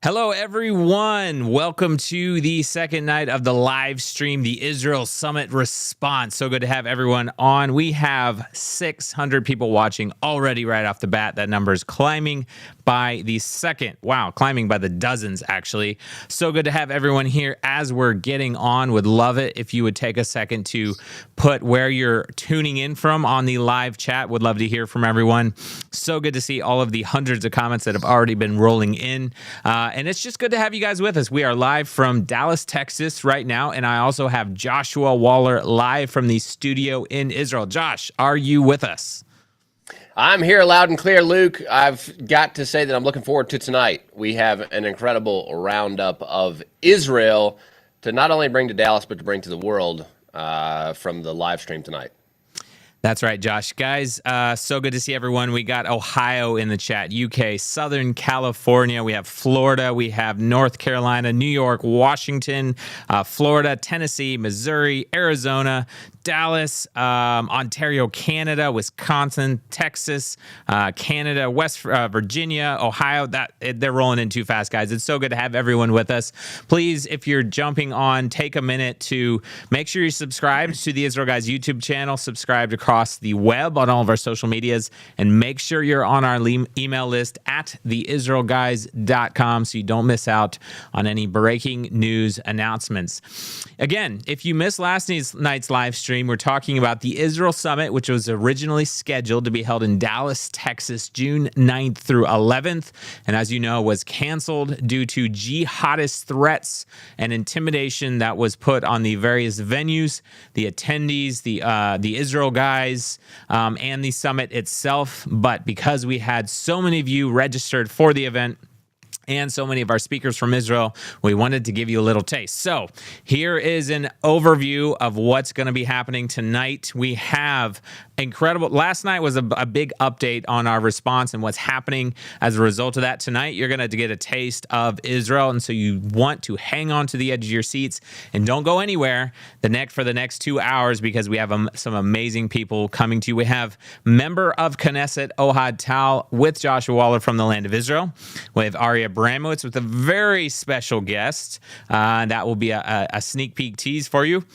Hello, everyone. Welcome to the second night of the live stream, the Israel Summit Response. So good to have everyone on. We have 600 people watching already right off the bat. That number is climbing by the second. Wow, climbing by the dozens, actually. So good to have everyone here as we're getting on. Would love it if you would take a second to put where you're tuning in from on the live chat. Would love to hear from everyone. So good to see all of the hundreds of comments that have already been rolling in. And it's just good to have you guys with us. We are live from Dallas, Texas right now. And I also have Joshua Waller live from the studio in Israel. Josh, are you with us? I'm here loud and clear, Luke. I've got to say that I'm looking forward to tonight. We have an incredible roundup of Israel to not only bring to Dallas, but to bring to the world from the live stream tonight. That's right, Josh. Guys, so good to see everyone. We got Ohio in the chat, UK, Southern California. We have Florida. We have North Carolina, New York, Washington, Florida, Tennessee, Missouri, Arizona, Dallas, Ontario, Canada, Wisconsin, Texas, Canada, West Virginia, Ohio. They're rolling in too fast, guys. It's so good to have everyone with us. Please, if you're jumping on, take a minute to make sure you subscribe to the Israel Guys YouTube channel, subscribe across the web on all of our social medias, and make sure you're on our email list at theisraelguys.com so you don't miss out on any breaking news announcements. Again, if you missed last night's live stream, we're talking about the Israel Summit, which was originally scheduled to be held in Dallas, Texas, June 9th through 11th, and as you know, was canceled due to jihadist threats and intimidation that was put on the various venues, the attendees, the Israel Guys, and the summit itself. But because we had so many of you registered for the event, and so many of our speakers from Israel, we wanted to give you a little taste. So here is an overview of what's going to be happening tonight. We have incredible. Last night was a big update on our response and what's happening as a result of that. Tonight, you're going to get a taste of Israel. And so you want to hang on to the edge of your seats and don't go anywhere for the next 2 hours, because we have some amazing people coming to you. We have member of Knesset, Ohad Tal, with Joshua Waller from the land of Israel. We have Aria Bramowitz with a very special guest. That will be a sneak peek tease for you.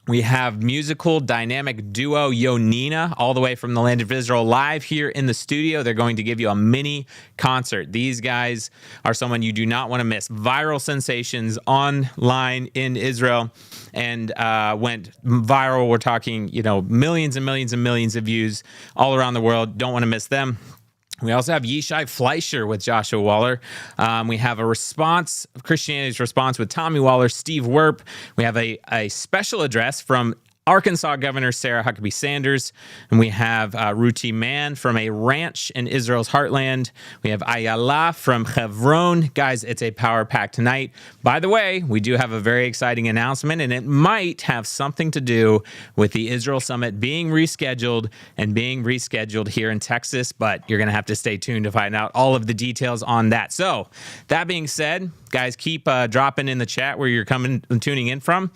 We have musical dynamic duo Yonina, all the way from the land of Israel, live here in the studio. They're going to give you a mini concert. These guys are someone you do not want to miss. Viral sensations online in Israel and went viral. We're talking, millions and millions and millions of views all around the world. Don't want to miss them. We also have Yishi Fleer with Joshua Waller. We have a response, Christianity's response with Tommy Waller, Steve Werp. We have a special address from Arkansas Governor Sarah Huckabee Sanders. And we have Ruti Man from a ranch in Israel's heartland. We have Ayala from Hevron. Guys, it's a power-packed night. By the way, we do have a very exciting announcement, and it might have something to do with the Israel Summit being rescheduled here in Texas, but you're going to have to stay tuned to find out all of the details on that. So, that being said, guys, keep dropping in the chat where you're tuning in from.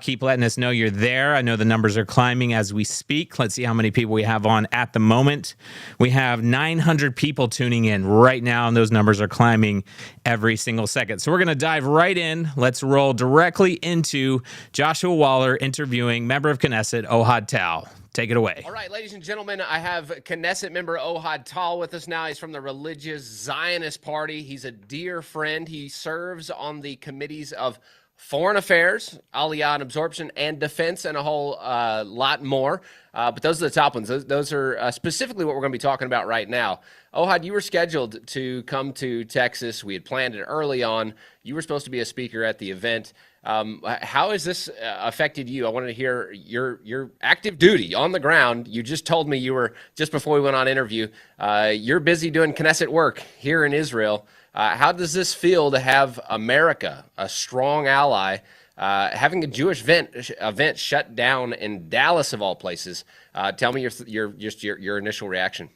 Keep letting us know you're there. I know the numbers are climbing as we speak. Let's see how many people we have on at the moment. We have 900 people tuning in right now, and those numbers are climbing every single second. So we're going to dive right in. Let's roll directly into Joshua Waller interviewing member of Knesset, Ohad Tal. Take it away. All right, ladies and gentlemen, I have Knesset member Ohad Tal with us now. He's from the Religious Zionist Party. He's a dear friend. He serves on the committees of Foreign Affairs, Aliyah and Absorption, and Defense, and a whole lot more. But those are the top ones. Those are specifically what we're going to be talking about right now. Ohad, you were scheduled to come to Texas. We had planned it early on. You were supposed to be a speaker at the event. How has this affected you? I wanted to hear your active duty on the ground. You just told me you were, just before we went on interview, you're busy doing Knesset work here in Israel. How does this feel to have America, a strong ally, having a Jewish event shut down in Dallas of all places? Tell me your initial reaction.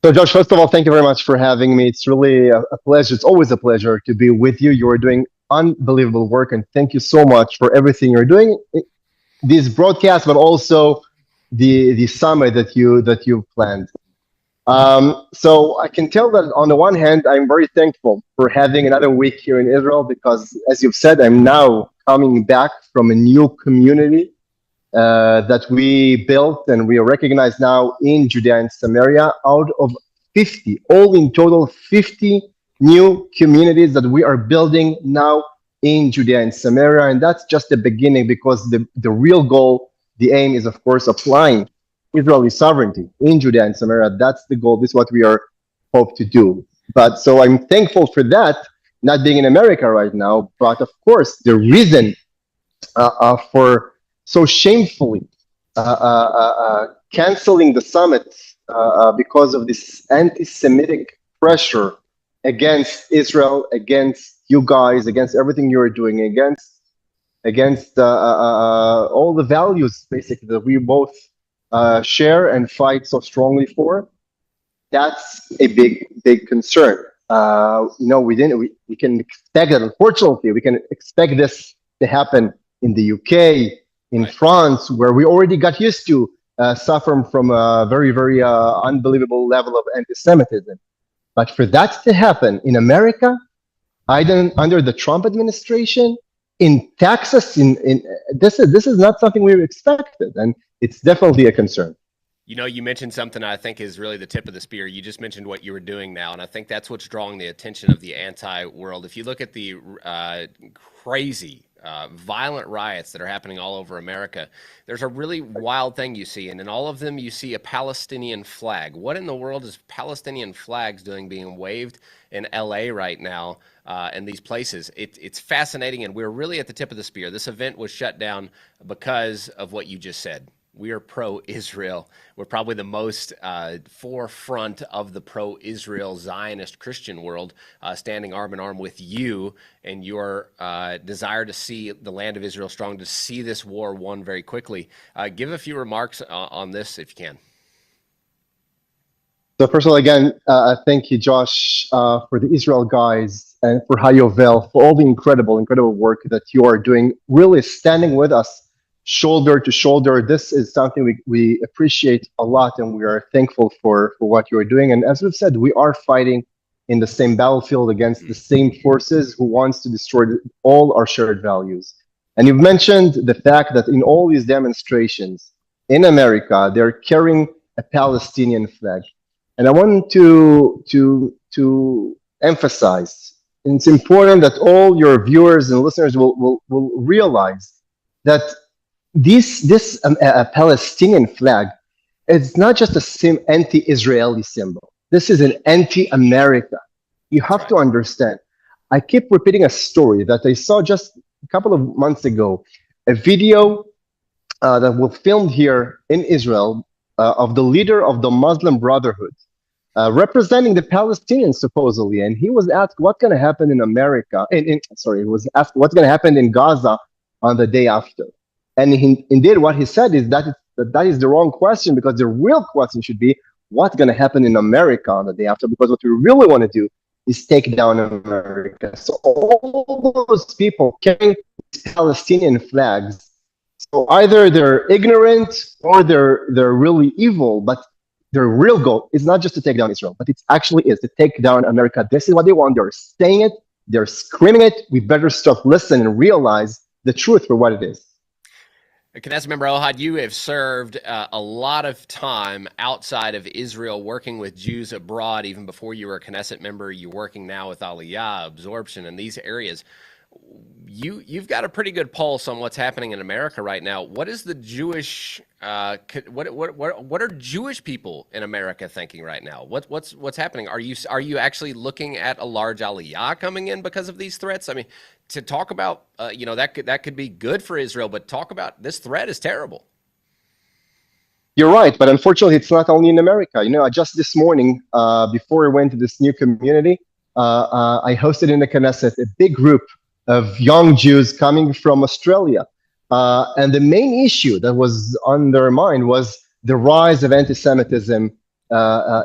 So, Josh, first of all, thank you very much for having me. It's really a pleasure. It's always a pleasure to be with you. You are doing unbelievable work, and thank you so much for everything you're doing. This broadcast, but also the summit that you've planned. So I can tell that on the one hand, I'm very thankful for having another week here in Israel because, as you've said, I'm now coming back from a new community that we built and we are recognized now in Judea and Samaria out of 50, all in total 50 new communities that we are building now in Judea and Samaria. And that's just the beginning because the real goal, the aim is, of course, applying Israeli sovereignty in Judea and Samaria. That's the goal. This is what we are hope to do. But so I'm thankful for that, not being in America right now. But of course, the reason for so shamefully canceling the summit because of this anti-Semitic pressure against Israel, against you guys, against everything you're doing, against all the values basically that we both share and fight so strongly for. That's a big concern. We can expect that. Unfortunately, we can expect this to happen in the UK, in France, where we already got used to suffering from a very unbelievable level of anti-Semitism. But for that to happen in America, under the Trump administration, in Texas, this is not something we expected, and it's definitely a concern. You know, you mentioned something I think is really the tip of the spear. You just mentioned what you were doing now, and I think that's what's drawing the attention of the anti-world. If you look at the crazy, violent riots that are happening all over America, there's a really wild thing you see, and in all of them you see a Palestinian flag. What in the world is Palestinian flags doing being waved in LA right now and these places? It's fascinating, and we're really at the tip of the spear. This event was shut down because of what you just said. We are pro-Israel. We're probably the most forefront of the pro-Israel Zionist Christian world, standing arm in arm with you and your desire to see the land of Israel strong, to see this war won very quickly. Give a few remarks on this if you can. So first of all, again, thank you, Josh, for the Israel guys and for Hayovel, for all the incredible work that you are doing, really standing with us shoulder to shoulder. This is something we appreciate a lot, and we are thankful for what you are doing. And as we've said, we are fighting in the same battlefield against the same forces who wants to destroy all our shared values. And you've mentioned the fact that in all these demonstrations in America, they're carrying a Palestinian flag. And I want to emphasize, and it's important that all your viewers and listeners will realize that this Palestinian flag is not just a anti-Israeli symbol. This is an anti-America. You have to understand. I keep repeating a story that I saw just a couple of months ago, a video that was filmed here in Israel of the leader of the Muslim Brotherhood, representing the Palestinians supposedly, and he was asked what's going to happen in America. He was asked what's going to happen in Gaza on the day after. And indeed, what he said is that is the wrong question, because the real question should be what's going to happen in America on the day after, because what we really want to do is take down America. So all those people carrying Palestinian flags, so either they're ignorant or they're really evil, but their real goal is not just to take down Israel, but it actually is to take down America. This is what they want. They're saying it. They're screaming it. We better stop listening and realize the truth for what it is. Knesset member Ohad, you have served a lot of time outside of Israel working with Jews abroad. Even before you were a Knesset member, you're working now with Aliyah, absorption, in these areas. You've got a pretty good pulse on what's happening in America right now. What is the Jewish what are Jewish people in America thinking right now? What's happening? Are you actually looking at a large Aliyah coming in because of these threats? I mean, to talk about that could be good for Israel, but talk about this threat is terrible. You're right, but unfortunately, it's not only in America. Just this morning, before I went to this new community, I hosted in the Knesset a big group of young Jews coming from Australia. And the main issue that was on their mind was the rise of anti-Semitism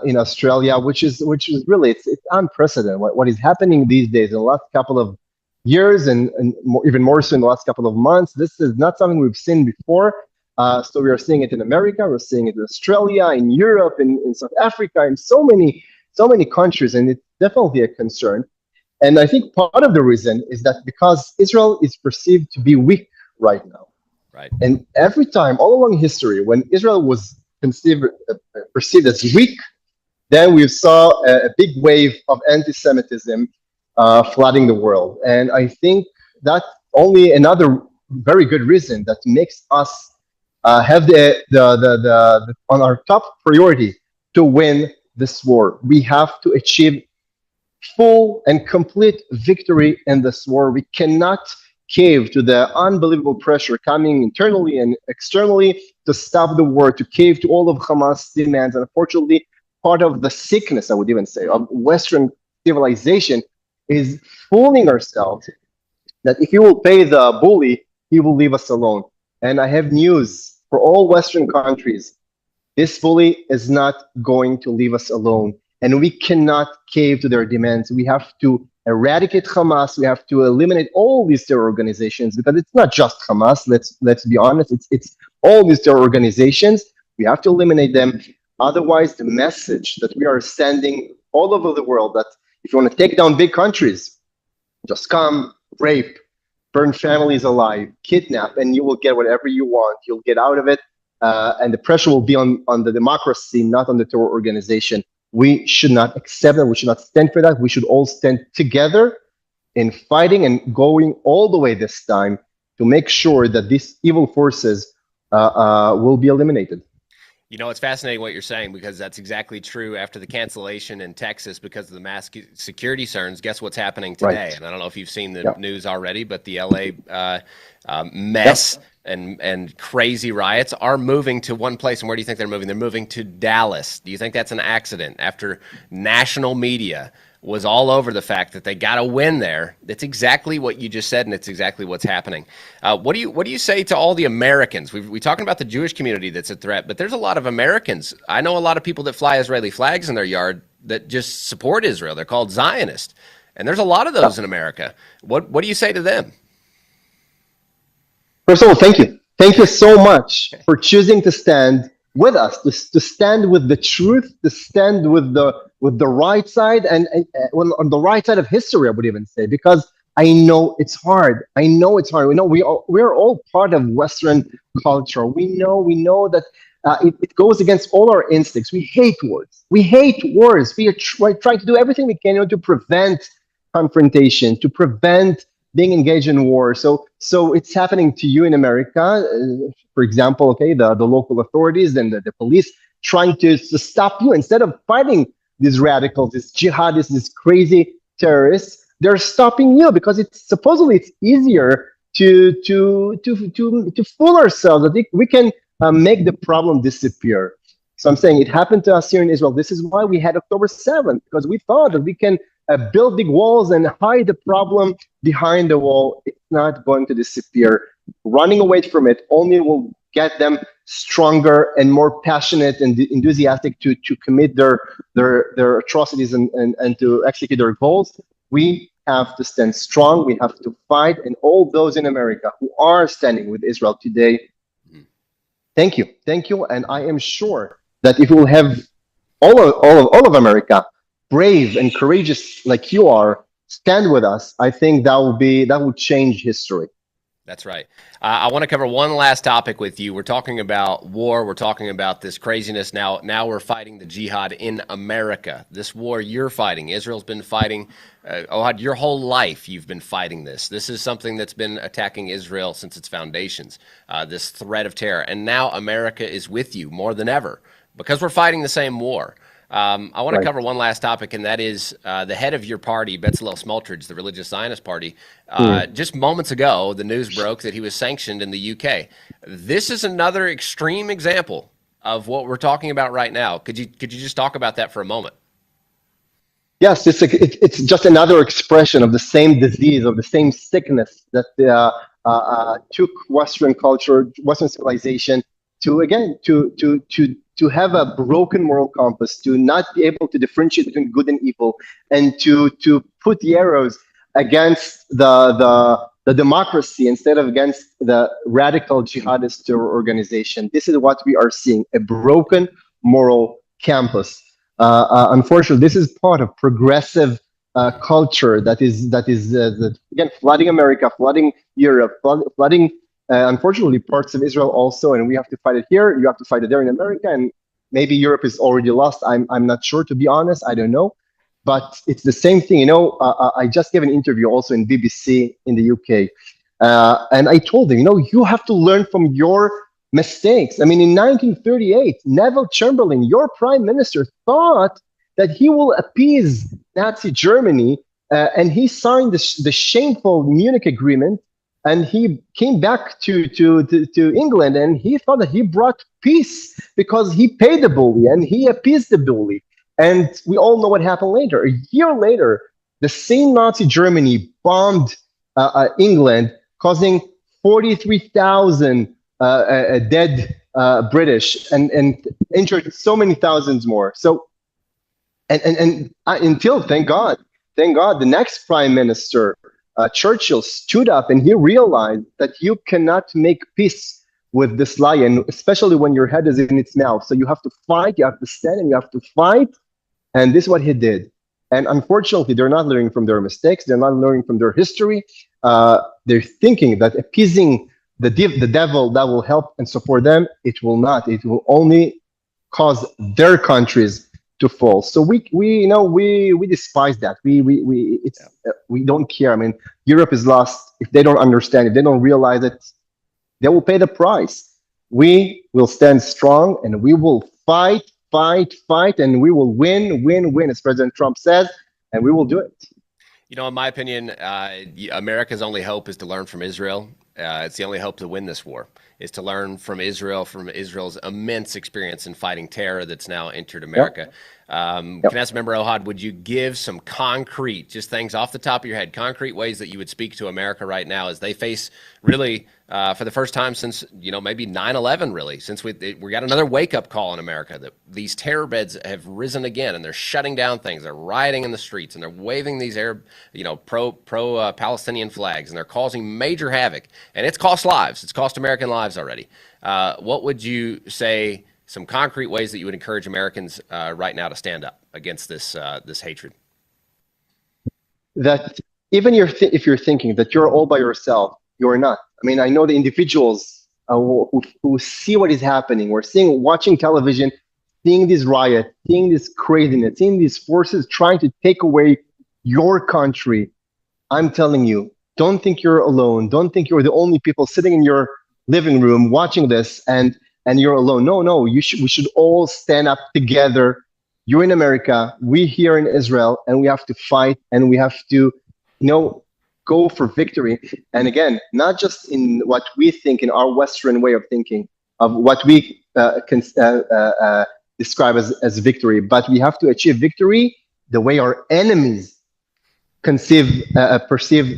in Australia, which is really, it's unprecedented. What is happening these days in the last couple of years and even more so in the last couple of months, this is not something we've seen before. So we are seeing it in America, we're seeing it in Australia, in Europe, in South Africa, in so many countries, and it's definitely a concern. And I think part of the reason is that because Israel is perceived to be weak right now. Right. And every time, all along history, when Israel was perceived as weak, then we saw a big wave of anti-Semitism flooding the world. And I think that's only another very good reason that makes us have the on our top priority to win this war. We have to achieve full and complete victory in this war. We cannot cave to the unbelievable pressure coming internally and externally to stop the war, to cave to all of Hamas' demands. And unfortunately, part of the sickness, I would even say, of Western civilization is fooling ourselves that if you will pay the bully, he will leave us alone. And I have news for all Western countries. This bully is not going to leave us alone. And we cannot cave to their demands. We have to eradicate Hamas. We have to eliminate all these terror organizations, because it's not just Hamas. Let's be honest. It's all these terror organizations. We have to eliminate them. Otherwise, the message that we are sending all over the world, that if you want to take down big countries, just come, rape, burn families alive, kidnap, and you will get whatever you want. You'll get out of it. And the pressure will be on the democracy, not on the terror organization. We should not accept that. We should not stand for that. We should all stand together in fighting and going all the way this time to make sure that these evil forces will be eliminated. You know, it's fascinating what you're saying, because that's exactly true. After the cancellation in Texas because of the mass security concerns, guess what's happening today? Right. And I don't know if you've seen the news already, but the LA mess and crazy riots are moving to one place. And where do you think they're moving? They're moving to Dallas. Do you think that's an accident? After national media was all over the fact that they got to win there. That's exactly what you just said, and it's exactly what's happening. What do you say to all the Americans? We're talking about the Jewish community that's a threat, but there's a lot of Americans. I know a lot of people that fly Israeli flags in their yard that just support Israel. They're called Zionists, and there's a lot of those in America. What do you say to them? First of all, thank you. Thank you so much for choosing to stand with us, to stand with the truth, to stand with the right side, and on the right side of history, I would even say, because I know it's hard. We know we're all part of Western culture. We know that it goes against all our instincts. We hate wars. We are trying to do everything we can to prevent confrontation, to prevent being engaged in war. So it's happening to you in America, for example, the local authorities and the police trying to stop you. Instead of fighting these radicals, these jihadists, these crazy terrorists, they're stopping you because it's easier to fool ourselves that we can make the problem disappear. So I'm saying it happened to us here in Israel. This is why we had October 7th, because we thought that we can build big walls and hide the problem behind the wall. It's not going to disappear. Running away from it only will get them stronger and more passionate and enthusiastic to commit their atrocities and to execute their goals. We have to stand strong. We have to fight. And all those in America who are standing with Israel today, thank you. And I am sure that if we will have all of America brave and courageous like you are, stand with us, I think that will change history. That's right. I want to cover one last topic with you. We're talking about war. We're talking about this craziness. Now we're fighting the jihad in America. This war you're fighting, Israel's been fighting. Ohad, your whole life you've been fighting this. This is something that's been attacking Israel since its foundations, this threat of terror. And now America is with you more than ever because we're fighting the same war. I want to cover one last topic, and that is the head of your party, Bezalel Smotrich, the Religious Zionist Party. Just moments ago, the news broke that he was sanctioned in the UK. This is another extreme example of what we're talking about right now. Could you just talk about that for a moment? Yes, it's just another expression of the same disease, of the same sickness that took Western culture, Western civilization to have a broken moral compass, to not be able to differentiate between good and evil, and to put the arrows against the the democracy instead of against the radical jihadist terror organization. This is what we are seeing, a broken moral campus. Unfortunately, this is part of progressive culture that is again flooding America, flooding Europe, flooding unfortunately parts of Israel also, and we have to fight it here. You have to fight it there in America, and maybe Europe is already lost. I'm not sure, to be honest. I don't know, but it's the same thing. I just gave an interview also in BBC in the UK, and I told them, you have to learn from your mistakes. I mean, in 1938, Neville Chamberlain, your prime minister, thought that he will appease Nazi Germany, and he signed the shameful Munich Agreement, and he came back to England, and he thought that he brought peace because he paid the bully and he appeased the bully. And we all know what happened later. A year later, the same Nazi Germany bombed England, causing 43,000 dead British and injured so many thousands more. So, and until, thank God, the next prime minister, Churchill, stood up and he realized that you cannot make peace with this lion, especially when your head is in its mouth. So you have to fight, you have to stand, and you have to fight. And this is what he did. And unfortunately, they're not learning from their mistakes. They're not learning from their history. They're thinking that appeasing the devil that will help and support them. It will not. It will only cause their countries to fall. So we despise that. We don't care. I mean, Europe is lost. If they don't understand, if they don't realize it, they will pay the price. We will stand strong and we will fight, and we will win, as President Trump says, and we will do it. In my opinion, America's only hope is to learn from Israel. It's the only hope to win this war, is to learn from Israel's immense experience in fighting terror that's now entered America. Yep. Knesset member Ohad, would you give some concrete, just things off the top of your head, concrete ways that you would speak to America right now as they face really, for the first time since, maybe 9/11, really, since we got another wake-up call in America that these terror beds have risen again and they're shutting down things. They're rioting in the streets and they're waving these pro-Palestinian flags, and they're causing major havoc. And it's cost lives. It's cost American lives already. What would you say, some concrete ways that you would encourage Americans right now to stand up against this hatred? That even if you're thinking that you're all by yourself, you're not. I mean, I know the individuals who see what is happening. We're watching television, seeing these riots, seeing this craziness, seeing these forces trying to take away your country. I'm telling you, don't think you're alone. Don't think you're the only people sitting in your living room watching this and you're alone. No, we should all stand up together. You're in America, we here in Israel, and we have to fight, and we have to, go for victory. And again, not just in what we think in our Western way of thinking, of what we can describe as victory, but we have to achieve victory the way our enemies perceive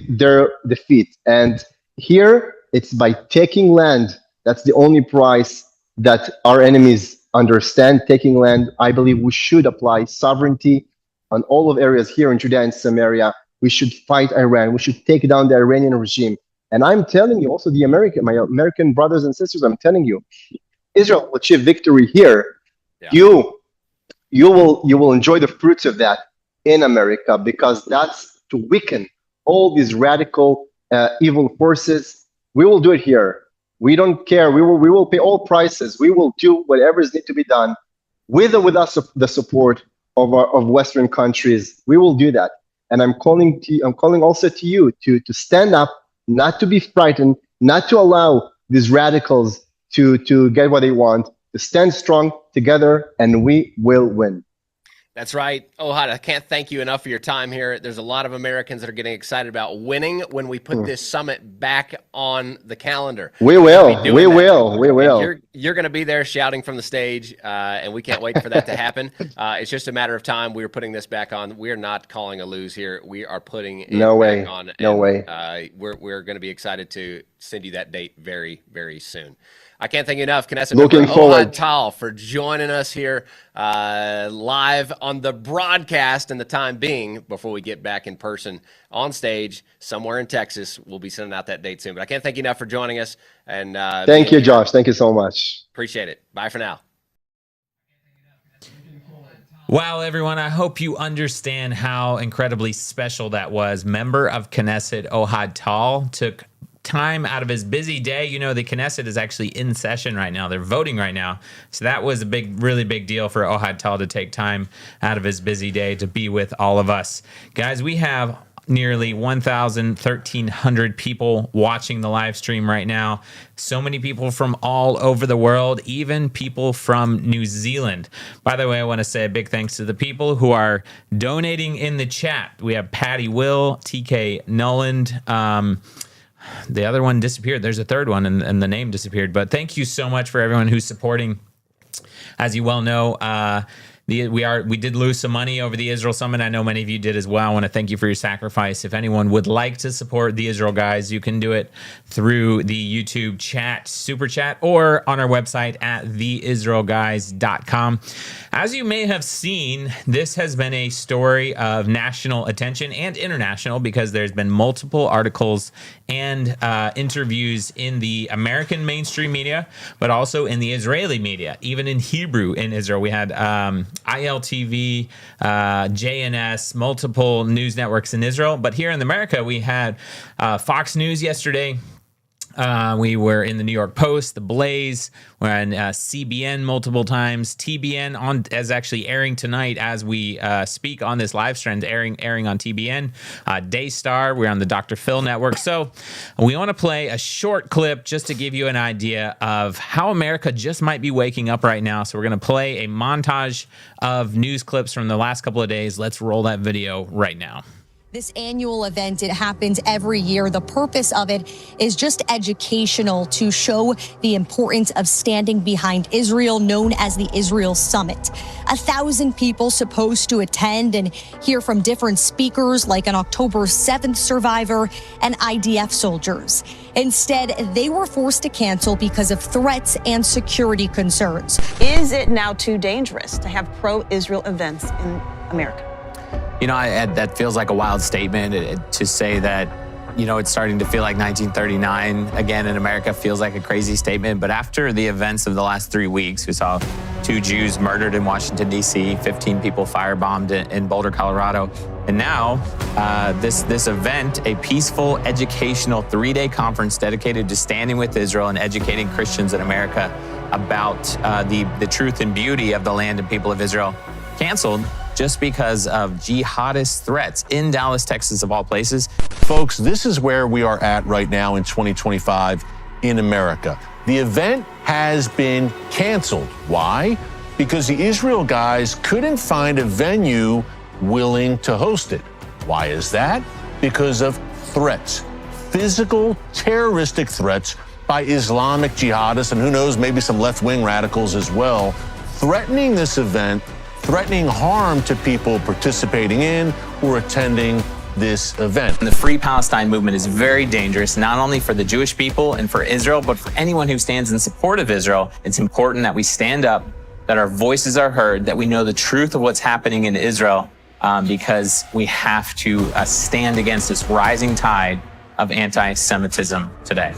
their defeat. And here, it's by taking land. That's the only price that our enemies understand. Taking land, I believe we should apply sovereignty on all of areas here in Judea and Samaria. We should fight Iran. We should take down the Iranian regime. And I'm telling you, also my American brothers and sisters, I'm telling you, Israel will achieve victory here. Yeah. You will enjoy the fruits of that in America, because that's to weaken all these radical evil forces. We will do it here. We don't care. We will pay all prices. We will do whatever is need to be done, with or without the support of Western countries. We will do that. And I'm calling also to you to stand up, not to be frightened, not to allow these radicals to get what they want, to stand strong together, and we will win. That's right. Ohad, I can't thank you enough for your time here. There's a lot of Americans that are getting excited about winning when we put this summit back on the calendar. We will. You're going to be there shouting from the stage, and we can't wait for that to happen. It's just a matter of time. We're putting this back on. We're not calling a lose here. We are putting it back on. No way. We're going to be excited to send you that date very, very soon. I can't thank you enough, Knesset Looking member forward. Ohad Tal, for joining us here live on the broadcast. podcast in the time being before we get back in person on stage somewhere in Texas. We'll be sending out that date soon. But I can't thank you enough for joining us. And Thank you, Josh. Thank you so much. Appreciate it. Bye for now. Wow, everyone, I hope you understand how incredibly special that was. Member of Knesset Ohad Tal took time out of his busy day. You know, the Knesset is actually in session right now. They're voting right now. So that was a really big deal for Ohad Tal to take time out of his busy day to be with all of us. Guys, we have nearly 1,300 people watching the live stream right now. So many people from all over the world, even people from New Zealand. By the way, I want to say a big thanks to the people who are donating in the chat. We have Patty Will, TK Noland, the other one disappeared. There's a third one, and the name disappeared. But thank you so much for everyone who's supporting. As you well know, we did lose some money over the Israel Summit. I know many of you did as well. I want to thank you for your sacrifice. If anyone would like to support the Israel Guys, you can do it through the YouTube chat, super chat, or on our website at theisraelguys.com. As you may have seen, this has been a story of national attention and international because there's been multiple articles and interviews in the American mainstream media, but also in the Israeli media, even in Hebrew in Israel. We had ILTV, JNS, multiple news networks in Israel. But here in America, we had Fox News yesterday. We were in the New York Post, the Blaze, we're on CBN multiple times. TBN is actually airing tonight as we speak on this live stream, airing on TBN. Daystar, we're on the Dr. Phil network. So we want to play a short clip just to give you an idea of how America just might be waking up right now. So we're going to play a montage of news clips from the last couple of days. Let's roll that video right now. This annual event, it happens every year. The purpose of it is just educational to show the importance of standing behind Israel, known as the Israel Summit. 1,000 people supposed to attend and hear from different speakers like an October 7th survivor and IDF soldiers. Instead, they were forced to cancel because of threats and security concerns. Is it now too dangerous to have pro-Israel events in America? You know, that feels like a wild statement to say that, you know, it's starting to feel like 1939 again in America feels like a crazy statement. But after the events of the last 3 weeks, we saw 2 Jews murdered in Washington, D.C., 15 people firebombed in Boulder, Colorado. And now this event, a peaceful, educational 3-day conference dedicated to standing with Israel and educating Christians in America about the truth and beauty of the land and people of Israel, canceled just because of jihadist threats in Dallas, Texas, of all places. Folks, this is where we are at right now in 2025 in America. The event has been canceled. Why? Because the Israel Guys couldn't find a venue willing to host it. Why is that? Because of threats, physical terroristic threats by Islamic jihadists, and who knows, maybe some left-wing radicals as well, threatening this event, threatening harm to people participating in or attending this event. The Free Palestine movement is very dangerous, not only for the Jewish people and for Israel, but for anyone who stands in support of Israel. It's important that we stand up, that our voices are heard, that we know the truth of what's happening in Israel, because we have to stand against this rising tide of anti-Semitism today.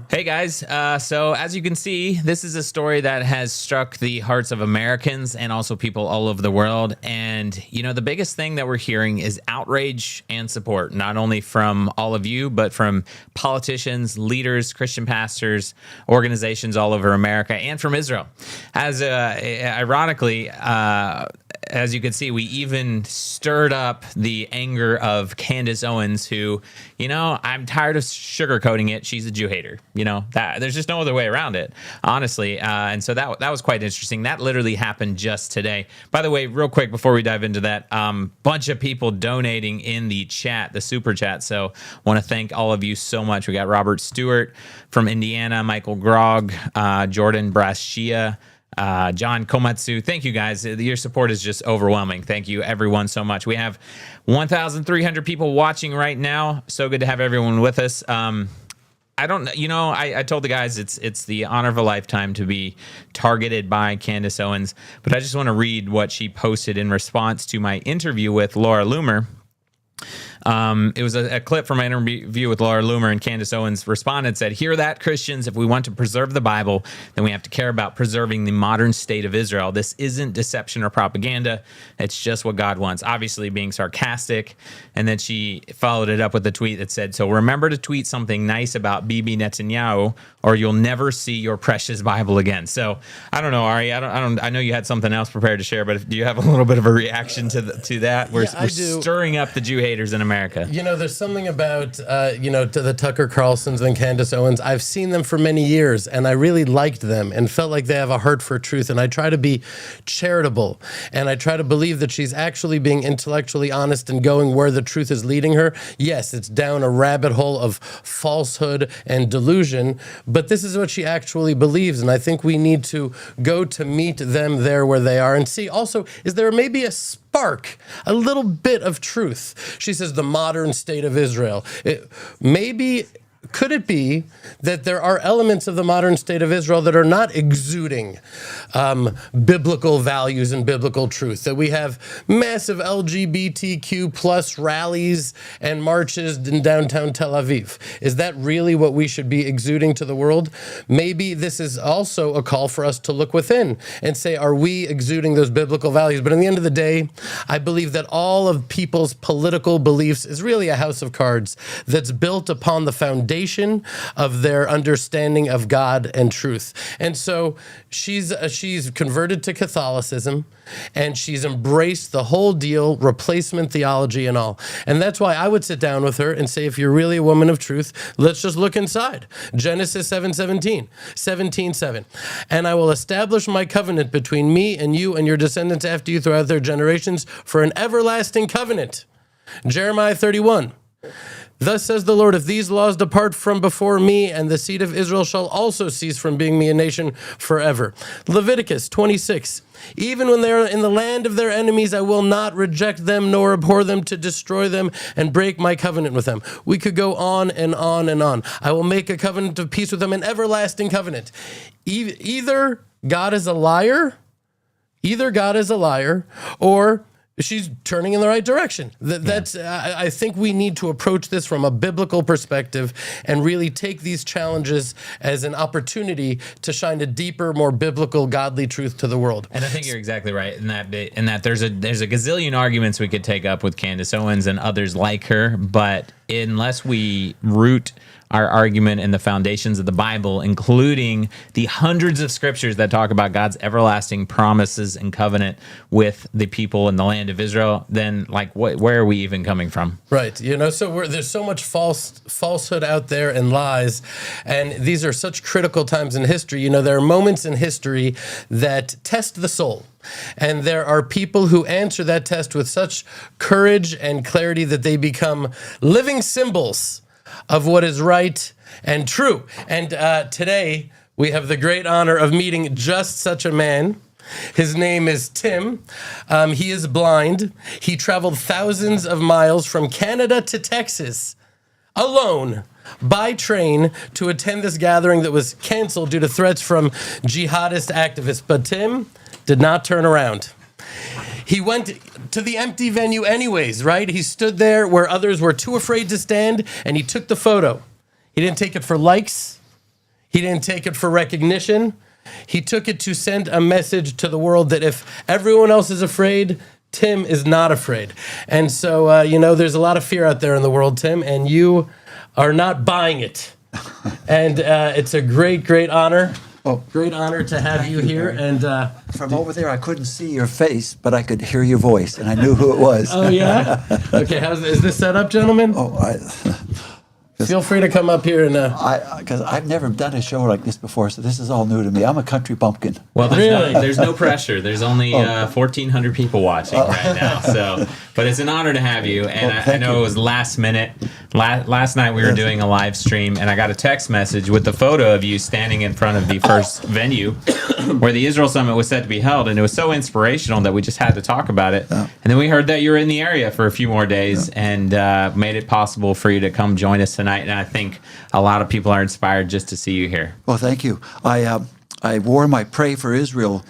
Hey guys, so as you can see, this is a story that has struck the hearts of Americans and also people all over the world. And, you know, the biggest thing that we're hearing is outrage and support, not only from all of you, but from politicians, leaders, Christian pastors, organizations all over America, and from Israel. As ironically, as you can see, we even stirred up the anger of Candace Owens, who, I'm tired of sugarcoating it. She's a Jew hater. That there's just no other way around it, honestly. And so that was quite interesting. That literally happened just today. By the way, real quick before we dive into that, bunch of people donating in the chat, the super chat. So want to thank all of you so much. We got Robert Stewart from Indiana, Michael Grog, Jordan Brashia, John Komatsu. Thank you guys. Your support is just overwhelming. Thank you everyone so much. We have 1,300 people watching right now. So good to have everyone with us. I told the guys it's the honor of a lifetime to be targeted by Candace Owens, but I just want to read what she posted in response to my interview with Laura Loomer. It was a clip from my interview with Laura Loomer, and Candace Owens responded, said, "Hear that, Christians? If we want to preserve the Bible, then we have to care about preserving the modern state of Israel. This isn't deception or propaganda. It's just what God wants." Obviously being sarcastic. And then she followed it up with a tweet that said, "So remember to tweet something nice about Bibi Netanyahu, or you'll never see your precious Bible again." So I don't know, Ari. I know you had something else prepared to share, but do you have a little bit of a reaction to that? We're stirring up the Jew haters in America. There's something about, to the Tucker Carlsons and Candace Owens. I've seen them for many years, and I really liked them and felt like they have a heart for truth. And I try to be charitable, and I try to believe that she's actually being intellectually honest and going where the truth is leading her. Yes, it's down a rabbit hole of falsehood and delusion, but this is what she actually believes. And I think we need to go to meet them there where they are and see also, is there maybe a spark, a little bit of truth? She says the modern state of Israel. Could it be that there are elements of the modern state of Israel that are not exuding biblical values and biblical truth? That we have massive LGBTQ plus rallies and marches in downtown Tel Aviv. Is that really what we should be exuding to the world? Maybe this is also a call for us to look within and say, are we exuding those biblical values? But in the end of the day, I believe that all of people's political beliefs is really a house of cards that's built upon the foundation of their understanding of God and truth. And so she's converted to Catholicism, and she's embraced the whole deal, replacement theology and all. And that's why I would sit down with her and say, if you're really a woman of truth, let's just look inside. Genesis 17:7. "And I will establish my covenant between me and you and your descendants after you throughout their generations for an everlasting covenant." Jeremiah 31. "Thus says the Lord, if these laws depart from before me, and the seed of Israel shall also cease from being me a nation forever." Leviticus 26. "Even when they are in the land of their enemies, I will not reject them nor abhor them to destroy them and break my covenant with them." We could go on and on and on. "I will make a covenant of peace with them, an everlasting covenant." Either God is a liar, or she's turning in the right direction. I think we need to approach this from a biblical perspective and really take these challenges as an opportunity to shine a deeper, more biblical, godly truth to the world. And I think you're exactly right in that there's a gazillion arguments we could take up with Candace Owens and others like her, but unless we root our argument in the foundations of the Bible, including the hundreds of scriptures that talk about God's everlasting promises and covenant with the people in the land of Israel, then where are we even coming from? Right. So there's so much falsehood out there and lies, and these are such critical times in history. There are moments in history that test the soul. And there are people who answer that test with such courage and clarity that they become living symbols of what is right and true. And today we have the great honor of meeting just such a man. His name is Tim. He is blind. He traveled thousands of miles from Canada to Texas alone by train to attend this gathering that was canceled due to threats from jihadist activists. But Tim did not turn around. He went to the empty venue anyways, right? He stood there where others were too afraid to stand, and he took the photo. He didn't take it for likes. He didn't take it for recognition. He took it to send a message to the world that if everyone else is afraid, Tim is not afraid. And so, there's a lot of fear out there in the world, Tim, and you are not buying it. And it's a great, great honor Great honor to have you here. And from over there, I couldn't see your face, but I could hear your voice, and I knew who it was. Oh, yeah? Okay, is this set up, gentlemen? Feel free to come up here and. Because I've never done a show like this before, so this is all new to me. I'm a country bumpkin. Well, there's no pressure. There's only 1,400 people watching right now. So, but it's an honor to have you. And I know it was last minute. Last night we were doing a live stream, and I got a text message with the photo of you standing in front of the first venue where the Israel Summit was set to be held, and it was so inspirational that we just had to talk about it. And then we heard that you were in the area for a few more days, and made it possible for you to come join us tonight. And I think a lot of people are inspired just to see you here. Well, thank you. I wore my Pray for Israel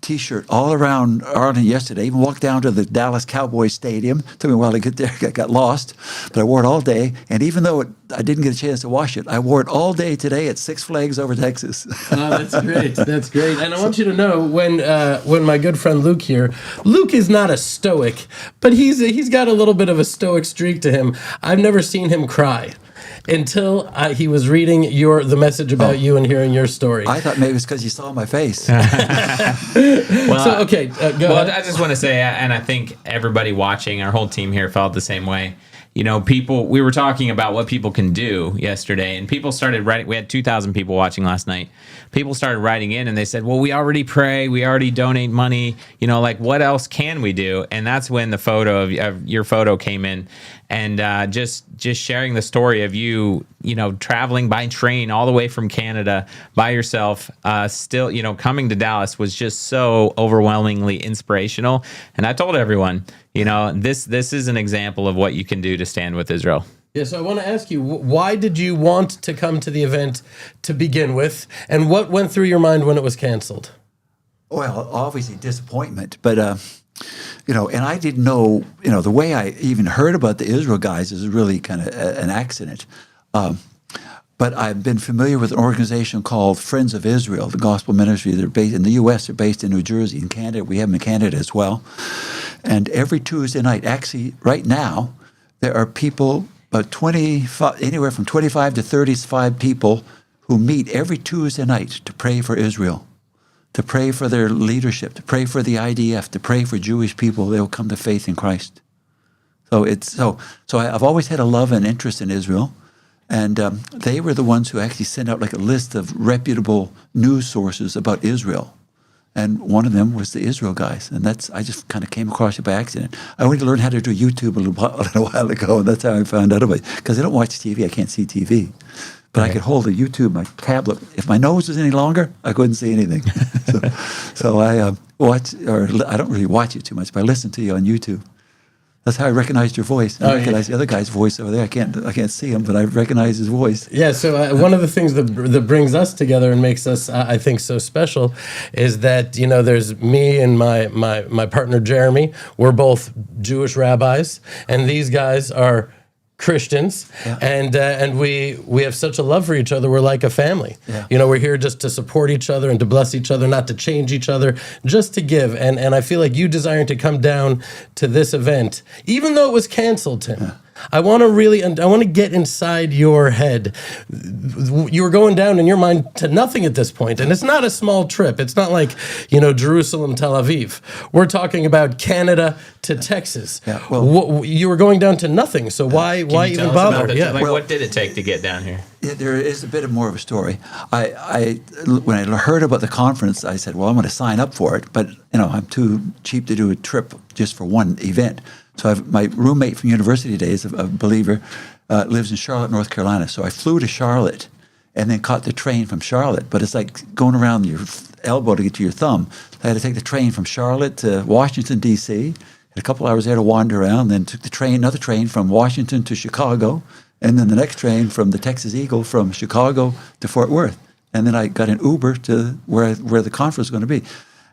T-shirt all around Arlington yesterday. Even walked down to the Dallas Cowboys Stadium. Took me a while to get there. I got lost, but I wore it all day. And even though I didn't get a chance to wash it, I wore it all day today at Six Flags over Texas. Oh, that's great. That's great. And I want you to know when my good friend Luke here, Luke is not a stoic, but he's got a little bit of a stoic streak to him. I've never seen him cry until he was reading the message about you and hearing your story. I thought maybe it was because you saw my face. Go ahead. I just want to say, and I think everybody watching, our whole team here felt the same way. You know, we were talking about what people can do yesterday, and people started writing. We had 2,000 people watching last night. People started writing in, and they said, well, we already pray, we already donate money, you know, like, what else can we do? And that's when the photo of your photo came in, and just sharing the story of you know, traveling by train all the way from Canada by yourself, still, you know, coming to Dallas was just so overwhelmingly inspirational. And I told everyone, you know, this is an example of what you can do to stand with Israel. Yeah, so I want to ask you, why did you want to come to the event to begin with, and what went through your mind when it was canceled? Well, obviously disappointment, but you know, and I didn't know, you know, the way I even heard about the Israel guys is really kind of an accident. But I've been familiar with an organization called Friends of Israel, the gospel ministry. They're based in the U.S., they're based in New Jersey. In Canada, we have them in Canada as well. And every Tuesday night, actually right now, there are people, about 25, anywhere from 25 to 35 people who meet every Tuesday night to pray for Israel, to pray for their leadership, to pray for the IDF, to pray for Jewish people. They will come to faith in Christ. So I've always had a love and interest in Israel. And they were the ones who actually sent out like a list of reputable news sources about Israel. And one of them was the Israel guys. And I just kind of came across it by accident. I went to learn how to do YouTube a little while ago, and that's how I found out about it. Because I don't watch TV, I can't see TV. But I could hold a YouTube, my tablet. If my nose was any longer, I couldn't see anything. so I I don't really watch it too much, but I listen to you on YouTube. That's how I recognized your voice. I recognize the other guy's voice over there. I can't see him, but I recognize his voice. Yeah. So one of the things that brings us together and makes us, I think, so special is that, you know, there's me and my partner Jeremy. We're both Jewish rabbis, and these guys are Christians, and we have such a love for each other. We're like a family. Yeah. You know, we're here just to support each other and to bless each other, not to change each other, just to give. And I feel like you desiring to come down to this event, even though it was canceled, Tim. Yeah. I want to get inside your head. You were going down in your mind to nothing at this point, and it's not a small trip. It's not like, you know, Jerusalem, Tel Aviv. We're talking about Canada to Texas. Yeah, well, you were going down to nothing. So why even bother? What did it take to get down here? Yeah, there is a bit more of a story. When I heard about the conference, I said, well, I'm going to sign up for it, but you know, I'm too cheap to do a trip just for one event. So my roommate from university days, a believer, lives in Charlotte, North Carolina. So I flew to Charlotte and then caught the train from Charlotte. But it's like going around your elbow to get to your thumb. I had to take the train from Charlotte to Washington, D.C., had a couple hours there to wander around, then took another train from Washington to Chicago, and then the next train from the Texas Eagle from Chicago to Fort Worth. And then I got an Uber to where the conference was going to be.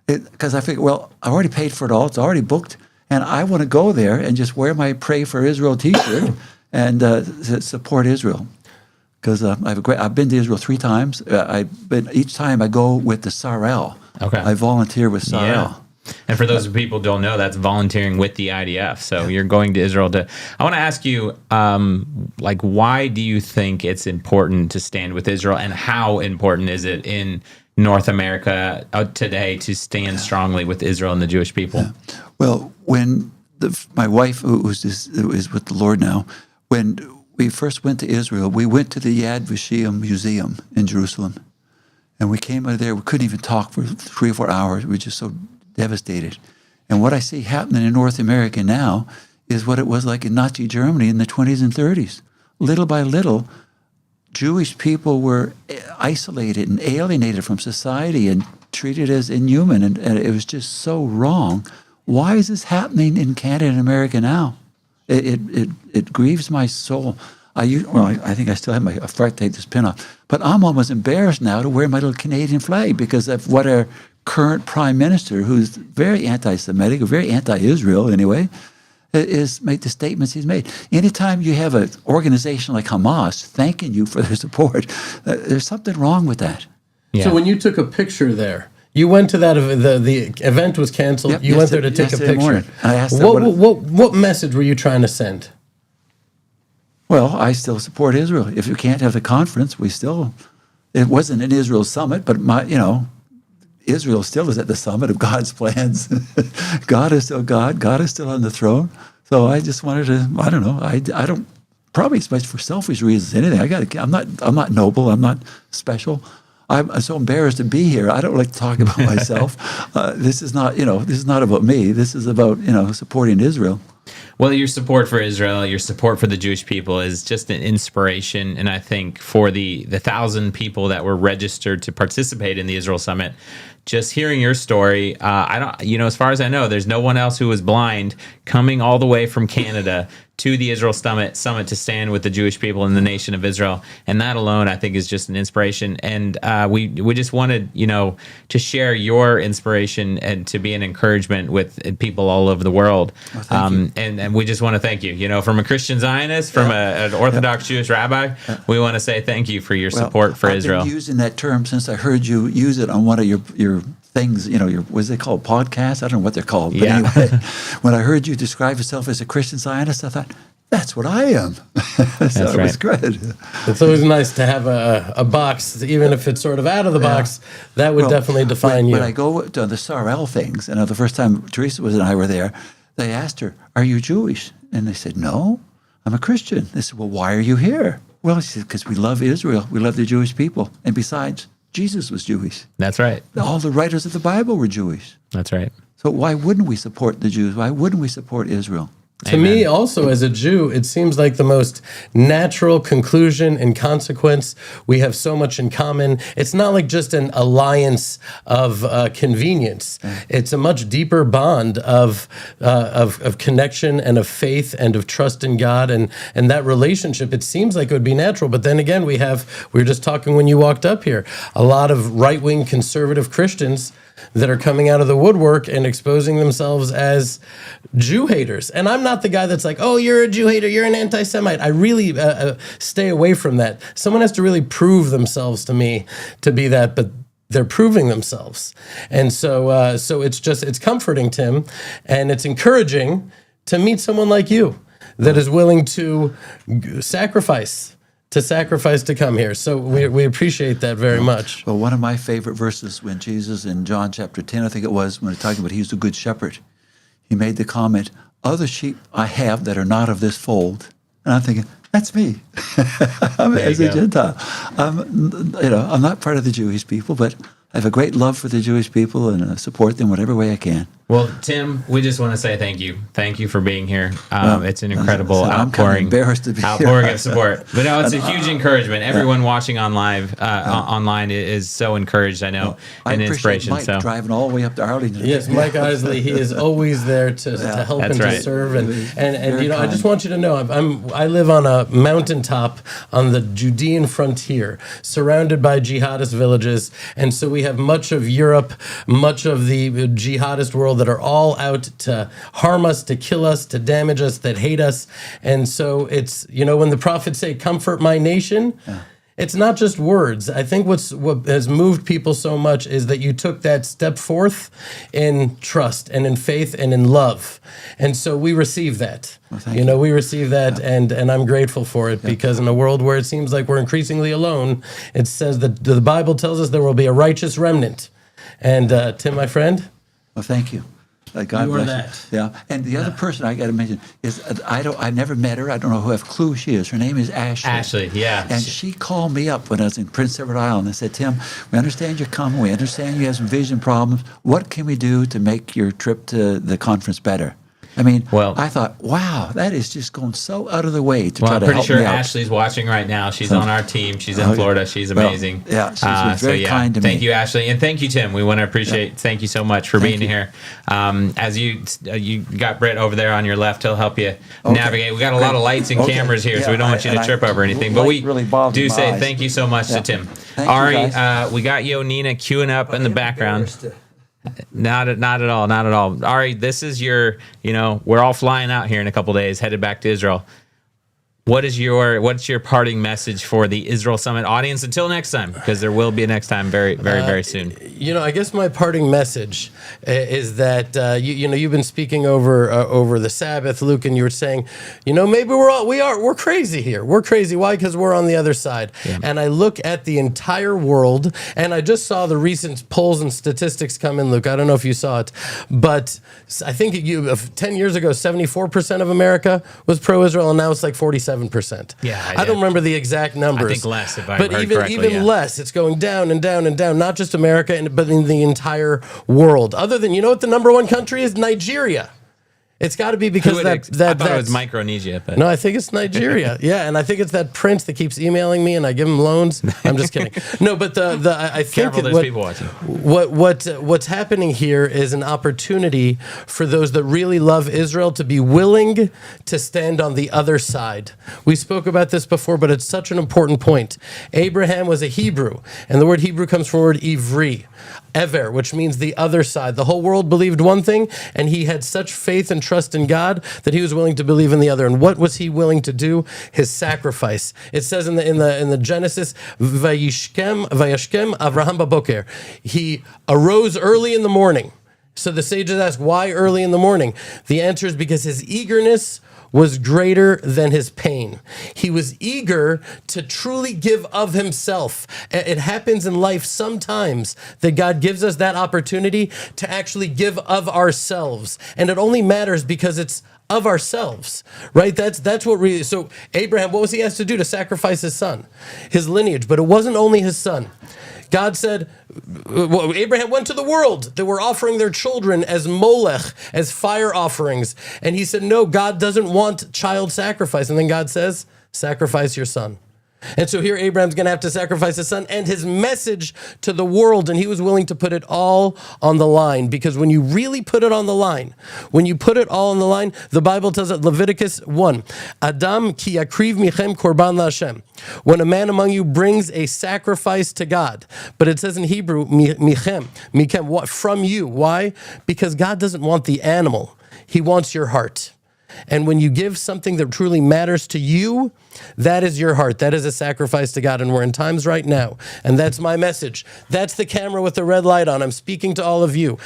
Because I figured, well, I already paid for it all. It's already booked. And I want to go there and just wear my Pray for Israel T-shirt and support Israel. Because I've been to Israel 3 times. Each time I go with the Sarel. Okay. I volunteer with Sarel. Yeah. And for those people who don't know, that's volunteering with the IDF. So you're going to Israel I want to ask you, why do you think it's important to stand with Israel, and how important is it in North America today to stand strongly with Israel and the Jewish people? Well, when my wife, who is with the Lord now, when we first went to Israel, we went to the Yad Vashem Museum in Jerusalem. And we came out of there, we couldn't even talk for 3 or 4 hours. We were just so devastated. And what I see happening in North America now is what it was like in Nazi Germany in the 20s and 30s. Little by little, Jewish people were isolated and alienated from society and treated as inhuman. And it was just so wrong. Why is this happening in Canada and America now? It grieves my soul. I think I still have I forgot to take this pin off. But I'm almost embarrassed now to wear my little Canadian flag because of what our current prime minister, who's very anti-Semitic, or very anti-Israel anyway, is made the statements he's made. Anytime you have an organization like Hamas thanking you for their support, there's something wrong with that. Yeah. So when you took a picture there, you went to that the event was canceled. Yep, you went there to take a picture. Morning. I asked what message were you trying to send? Well, I still support Israel. If you can't have the conference, it wasn't an Israel summit, but Israel still is at the summit of God's plans. God is still God. God is still on the throne. So I just wanted to, I don't know, I don't, probably it's much for selfish reasons, anything. I'm not noble. I'm not special. I'm so embarrassed to be here. I don't like to talk about myself. This is not about me. This is about, supporting Israel. Well, your support for Israel, your support for the Jewish people is just an inspiration. And I think for the 1,000 people that were registered to participate in the Israel Summit, just hearing your story, as far as I know, there's no one else who was blind coming all the way from Canada to the Israel Summit to stand with the Jewish people in the nation of Israel. And that alone, I think, is just an inspiration. And we just wanted, to share your inspiration and to be an encouragement with people all over the world. Well, and we just want to thank you. From a Christian Zionist, from an Orthodox Jewish rabbi, we want to say thank you for your support for Israel. I've been using that term since I heard you use it on one of your things, what's it called, podcasts? I don't know what they're called. But anyway, when I heard you describe yourself as a Christian Zionist, I thought, that's what I am. So it was good. It's always nice to have a box, even if it's sort of out of the box, that would definitely define you. When I go to the Sarel things, and the first time Teresa and I were there, they asked her, are you Jewish? And they said, no, I'm a Christian. They said, well, why are you here? Well, she said, because we love Israel. We love the Jewish people. And besides, Jesus was Jewish. That's right. All the writers of the Bible were Jewish. That's right. So why wouldn't we support the Jews? Why wouldn't we support Israel? To me, also, as a Jew, it seems like the most natural conclusion and consequence. We have so much in common. It's not like just an alliance of convenience. It's a much deeper bond of connection and of faith and of trust in God. And that relationship, it seems like it would be natural. But then again, we were just talking when you walked up here, a lot of right-wing conservative Christians that are coming out of the woodwork and exposing themselves as Jew haters. And I'm not the guy that's like, oh, you're a Jew hater, you're an anti-Semite. I really stay away from that. Someone has to really prove themselves to me to be that, but they're proving themselves. And so it's comforting, Tim, and it's encouraging to meet someone like you that is willing to sacrifice to come here. So we appreciate that very much. Well, one of my favorite verses when Jesus in John chapter 10, I think it was, when talking about he's the good shepherd, he made the comment, other sheep I have that are not of this fold. And I'm thinking, that's me. As a Gentile. I'm not part of the Jewish people, but I have a great love for the Jewish people and support them whatever way I can. Well, Tim, we just want to say thank you. Thank you for being here. It's an incredible outpouring of support. But no, it's a huge encouragement. Everyone watching online is so encouraged, I know, and inspiration. Mike driving all the way up to Arlington. Yes, Mike Isley, he is always there to help and to serve. And I just want you to know, I live on a mountaintop on the Judean frontier, surrounded by jihadist villages. And so we have much of Europe, much of the jihadist world that are all out to harm us, to kill us, to damage us, that hate us. And so it's, when the prophets say, comfort my nation, It's not just words. I think what has moved people so much is that you took that step forth in trust and in faith and in love. And so we receive that. Well, we receive that, and I'm grateful for it, because in a world where it seems like we're increasingly alone, it says that the Bible tells us there will be a righteous remnant. And Tim, my friend? Well, thank you. God You are bless you. Yeah, and the other person I got to mention is I never met her. I don't know who have clue who she is. Her name is Ashley. Ashley, yeah. And she called me up when I was in Prince Edward Island and said, "Tim, we understand you're coming. We understand you have some vision problems. What can we do to make your trip to the conference better?" I mean, I thought, wow, that is just going so out of the way to try to help me out. I'm pretty sure Ashley's watching right now. She's on our team. She's in Florida. She's amazing. Yeah, she's very kind to me. Thank you, Ashley, and thank you, Tim. We want to appreciate. Thank you so much for being here. As you got Britt over there on your left, he'll help you navigate. We got a lot of lights and cameras here, so we don't want you to trip over anything. But we do say thank you so much to Tim. Ari, we got Yonina queuing up in the background. Not at all. Ari, this is your, we're all flying out here in a couple days, headed back to Israel. What's your parting message for the Israel Summit audience until next time? Because there will be a next time very soon. I guess my parting message is that you've been speaking over the Sabbath, Luke, and you were saying, maybe we're crazy here. We're crazy. Why? Because we're on the other side. Yeah. And I look at the entire world, and I just saw the recent polls and statistics come in, Luke. I don't know if you saw it, but I think 10 years ago, 74% of America was pro-Israel, and now it's like 47%. Yeah, I don't remember the exact numbers. I think less, if I but heard correctly. Even less. It's going down and down and down. Not just America, but in the entire world. Other than, what the number one country is? Nigeria. It's got to be because I thought it was Micronesia. But. No, I think it's Nigeria. Yeah, and I think it's that prince that keeps emailing me, and I give him loans. I'm just kidding. No, but I think Careful, there's people watching. What's happening here is an opportunity for those that really love Israel to be willing to stand on the other side. We spoke about this before, but it's such an important point. Abraham was a Hebrew, and the word Hebrew comes from the word ivri, ever, which means the other side. The whole world believed one thing, and he had such faith and trust in God that he was willing to believe in the other. And what was he willing to do? His sacrifice. It says in the Genesis, Vayishkem Avraham baboker. He arose early in the morning. So the sages ask, why early in the morning? The answer is because his eagerness was greater than his pain. He was eager to truly give of himself. It happens in life sometimes that God gives us that opportunity to actually give of ourselves. And it only matters because it's of ourselves, right? That's what really, so Abraham, what was he asked to do? To sacrifice his son, his lineage, but it wasn't only his son. God said, Abraham went to the world that were offering their children as molech, as fire offerings. And he said, no, God doesn't want child sacrifice. And then God says, sacrifice your son. And so here Abraham's going to have to sacrifice his son and his message to the world. And he was willing to put it all on the line, because when you really put it on the line, when you put it all on the line, the Bible tells us, Leviticus 1, Adam ki yakriv michem korban laHashem. When a man among you brings a sacrifice to God, but it says in Hebrew, michem, what? From you. Why? Because God doesn't want the animal. He wants your heart. And when you give something that truly matters to you, that is your heart. That is a sacrifice to God. And we're in times right now. And that's my message. That's the camera with the red light on. I'm speaking to all of you.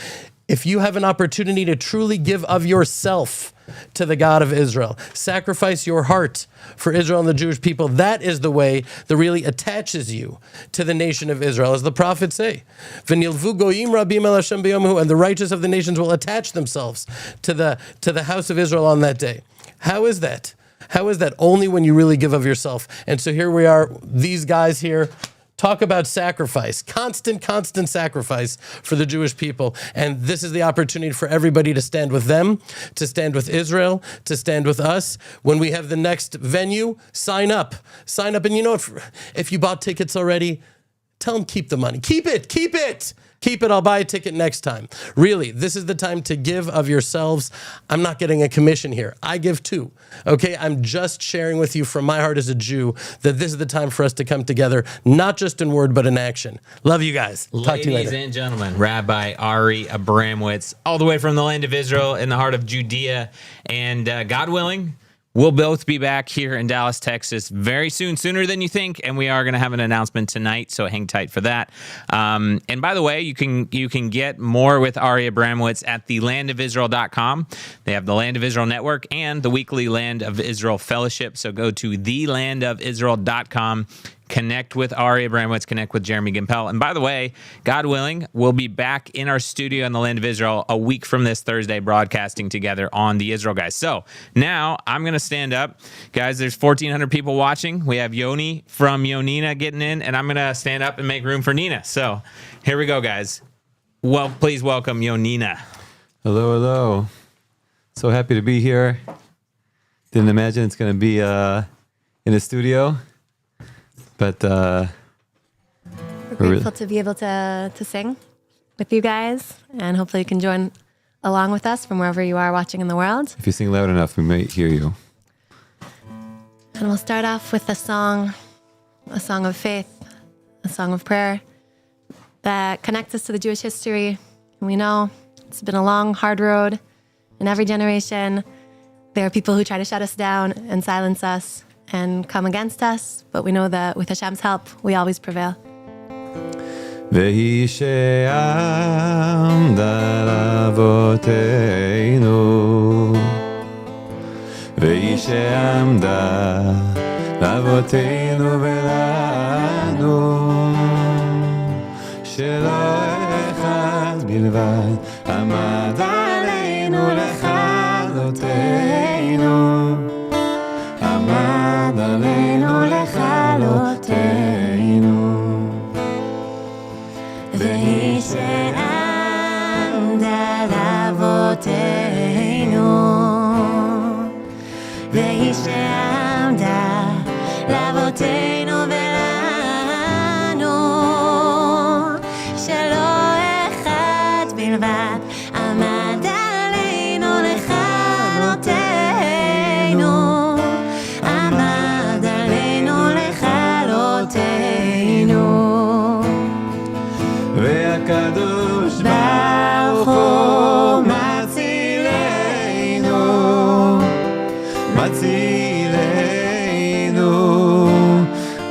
If you have an opportunity to truly give of yourself to the God of Israel, sacrifice your heart for Israel and the Jewish people, that is the way that really attaches you to the nation of Israel. As the prophets say, V'nilvu goyim rabim el Hashem b'yom, and the righteous of the nations will attach themselves to the house of Israel on that day. How is that? How is that? Only when you really give of yourself. And so here we are, these guys here, talk about sacrifice, constant sacrifice for the Jewish people. And this is the opportunity for everybody to stand with them, to stand with Israel, to stand with us. When we have the next venue, sign up. Sign up. And if you bought tickets already, tell them keep the money. Keep it. Keep it. I'll buy a ticket next time. Really, this is the time to give of yourselves. I'm not getting a commission here. I give too. Okay, I'm just sharing with you from my heart as a Jew that this is the time for us to come together, not just in word, but in action. Love you guys. Talk to you later. Ladies and gentlemen, Rabbi Ari Abramowitz, all the way from the land of Israel in the heart of Judea. And God willing, We'll both be back here in Dallas, Texas very soon, sooner than you think, and we are going to have an announcement tonight, so hang tight for that. And by the way, you can get more with Ari Abramowitz at thelandofisrael.com. They have the Land of Israel Network and the weekly Land of Israel Fellowship, so go to thelandofisrael.com. Connect with Ari Abramowitz, connect with Jeremy Gimpel. And by the way, God willing, we'll be back in our studio in the Land of Israel a week from this Thursday, broadcasting together on the Israel Guys. So now I'm going to stand up. Guys, there's 1,400 people watching. We have Yoni from Yonina getting in, and I'm going to stand up and make room for Nina. So here we go, guys. Well, please welcome Yonina. Hello, hello. So happy to be here. Didn't imagine it's going to be in a studio. But we're grateful to be able to sing with you guys, and hopefully you can join along with us from wherever you are watching in the world. If you sing loud enough, we might hear you. And we'll start off with a song of faith, a song of prayer that connects us to the Jewish history. And we know it's been a long, hard road. In every generation, there are people who try to shut us down and silence us and come against us, but we know that with Hashem's help, we always prevail. והיא שעמדה לאבותינו, והיא שעמדה לאבותינו ולנו, שלא אחד בלבד עמד עלינו לכלותנו, עמד עלינו לכלותנו. והיא שעמדה לאבותינו, והיא שעמדה לאבותינו ולנו, שלא אחד בלבד עמד עלינו לכלותנו, עמד עלינו לכלותנו. והקדוש ברוך הוא מצילנו, מצילנו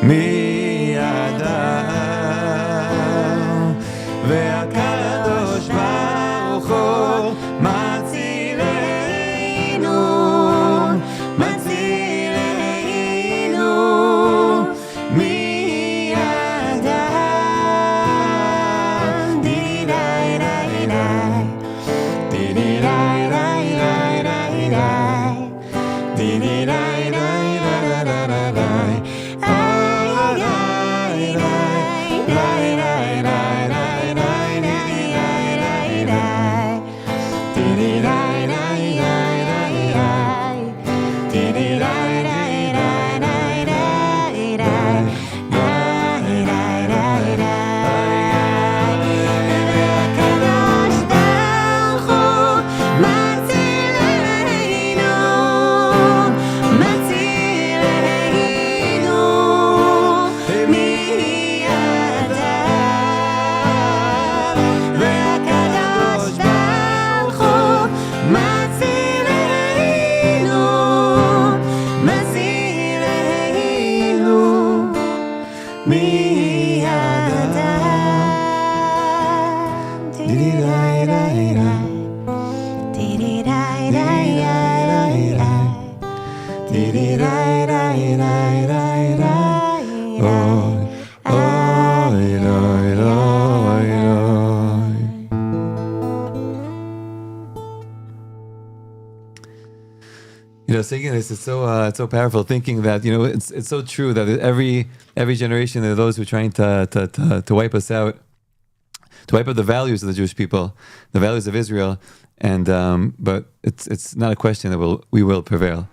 מידם, והקדוש ברוך הוא מצילנו, מצילנו Singing this is so powerful. Thinking that it's so true that every generation there are those who are trying to wipe us out, to wipe out the values of the Jewish people, the values of Israel, and but it's not a question that we will prevail.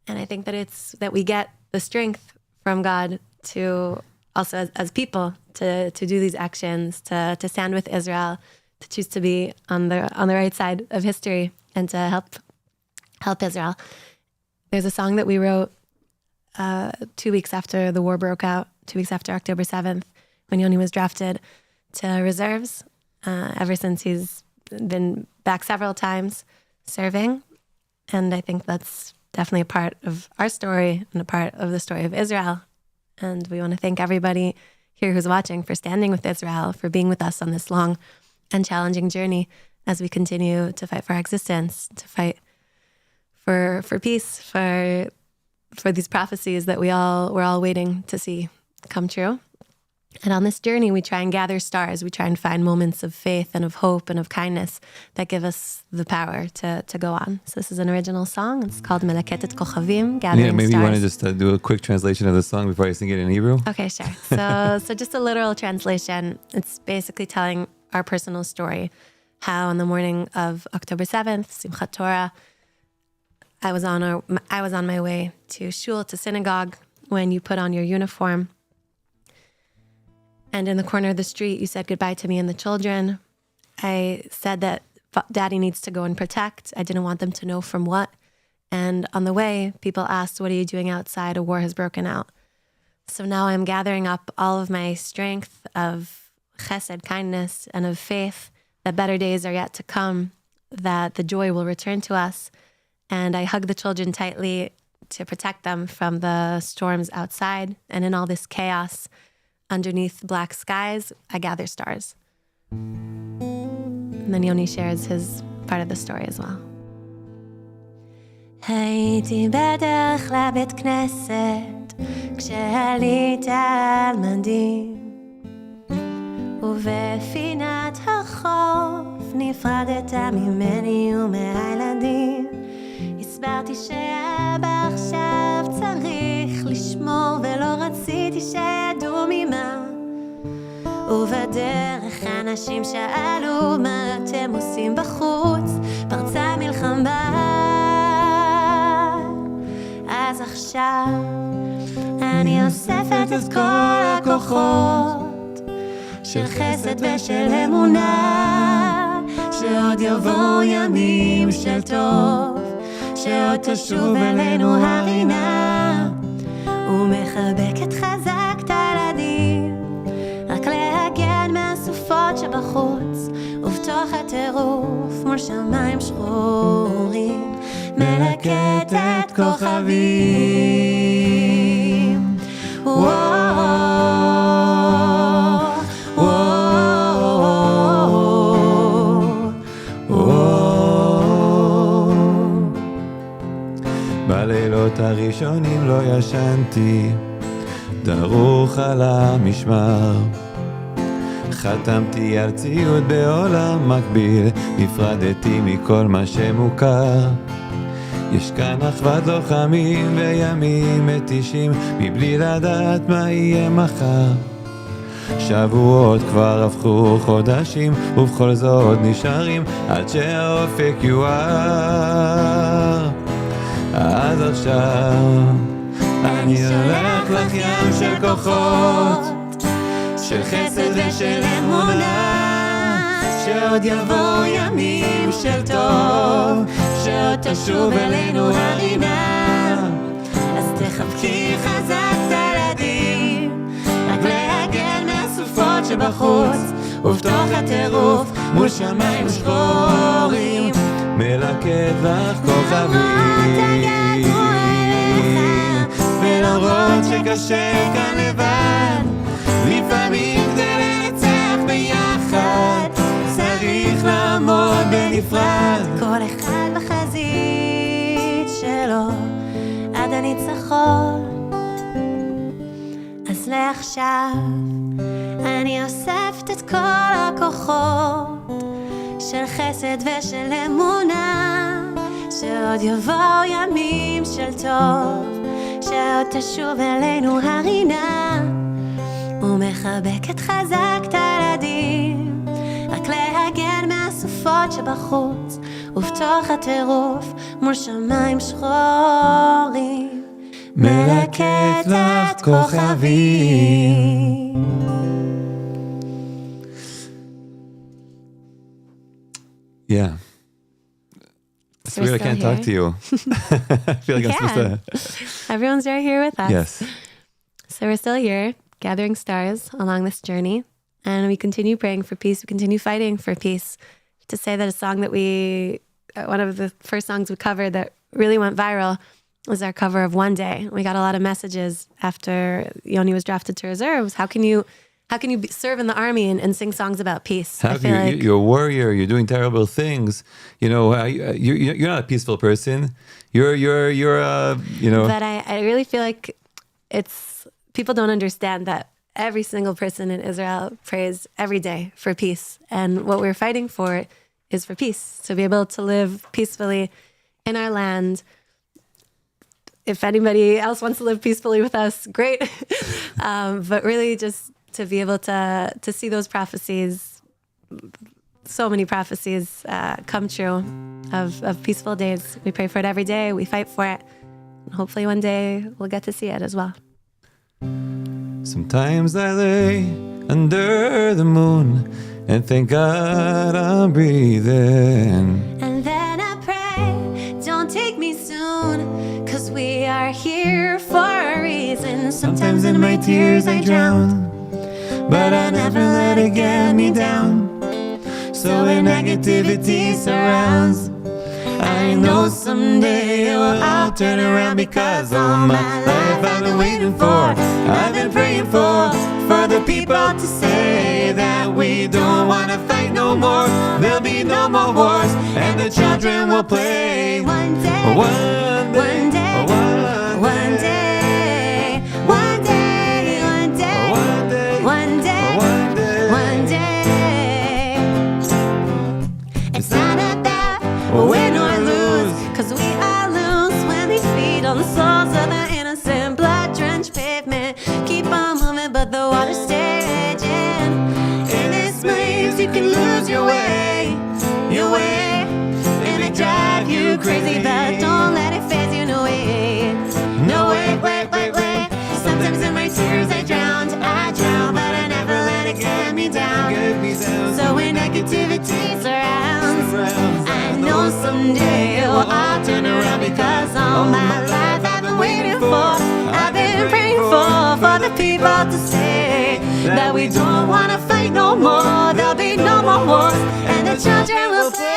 And I think that it's that we get the strength from God to also as people to do these actions, to stand with Israel, to choose to be on the right side of history, and to help Israel. There's a song that we wrote 2 weeks after the war broke out, 2 weeks after October 7th, when Yoni was drafted to reserves. Ever since he's been back several times serving. And I think that's definitely a part of our story and a part of the story of Israel. And we want to thank everybody here who's watching for standing with Israel, for being with us on this long and challenging journey as we continue to fight for our existence, to fight for peace, for these prophecies that we're all waiting to see come true. And on this journey, we try and gather stars. We try and find moments of faith and of hope and of kindness that give us the power to go on. So this is an original song. It's called Melaketet Kochavim, Gathering Yeah, maybe Stars. you want to just do a quick translation of the song before I sing it in Hebrew? Okay, sure. So just a literal translation. It's basically telling our personal story. How on the morning of October 7th, Simchat Torah, I was on my way to shul, to synagogue, when you put on your uniform. And in the corner of the street, you said goodbye to me and the children. I said that Daddy needs to go and protect. I didn't want them to know from what. And on the way, people asked, what are you doing outside? A war has broken out. So now I'm gathering up all of my strength of chesed, kindness, and of faith that better days are yet to come, that the joy will return to us. And I hug the children tightly to protect them from the storms outside. And in all this chaos, underneath black skies, I gather stars. And then Yoni shares his part of the story as well. הייתי בדרך לבית כנסת כשעלית על מדים ובפינת החוף נפרדת ממני ומהילדים הסברתי שאבא עכשיו צריך לשמור ולא רציתי שידעו ממה ובדרך אנשים שאלו מה אתם עושים בחוץ פרצה מלחמה אז עכשיו אני אוספת את כל הכוחות של חסד ושל אמונה שעוד יבואו ימים של טוב שעוד תשוב אלינו הרינה ומחבקת חזק את הילדים רק להגן מהסופות שבחוץ ובתוך הטירוף מול שמיים שחורים מלקטת כוכבים בלילות הראשונים לא ישנתי דרוך על המשמר חתמתי על ציוד בעולם מקביל נפרדתי מכל מה שמוכר יש כאן אחוות לוחמים וימים מתישים מבלי לדעת מה יהיה מחר שבועות כבר הפכו חודשים ובכל זאת נשארים עד שהאופק יואר אז עכשיו אני הולך לך ים של כוחות של חסד ושל אמונה שעוד יבואו ימים של טוב שעוד תשוב אלינו הרינה אז תחבקי חזק את הילדים רק להגן מהסופות שבחוץ ובתוך הטירוף מול שמיים שחורים מלקט לך כוכבים ולמרות שקשה כאן לבד לפעמים כדי לנצח ביחד צריך לעמוד בנפרד כל אחד בחזית שלו עד הניצחון אז לעכשיו אני אוספת את כל הכוחות של חסד ושל אמונה שעוד יבואו ימים של טוב שעוד תשוב אלינו הרינה ומחבקת חזק את הילדים רק להגן מהסופות שבחוץ ובתוך הטירוף מול שמיים שחורים מלקט לך כוכבים Yeah. It's weird I can't talk to you. I feel like I'm supposed to. Everyone's right here with us. Yes. So we're still here, gathering stars along this journey. And we continue praying for peace. We continue fighting for peace. To say that a song that one of the first songs we covered that really went viral was our cover of One Day. We got a lot of messages after Yoni was drafted to reserves. How can you serve in the army and sing songs about peace? You're a warrior. You're doing terrible things. You're not a peaceful person. You're But I really feel like people don't understand that every single person in Israel prays every day for peace. And what we're fighting for is for peace, to be able to live peacefully in our land. If anybody else wants to live peacefully with us, great. But really just to be able to see those prophecies, so many prophecies come true of peaceful days. We pray for it every day. We fight for it. And hopefully one day we'll get to see it as well. Sometimes I lay under the moon and thank God I'm breathing. And then I pray, don't take me soon, 'cause we are here for a reason. Sometimes in my tears I drown, but I never let it get me down. So when negativity surrounds, I know someday I'll turn around, because all my life I've been waiting for, I've been praying for the people to say that we don't want to fight no more. There'll be no more wars, and the children will play. One day, one day, one day, one day, one day, one day, one day, one day, one day, one day. It's not about win or lose, 'cause we all lose when we feed on the souls of the innocent, blood-drenched pavement. Keep on moving, but the water's still raging. In this place, you can lose your way, and it drive you crazy, but don't let it phase you. No way, no way, wait. Sometimes in my tears I drown, but I never let it get me down. So when negativity surrounds, I know someday I'll turn around, because all my life I've been waiting for, I've been praying for the people to say that we don't want to fight no more. There'll be no more wars, and the children will play.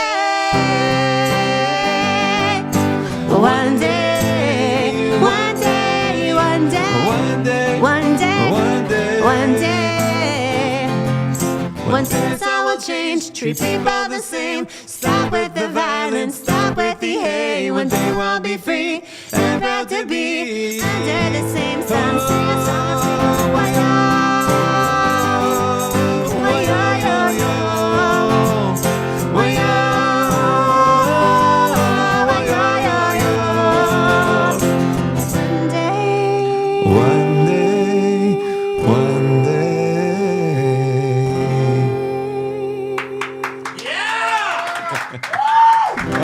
One day, one day, one day, one day, one day, one day, one day. Once this all will change, treat people the same. Stop with the violence, stop with the hate. One day we'll be free and proud to be under the same sun. Sing a song, sing a why-yo, why-yo, yo-yo, why-yo, why-yo, yo-yo. One day, one day, one day.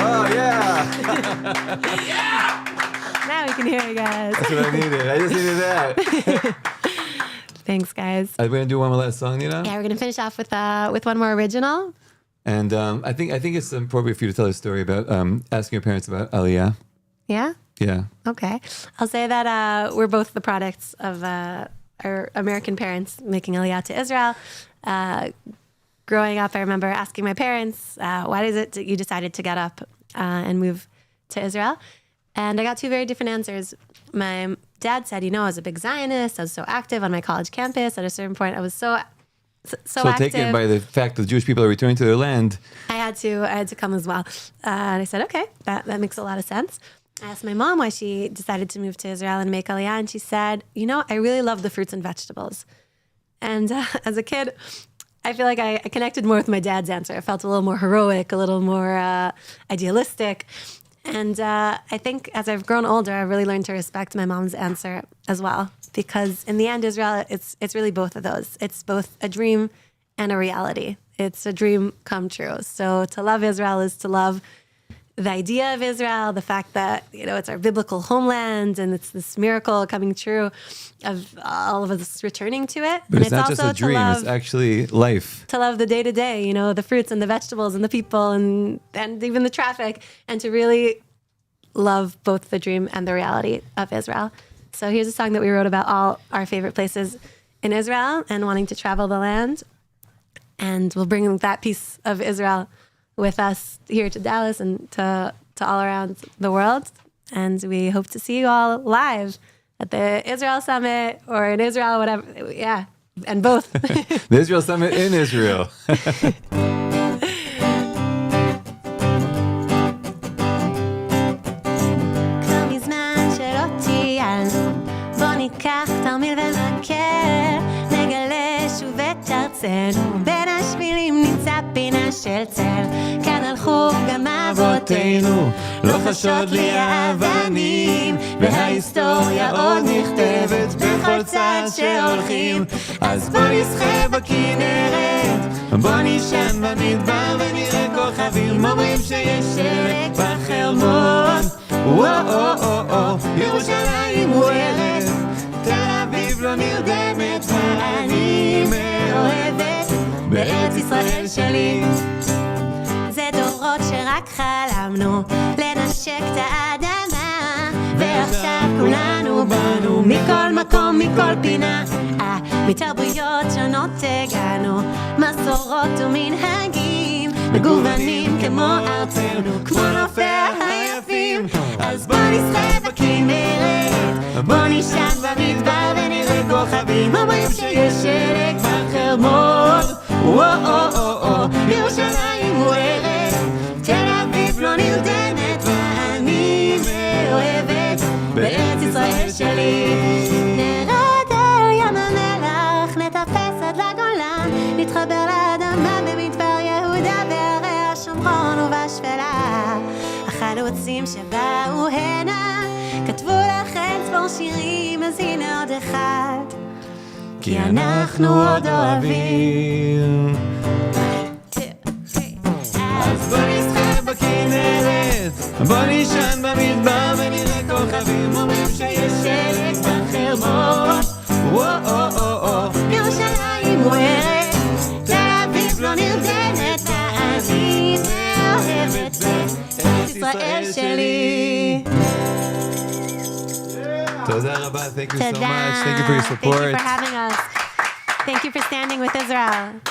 Oh yeah! now we can hear you guys. That's what I needed. I just needed that. Thanks, guys. Are we gonna do one more last song, Nina? Yeah, we're gonna finish off with one more original. And I think it's appropriate for you to tell a story about asking your parents about Aliyah. Yeah. Yeah. Okay. I'll say that we're both the products of our American parents making Aliyah to Israel. Growing up, I remember asking my parents, why is it that you decided to get up and move to Israel? And I got two very different answers. My dad said, I was a big Zionist. I was so active on my college campus. At a certain point, I was so active. Taken by the fact that Jewish people are returning to their land. I had to come as well. And I said, okay, that makes a lot of sense. I asked my mom why she decided to move to Israel and make Aliyah, and she said, I really love the fruits and vegetables. And as a kid, I feel like I connected more with my dad's answer. I felt a little more heroic, a little more idealistic. And I think as I've grown older, I've really learned to respect my mom's answer as well. Because in the end, Israel, it's really both of those. It's both a dream and a reality. It's a dream come true. So to love Israel is to love the idea of Israel, the fact that, it's our biblical homeland and it's this miracle coming true of all of us returning to it. But and it's not just a dream, it's actually life. To love the day-to-day, the fruits and the vegetables and the people and even the traffic, and to really love both the dream and the reality of Israel. So here's a song that we wrote about all our favorite places in Israel and wanting to travel the land. And we'll bring that piece of Israel with us here to Dallas and to all around the world. And we hope to see you all live at the Israel Summit or in Israel, whatever. Yeah, and both. The Israel Summit in Israel. כבר מזמן שלא טיילנו, בוא ניקח תרמיל ונקל, נגלה שוב את ארצנו, בין השבילים נמצא פינה של צל, כאן הלכו גם אבותינו, לא חשות לי האבנים, וההיסטוריה עוד נכתבת בכל צד שהולכים, אז בוא נשחה בכנרת, בוא נשען במדבר ונראה כוכבים, אומרים שיש שלג בחרמון, וואו, ירושלים מוארת, תל אביב לא נרדמת, ואני מאוהבת בארץ ישראל שלי. זה דורות שרק חלמנו לנשק את האדמה, ועכשיו כולנו באנו מכל מקום, מכל פינה, מתרבויות שונות הגענו, מסורות ומנהגים מגוונים כמו ארצנו, כמו נופיה היפים. אז בוא נשחה בכנרת, בוא נשען במדבר ונראה כוכבים, אומרים שיש שלג בחרמון, וואו, ירושלים מוארת, תל אביב לא נרדמת, ואני מאוהבת בארץ ישראל שלי. נרד אל ים המלח, נטפס עד לגולן, נתחבר לאדמה במדבר יהודה, בערי השומרון ובשפלה. החלוצים שבאו הנה כתבו לכם צבור שירים, אז הנה עוד אחד, כי אנחנו עוד אוהבים. אז בוא נשחה בכנרת, בוא נשען במדבר ונראה כוכבים, אומרים שיש שלג בחרמון, וואו, ירושלים מוארת, תל אביב לא נרדמת, ואני מאוהבת בארץ ישראל שלי. תודה רבה, thank you so תודה. much, thank you for your support. Thank you for having us. Thank you for standing with Israel.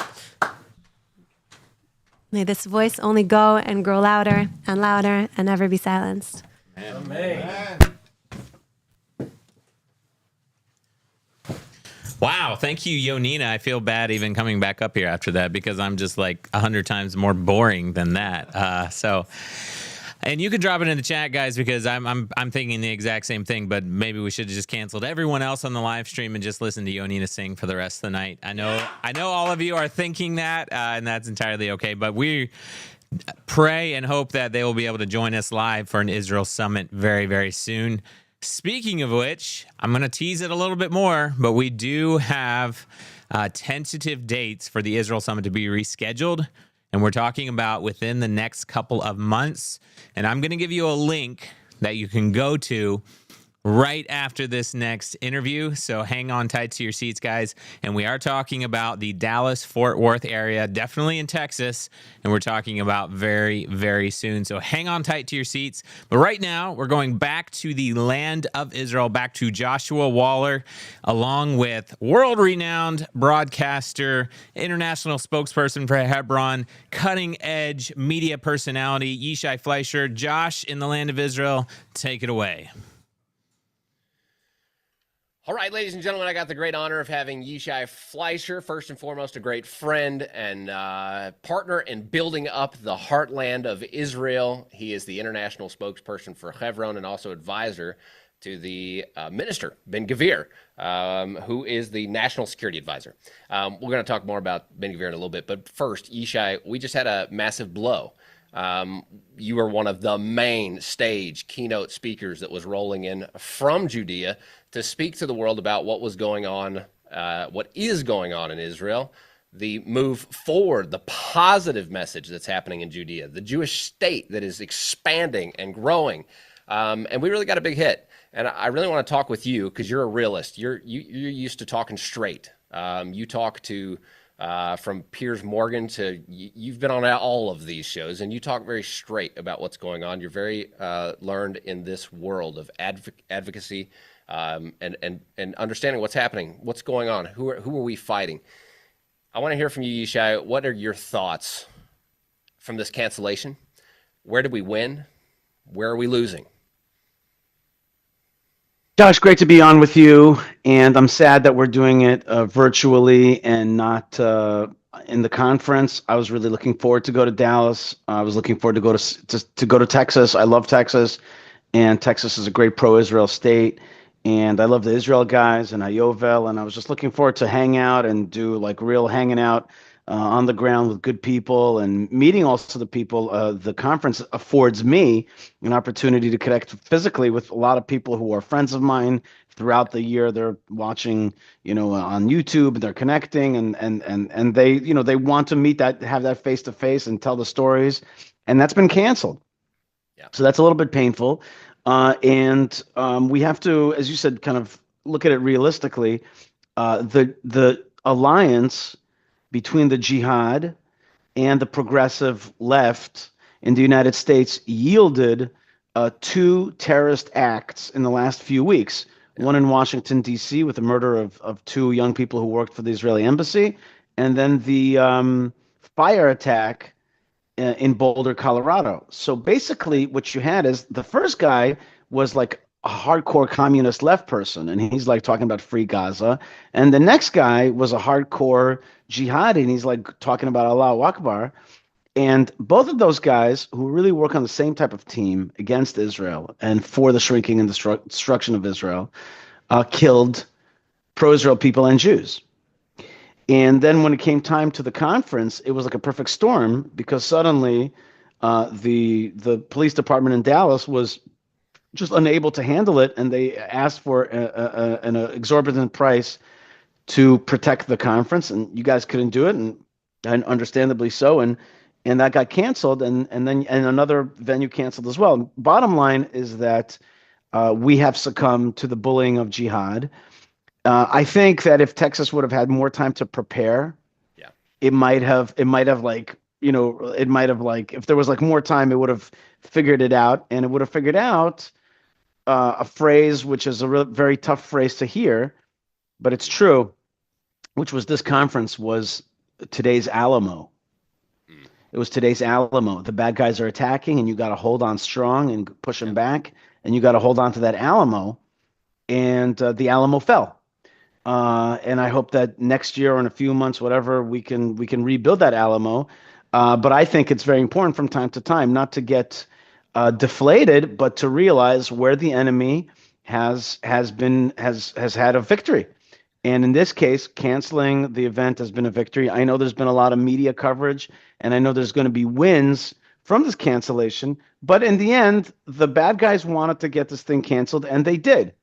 May this voice only go and grow louder and louder and never be silenced. Amen. Wow, thank you, Yonina. I feel bad even coming back up here after that because I'm just like 100 times more boring than that. And you can drop it in the chat, guys, because I'm thinking the exact same thing. But maybe we should have just canceled everyone else on the live stream and just listen to Yonina sing for the rest of the night. I know all of you are thinking that, and that's entirely okay. But we pray and hope that they will be able to join us live for an Israel summit very, very soon. Speaking of which, I'm going to tease it a little bit more, but we do have tentative dates for the Israel summit to be rescheduled. And we're talking about within the next couple of months. And I'm going to give you a link that you can go to right after this next interview. So hang on tight to your seats, guys. And we are talking about the Dallas-Fort Worth area, definitely in Texas. And we're talking about very, very soon. So hang on tight to your seats. But right now, we're going back to the land of Israel, back to Joshua Waller, along with world-renowned broadcaster, international spokesperson for Hevron, cutting-edge media personality, Yishi Fleer. Josh, in the land of Israel, take it away. All right, ladies and gentlemen, I got the great honor of having Yishi Fleer, first and foremost, a great friend and partner in building up the heartland of Israel. He is the international spokesperson for Hevron and also advisor to the minister, Ben-Gvir, who is the national security advisor. We're going to talk more about Ben-Gvir in a little bit, but first, Yishi, we just had a massive blow. You were one of the main stage keynote speakers that was rolling in from Judea to speak to the world about what was going on, what is going on in Israel, the move forward, the positive message that's happening in Judea, the Jewish state that is expanding and growing. And we really got a big hit. And I really want to talk with you because you're a realist. You're used to talking straight. You talk to from Piers Morgan to you've been on all of these shows, and you talk very straight about what's going on. You're very learned in this world of advocacy and understanding what's happening, what's going on, who are we fighting. I want to hear from you, Yishi. What are your thoughts from this cancellation? Where did we win? Where are we losing? Josh, great to be on with you. And I'm sad that we're doing it virtually and not in the conference. I was really looking forward to go to Dallas. I was looking forward to go to Texas. I love Texas, and Texas is a great pro-Israel state. And I love the Israel guys and Ayovel, and I was just looking forward to hang out and do like real hanging out on the ground with good people and meeting also the people. The conference affords me an opportunity to connect physically with a lot of people who are friends of mine throughout the year. They're watching, on YouTube, and they're connecting, and they, they want to have that face to face and tell the stories, and that's been canceled. Yeah. So that's a little bit painful. And we have to, as you said, kind of look at it realistically. The alliance between the jihad and the progressive left in the United States yielded 2 terrorist acts in the last few weeks. One in Washington, D.C., with the murder of 2 young people who worked for the Israeli embassy, and then the fire attack in Boulder, Colorado. So basically, what you had is the first guy was like a hardcore communist left person, and he's like talking about free Gaza. And the next guy was a hardcore jihadi, and he's like talking about Allahu Akbar. And both of those guys, who really work on the same type of team against Israel and for the shrinking and destruction of Israel, killed pro-Israel people and Jews. And then when it came time to the conference, it was like a perfect storm, because suddenly the police department in Dallas was just unable to handle it, and they asked for an exorbitant price to protect the conference, and you guys couldn't do it, and understandably so, and that got canceled, and then another venue canceled as well. Bottom line is that we have succumbed to the bullying of jihad. I think that if Texas would have had more time to prepare, it might have like, if there was like more time, it would have figured it out, and it would have figured out a phrase, which is a very tough phrase to hear, but it's true, which was this conference was today's Alamo. It was today's Alamo. The bad guys are attacking, and you got to hold on strong and push them back, and you got to hold on to that Alamo, and the Alamo fell. And I hope that next year or in a few months, whatever, we can rebuild that Alamo. But I think it's very important from time to time not to get deflated, but to realize where the enemy has had a victory. And in this case, canceling the event has been a victory. I know there's been a lot of media coverage, and I know there's going to be wins from this cancellation. But in the end, the bad guys wanted to get this thing canceled, and they did.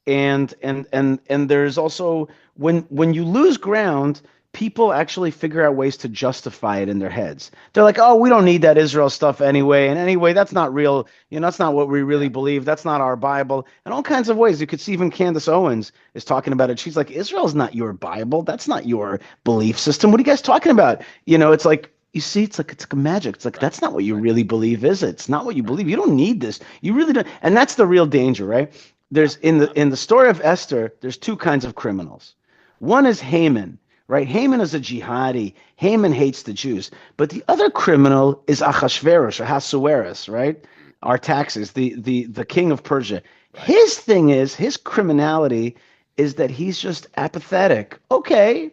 And there's also, when you lose ground, people actually figure out ways to justify it in their heads. They're like, oh, we don't need that Israel stuff anyway. And anyway, that's not real. That's not what we really believe. That's not our Bible. And all kinds of ways. You could see even Candace Owens is talking about it. She's like, Israel's not your Bible. That's not your belief system. What are you guys talking about? It's like, you see, it's like a magic. It's like, that's not what you really believe, is it? It's not what you believe. You don't need this. You really don't. And that's the real danger, right? There's in the story of Esther, there's 2 kinds of criminals. One is Haman. Right? Haman is a jihadi. Haman hates the Jews. But the other criminal is Achashverosh, or Hasuerus, right? Artaxerxes, the king of Persia. Right. His thing is, his criminality is that he's just apathetic. Okay,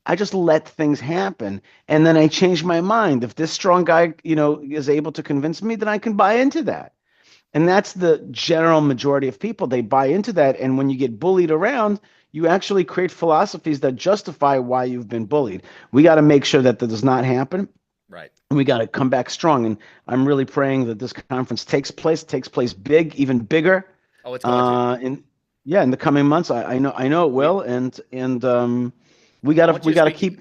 I just let things happen. And then I change my mind. If this strong guy, is able to convince me, then I can buy into that. And that's the general majority of people. They buy into that. And when you get bullied around, you actually create philosophies that justify why you've been bullied. We got to make sure that does not happen. Right. And we got to come back strong. And I'm really praying that this conference takes place big, even bigger. Oh, it's going to. In the coming months. I know it will. And we got to keep.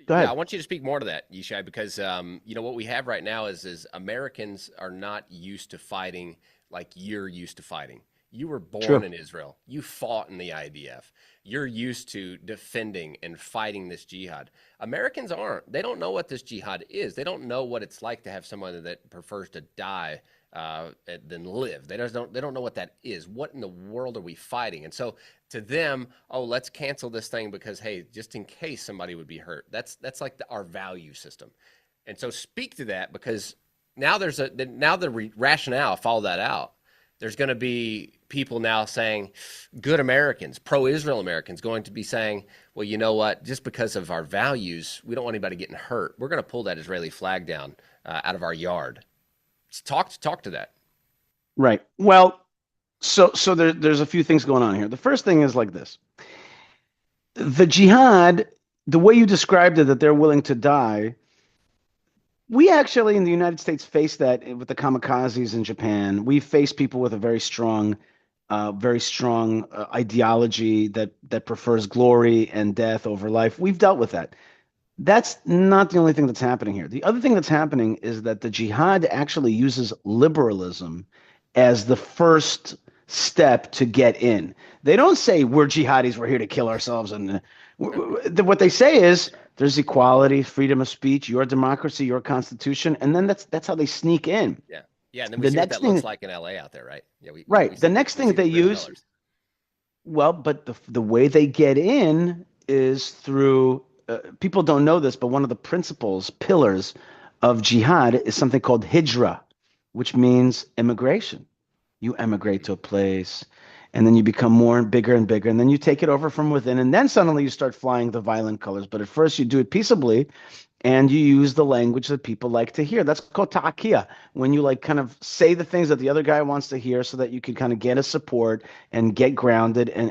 Go ahead. Yeah, I want you to speak more to that, Yishai, because what we have right now is Americans are not used to fighting like you're used to fighting. You were born in Israel. You fought in the IDF. You're used to defending and fighting this jihad. Americans aren't. They don't know what this jihad is. They don't know what it's like to have someone that prefers to die than live. They don't know what that is. What in the world are we fighting? And so to them, let's cancel this thing because, hey, just in case somebody would be hurt. That's like our value system. And so speak to that, because now the rationale, follow that out. there's going to be people now saying, good Americans, pro-Israel Americans, going to be saying, well, you know what? Just because of our values, we don't want anybody getting hurt. We're going to pull that Israeli flag down out of our yard. Talk to that. Right. Well, so there's a few things going on here. The first thing is like this. The jihad, the way you described it, that they're willing to die, we actually in the United States face that with the kamikazes in Japan. We face people with a very strong ideology that prefers glory and death over life. We've dealt with that. That's not the only thing that's happening here. The other thing that's happening is that the jihad actually uses liberalism as the first step to get in. They don't say we're jihadis, we're here to kill ourselves. And what they say is there's equality, freedom of speech, your democracy, your constitution, and then that's how they sneak in. Yeah, yeah. And then we see what that looks like in LA out there, right? Yeah, right. The next thing they use, well, but the way they get in is through. People don't know this, but one of the pillars of jihad is something called hijra, which means immigration. You emigrate to a place, and then you become more and bigger, and then you take it over from within, and then suddenly you start flying the violent colors. But at first you do it peaceably, and you use the language that people like to hear. That's called ta'akiyah, when you like kind of say the things that the other guy wants to hear so that you can kind of get a support and get grounded and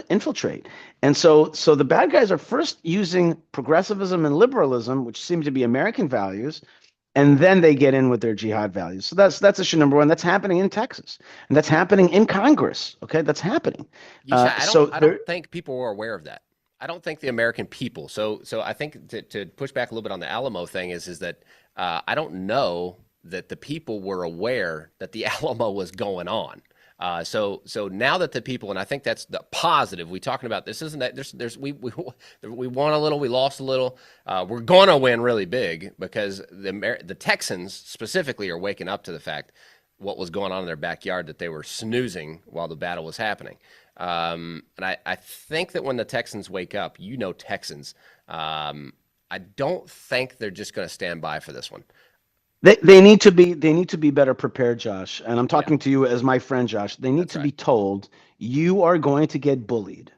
infiltrate. And so the bad guys are first using progressivism and liberalism, which seem to be American values, and then they get in with their jihad values. So that's issue number one. That's happening in Texas, and that's happening in Congress. Okay, that's happening. I don't think people are aware of that. I don't think the American people. So I think to push back a little bit on the Alamo thing is that I don't know that the people were aware that the Alamo was going on. So now that the people, and I think that's the positive. We talking about this isn't that we won a little, we lost a little. We're gonna win really big because the Texans specifically are waking up to the fact what was going on in their backyard, that they were snoozing while the battle was happening. And I think that when the Texans wake up, Texans, I don't think they're just going to stand by for this one. They need to be better prepared, Josh. And I'm talking to you as my friend, Josh. They need to be told you are going to get bullied.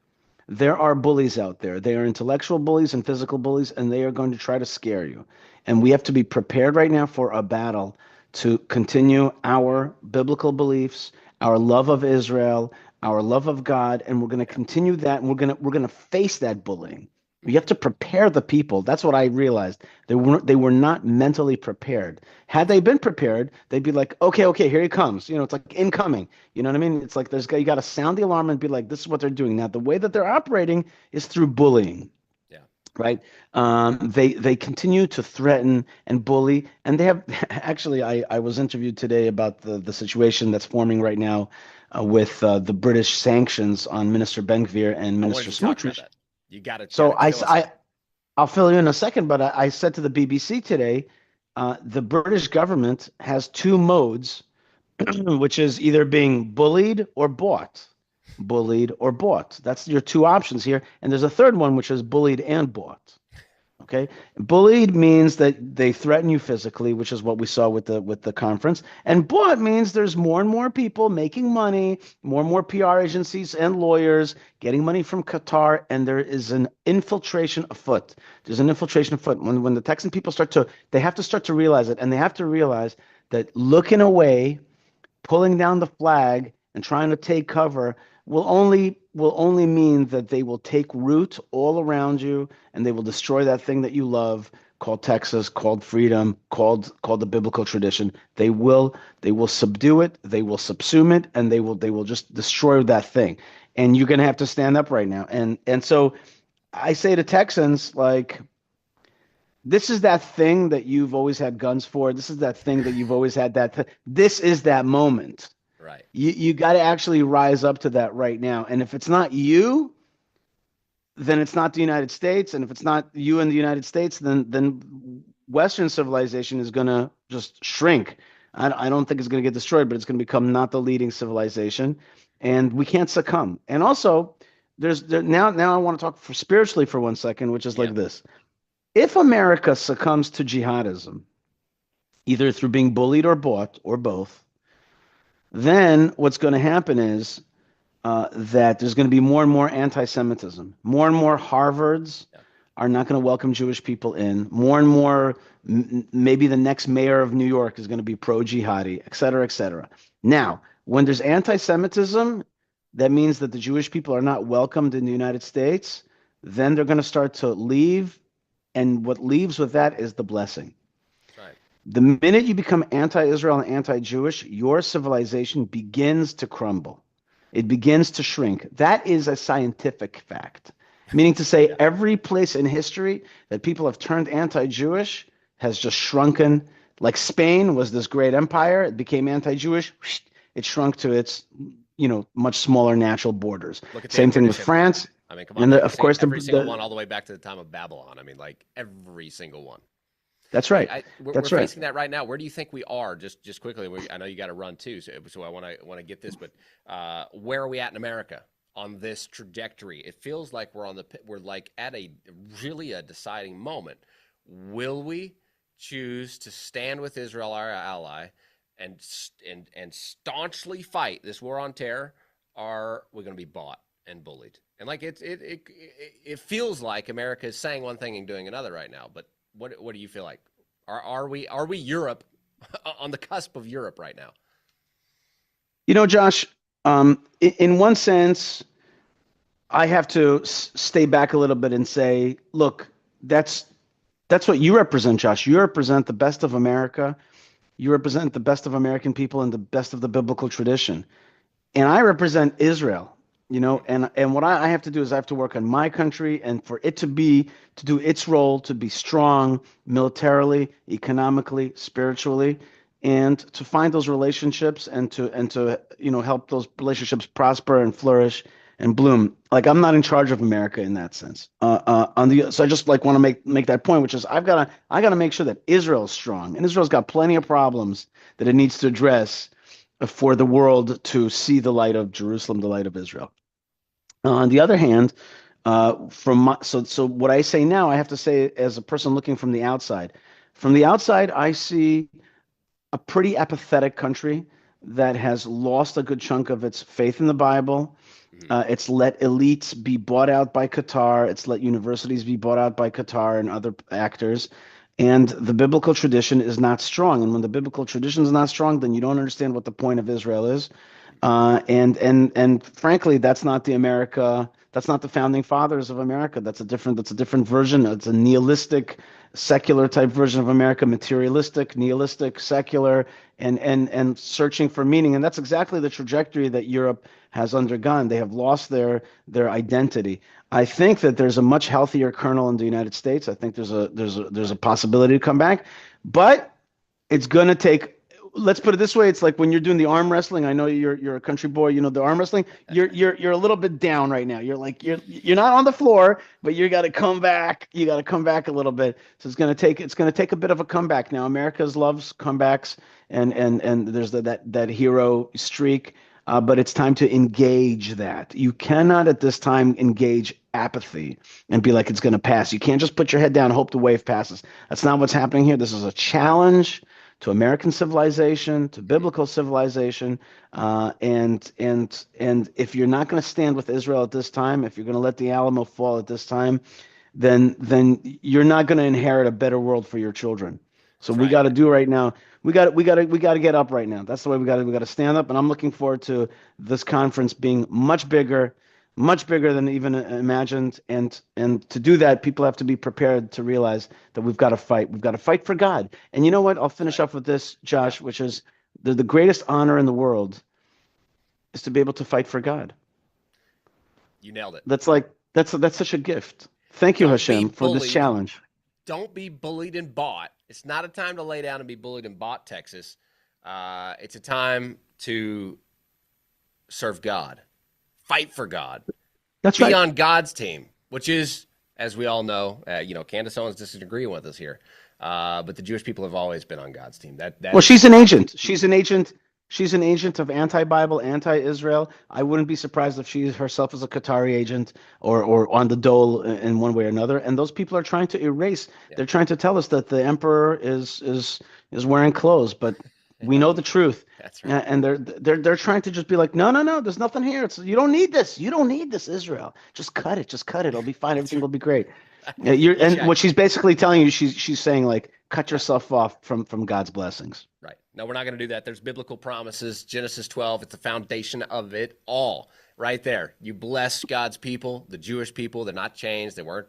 There are bullies out there. They are intellectual bullies and physical bullies, and they are going to try to scare you. And we have to be prepared right now for a battle to continue our biblical beliefs, our love of Israel, our love of God, and we're going to continue that, and we're going to face that bullying. You have to prepare the people. That's what I realized. They were not mentally prepared. Had they been prepared, they'd be like, okay, here he comes. It's like incoming. You know what I mean? It's like you got to sound the alarm and be like, this is what they're doing. Now, the way that they're operating is through bullying. Yeah. Right? They continue to threaten and bully, and they have actually. I was interviewed today about the situation that's forming right now with the British sanctions on Minister Ben-Gvir and Minister Smotrich. You got it. So I'll fill you in a second, but I said to the BBC today, the British government has two modes, which is either being bullied or bought. Bullied or bought. That's your two options here. And there's a third one, which is bullied and bought. Okay, bullied means that they threaten you physically, which is what we saw with the conference. And bought means there's more and more people making money, more and more PR agencies and lawyers getting money from Qatar, and there is an infiltration afoot. There's an infiltration afoot. When the Texan people they have to start to realize it, and they have to realize that looking away, pulling down the flag, and trying to take cover will only mean that they will take root all around you, and they will destroy that thing that you love, called Texas, called freedom, called the biblical tradition. They will subdue it, they will subsume it, and they will just destroy that thing. And you're going to have to stand up right now. And so I say to Texans, like, this is that thing that you've always had guns for. This is that thing that you've always had this is that moment. Right. You got to actually rise up to that right now. And if it's not you, then it's not the United States. And if it's not you in the United States, then Western civilization is going to just shrink. I don't think it's going to get destroyed, but it's going to become not the leading civilization. And we can't succumb. And also, now I want to talk spiritually for 1 second, which is like this. If America succumbs to jihadism, either through being bullied or bought or both, then what's going to happen is that there's going to be more and more anti-Semitism. More and more Harvards are not going to welcome Jewish people in. More and more, maybe the next mayor of New York is going to be pro-jihadi, et cetera, et cetera. Now, when there's anti-Semitism, that means that the Jewish people are not welcomed in the United States. Then they're going to start to leave. And what leaves with that is the blessing. Right. The minute you become anti-Israel and anti-Jewish, your civilization begins to crumble. It begins to shrink. That is a scientific fact. Meaning to say every place in history that people have turned anti-Jewish has just shrunken. Like Spain was this great empire. It became anti-Jewish. It shrunk to its, much smaller natural borders. Same thing with France. I mean, come on. And of course, every single one all the way back to the time of Babylon. I mean, like every single one. That's right. We're facing that right now. Where do you think we are? Just quickly. I know you got to run too, so I want to get this. But where are we at in America on this trajectory? It feels like we're like at a deciding moment. Will we choose to stand with Israel, our ally, and staunchly fight this war on terror? Or are we going to be bought and bullied? And like it feels like America is saying one thing and doing another right now. But what do you feel like? Are we Europe on the cusp of Europe right now? Josh, in one sense, I have to stay back a little bit and say, look, that's what you represent, Josh. You represent the best of America. You represent the best of American people and the best of the biblical tradition. And I represent Israel. And what I have to do is I have to work on my country and for it to do its role, to be strong militarily, economically, spiritually, and to find those relationships and to help those relationships prosper and flourish and bloom. Like I'm not in charge of America in that sense. So I just want to make that point, which is I gotta make sure that Israel's strong, and Israel's got plenty of problems that it needs to address for the world to see the light of Jerusalem, the light of Israel. On the other hand, so what I say now, I have to say as a person looking from the outside. From the outside, I see a pretty apathetic country that has lost a good chunk of its faith in the Bible. It's let elites be bought out by Qatar. It's let universities be bought out by Qatar and other actors. And the biblical tradition is not strong. And when the biblical tradition is not strong, then you don't understand what the point of Israel is. And frankly, that's not the founding fathers of America. That's a different version. It's a nihilistic, secular type version of America, materialistic, nihilistic, secular, and searching for meaning. And that's exactly the trajectory that Europe has undergone. They have lost their identity. I think that there's a much healthier kernel in the United States. I think there's a possibility to come back, but it's going to take. Let's put it this way: it's like when you're doing the arm wrestling. I know you're a country boy. The arm wrestling. You're a little bit down right now. You're not on the floor, but you got to come back. You got to come back a little bit. So it's going to take a bit of a comeback. Now America loves comebacks, and there's that hero streak. But it's time to engage that. You cannot at this time engage apathy and be like it's going to pass. You can't just put your head down and hope the wave passes. That's not what's happening here. This is a challenge to American civilization, to biblical civilization, and if you're not going to stand with Israel at this time, if you're going to let the Alamo fall at this time, then you're not going to inherit a better world for your children. So we got to do right now. We got to get up right now. That's the way we got to stand up. And I'm looking forward to this conference being much bigger than even imagined. And to do that, people have to be prepared to realize that we've got to fight. We've got to fight for God. And you know what? I'll finish up with this, Josh, which is the greatest honor in the world is to be able to fight for God. You nailed it. That's such a gift. Thank you, Hashem, for this challenge. Don't be bullied and bought. It's not a time to lay down and be bullied and bought, Texas. It's a time to serve God. Fight for God. That's be right. on God's team, which is, as we all know, Candace Owens disagreeing with us here. But the Jewish people have always been on God's team. Well, she's an agent. She's an agent of anti-Bible, anti-Israel. I wouldn't be surprised if she herself is a Qatari agent or on the dole in one way or another. And those people are trying to erase. Yeah. They're trying to tell us that the emperor is wearing clothes, but We know the truth. That's right. And they're trying to just be like, no, there's nothing here. You don't need this. You don't need this, Israel. Just cut it. It'll be fine. Everything will be great. And what she's basically telling you, she's saying like, cut yourself off from God's blessings. Right. No, we're not going to do that. There's biblical promises. Genesis 12, it's the foundation of it all. Right there. You bless God's people, the Jewish people. They're not changed. They weren't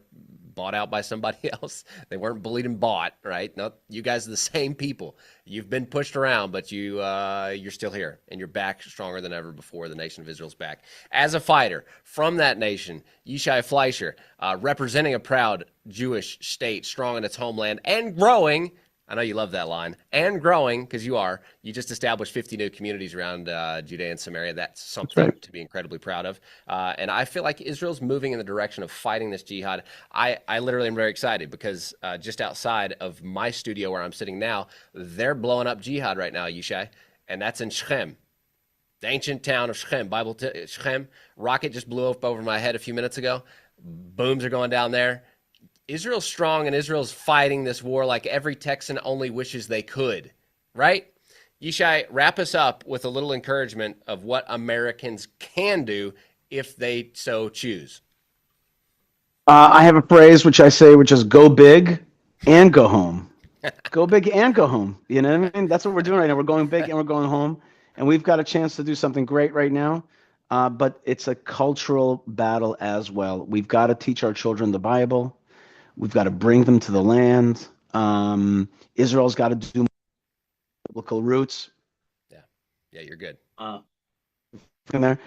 bought out by somebody else. They weren't bullied and bought, right? No, you guys are the same people. You've been pushed around, but you're still here, and you're back stronger than ever before. The nation of Israel's back. As a fighter from that nation, Yishi Fleer, representing a proud Jewish state, strong in its homeland and growing. I know you love that line. And growing, because you just established 50 new communities around Judea and Samaria. That's something to be incredibly proud of. And I feel like Israel's moving in the direction of fighting this jihad. I literally am very excited because just outside of my studio where I'm sitting now, they're blowing up jihad right now, Yishi. And that's in Shechem, the ancient town of Shechem. Shechem. Rocket just blew up over my head a few minutes ago. Booms are going down there. Israel's strong and Israel's fighting this war like every Texan only wishes they could, right? Yishi, wrap us up with a little encouragement of what Americans can do if they so choose. I have a phrase which I say, which is go big and go home. Go big and go home. You know what I mean? That's what we're doing right now. We're going big and we're going home. And we've got a chance to do something great right now. But it's a cultural battle as well. We've got to teach our children the Bible. We've got to bring them to the land. Israel's got to do biblical roots. Yeah, you're good. In there,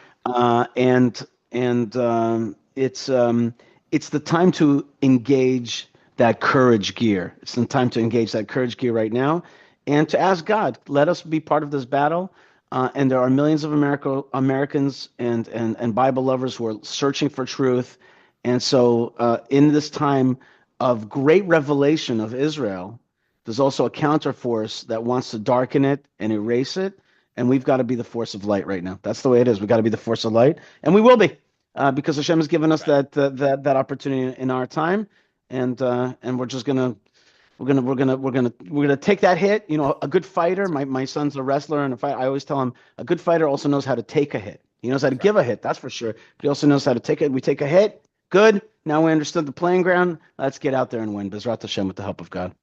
it's the time to engage that courage gear. It's the time to engage that courage gear right now, and to ask God, let us be part of this battle. And there are millions of Americans and Bible lovers who are searching for truth, and so in this time of great revelation of Israel, there's also a counterforce that wants to darken it and erase it, and we've got to be the force of light right now. That's the way it is. We've got to be the force of light, and we will be, because Hashem has given us that opportunity in our time, and we're just gonna take that hit. You know, a good fighter. My son's a wrestler and a fighter. I always tell him a good fighter also knows how to take a hit. He knows how to give a hit, that's for sure. But he also knows how to take it. We take a hit. Good. Now we understood the playing ground. Let's get out there and win. Bezrat Hashem with the help of God.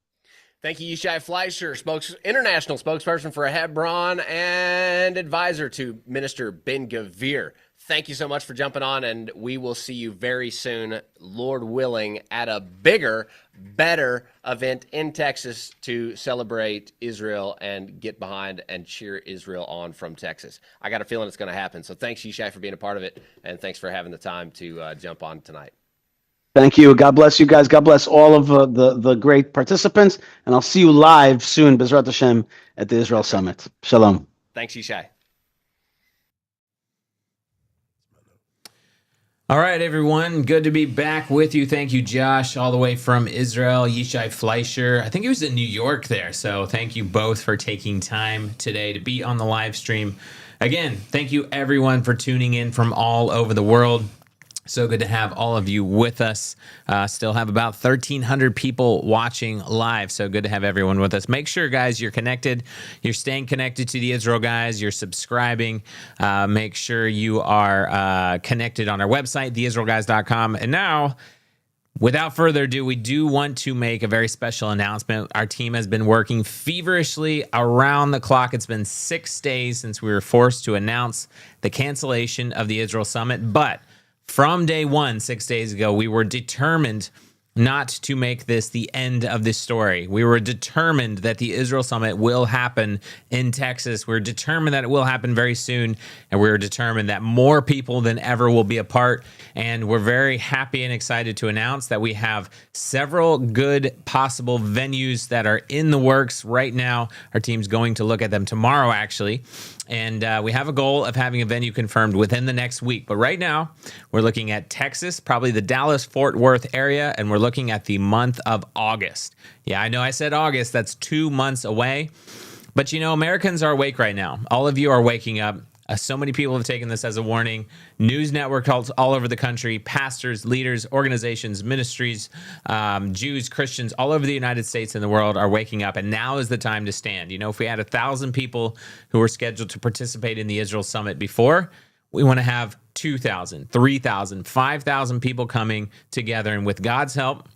Thank you, Yishi Fleer, international spokesperson for Hevron and advisor to Minister Ben-Gvir. Thank you so much for jumping on, and we will see you very soon, Lord willing, at a bigger, better event in Texas to celebrate Israel and get behind and cheer Israel on from Texas. I got a feeling it's going to happen. So thanks, Yishi, for being a part of it, and thanks for having the time to jump on tonight. Thank you. God bless you guys. God bless all of the great participants, and I'll see you live soon, Bezrat Hashem, at the Israel Summit. Shalom. Thanks, Yishi. All right, everyone. Good to be back with you. Thank you, Josh, all the way from Israel. Yishi Fleer. I think he was in New York there. So thank you both for taking time today to be on the live stream. Again, thank you, everyone, for tuning in from all over the world. So good to have all of you with us. Still have about 1,300 people watching live. So good to have everyone with us. Make sure, guys, you're connected. You're staying connected to the Israel guys. You're subscribing. Make sure you are connected on our website, theisraelguys.com. And now, without further ado, we do want to make a very special announcement. Our team has been working feverishly around the clock. It's been 6 days since we were forced to announce the cancellation of the Israel Summit. But from day one, 6 days ago, we were determined not to make this the end of this story. We were determined that the Israel Summit will happen in Texas. We're determined that it will happen very soon, and we're determined that more people than ever will be a part. And we're very happy and excited to announce that we have several good possible venues that are in the works right now. Our team's going to look at them tomorrow, actually. And we have a goal of having a venue confirmed within the next week. But right now, we're looking at Texas, probably the Dallas-Fort Worth area, and we're looking at the month of August. Yeah, I know I said August. That's 2 months away. But, you know, Americans are awake right now. All of you are waking up. So many people have taken this as a warning. News networks all over the country, pastors, leaders, organizations, ministries, Jews, Christians, all over the United States and the world are waking up. And now is the time to stand. You know, if we had 1,000 people who were scheduled to participate in the Israel Summit before, we want to have 2,000, 3,000, 5,000 people coming together. And with God's help,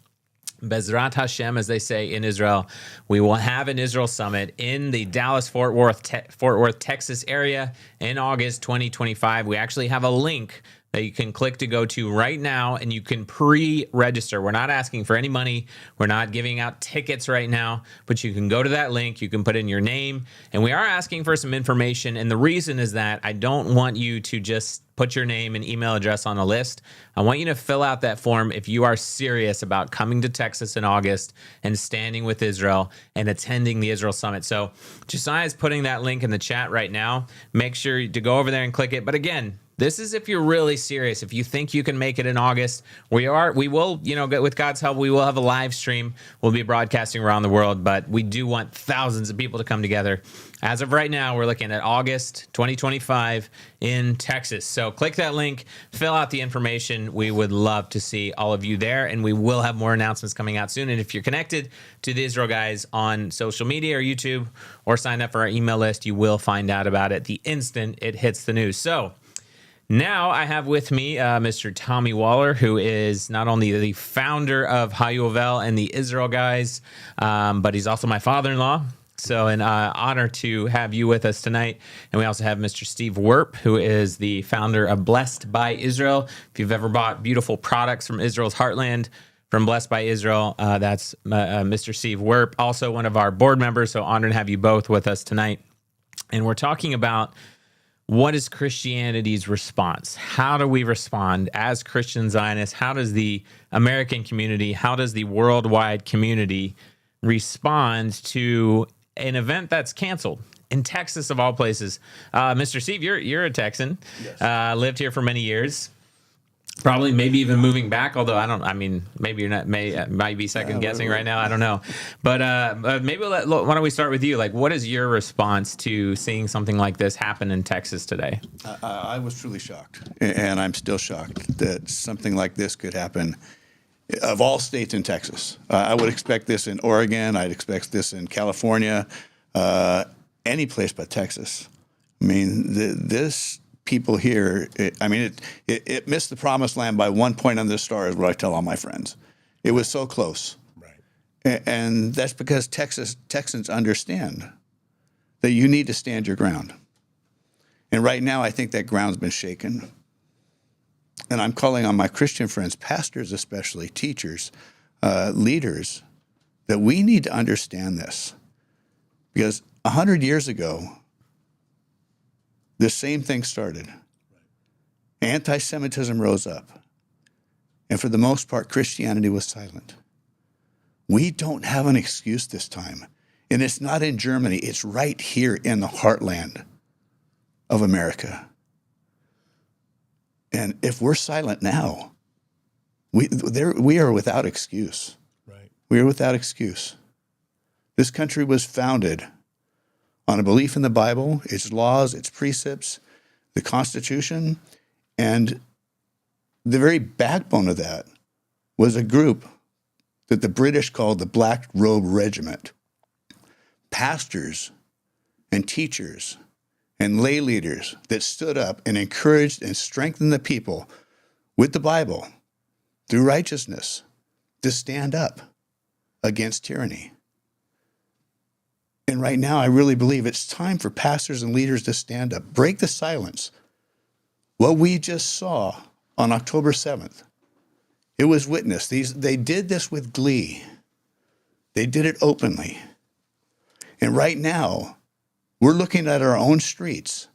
Bezrat Hashem, as they say in Israel, we will have an Israel Summit in the Dallas-Fort Worth, Texas area in August 2025. We actually have a link that you can click to go to right now, and you can pre-register. We're not asking for any money. We're not giving out tickets right now, but you can go to that link. You can put in your name, and we are asking for some information. And the reason is that I don't want you to just put your name and email address on a list. I want you to fill out that form if you are serious about coming to Texas in August and standing with Israel and attending the Israel Summit. So Josiah is putting that link in the chat right now. Make sure to go over there and click it. But again, this is if you're really serious. If you think you can make it in August, we will, with God's help, we will have a live stream. We'll be broadcasting around the world, but we do want thousands of people to come together. As of right now, we're looking at August 2025 in Texas. So click that link, fill out the information. We would love to see all of you there, and we will have more announcements coming out soon. And if you're connected to the Israel Guys on social media or YouTube or signed up for our email list, you will find out about it the instant it hits the news. So now I have with me Mr. Tommy Waller, who is not only the founder of Hayovel and the Israel Guys, but he's also my father-in-law. So an honor to have you with us tonight. And we also have Mr. Steve Werp, who is the founder of Blessed by Israel. If you've ever bought beautiful products from Israel's heartland, from Blessed by Israel, that's Mr. Steve Werp, also one of our board members. So honored to have you both with us tonight. And we're talking about what is Christianity's response? How do we respond as Christian Zionists? How does the American community, how does the worldwide community respond to an event that's canceled in Texas of all places? Mr. Steve, you're a Texan, yes. Lived here for many years. Probably, maybe even moving back. Although maybe you're not. Might be second guessing right now. I don't know. But maybe why don't we start with you? Like, what is your response to seeing something like this happen in Texas today? I was truly shocked, and I'm still shocked that something like this could happen. Of all states in Texas, I would expect this in Oregon. I'd expect this in California, any place but Texas. I mean, this. People here, it missed the promised land by 1 point on the star, is what I tell all my friends. It was so close. Right. And that's because Texans understand that you need to stand your ground. And right now, I think that ground's been shaken. And I'm calling on my Christian friends, pastors especially, teachers, leaders, that we need to understand this. Because 100 years ago, the same thing started. Anti-Semitism rose up. And for the most part, Christianity was silent. We don't have an excuse this time. And it's not in Germany. It's right here in the heartland of America. And if we're silent now, we are without excuse. Right. We are without excuse. This country was founded on a belief in the Bible, its laws, its precepts, the Constitution, and the very backbone of that was a group that the British called the Black Robe Regiment. Pastors and teachers and lay leaders that stood up and encouraged and strengthened the people with the Bible through righteousness to stand up against tyranny. And right now, I really believe it's time for pastors and leaders to stand up, break the silence. What we just saw on October 7th, it was witnessed. They did this with glee. They did it openly. And right now, we're looking at our own streets.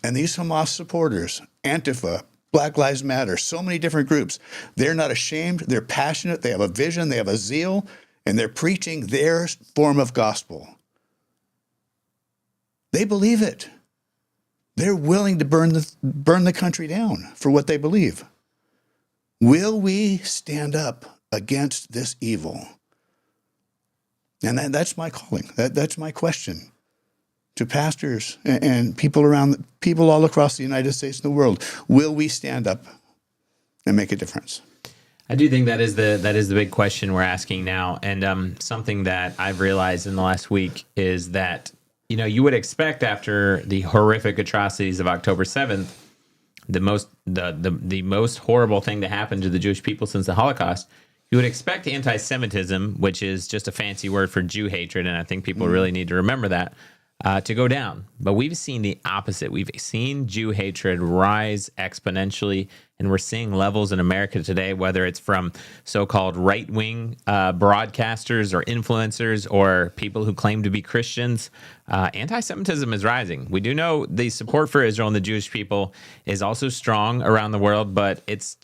And these Hamas supporters, Antifa, Black Lives Matter, so many different groups, they're not ashamed. They're passionate. They have a vision. They have a zeal. And they're preaching their form of gospel. They believe it. They're willing to burn the country down for what they believe. Will we stand up against this evil? And that's my calling. That's my question. to pastors and people all across the United States and the world. Will we stand up and make a difference? I do think that is the big question we're asking now, and something that I've realized in the last week is that you would expect after the horrific atrocities of October 7th, the most horrible thing to happen to the Jewish people since the Holocaust, you would expect anti-Semitism, which is just a fancy word for Jew hatred, and I think people really need to remember that, to go down. But we've seen the opposite. We've seen Jew hatred rise exponentially, and we're seeing levels in America today, whether it's from so-called right-wing broadcasters or influencers or people who claim to be Christians. Anti-Semitism is rising. We do know the support for Israel and the Jewish people is also strong around the world, but it's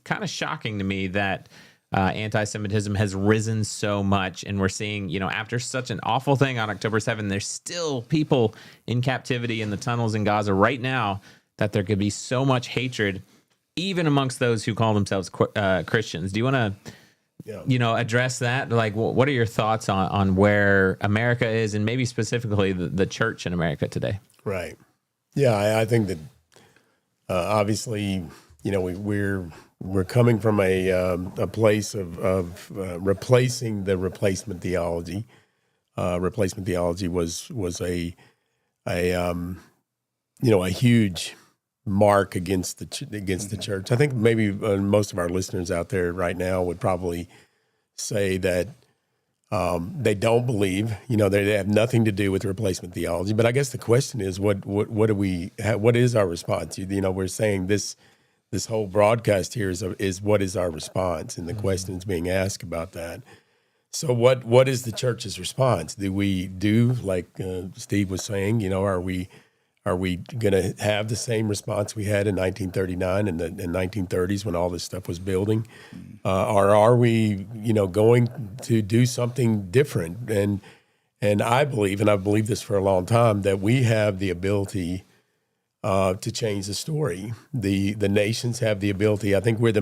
kind of shocking to me that anti-Semitism has risen so much, and we're seeing, after such an awful thing on October 7th, there's still people in captivity in the tunnels in Gaza right now, that there could be so much hatred, even amongst those who call themselves Christians. Do you want to, address that? Like, what are your thoughts on where America is, and maybe specifically the church in America today? Right. Yeah, I think that obviously, we're coming from a place of replacing the replacement theology. Replacement theology was a huge mark against the church. I think maybe most of our listeners out there right now would probably say that they don't believe. They have nothing to do with replacement theology. But I guess the question is, what is our response? We're saying this whole broadcast here is what is our response, and the questions being asked about that. So what is the church's response? Do we do like Steve was saying? Are we going to have the same response we had in 1939 and the 1930s when all this stuff was building, or are we going to do something different? And I believe, and I've believed this for a long time, that we have the ability to change the story. The nations have the ability. I think we're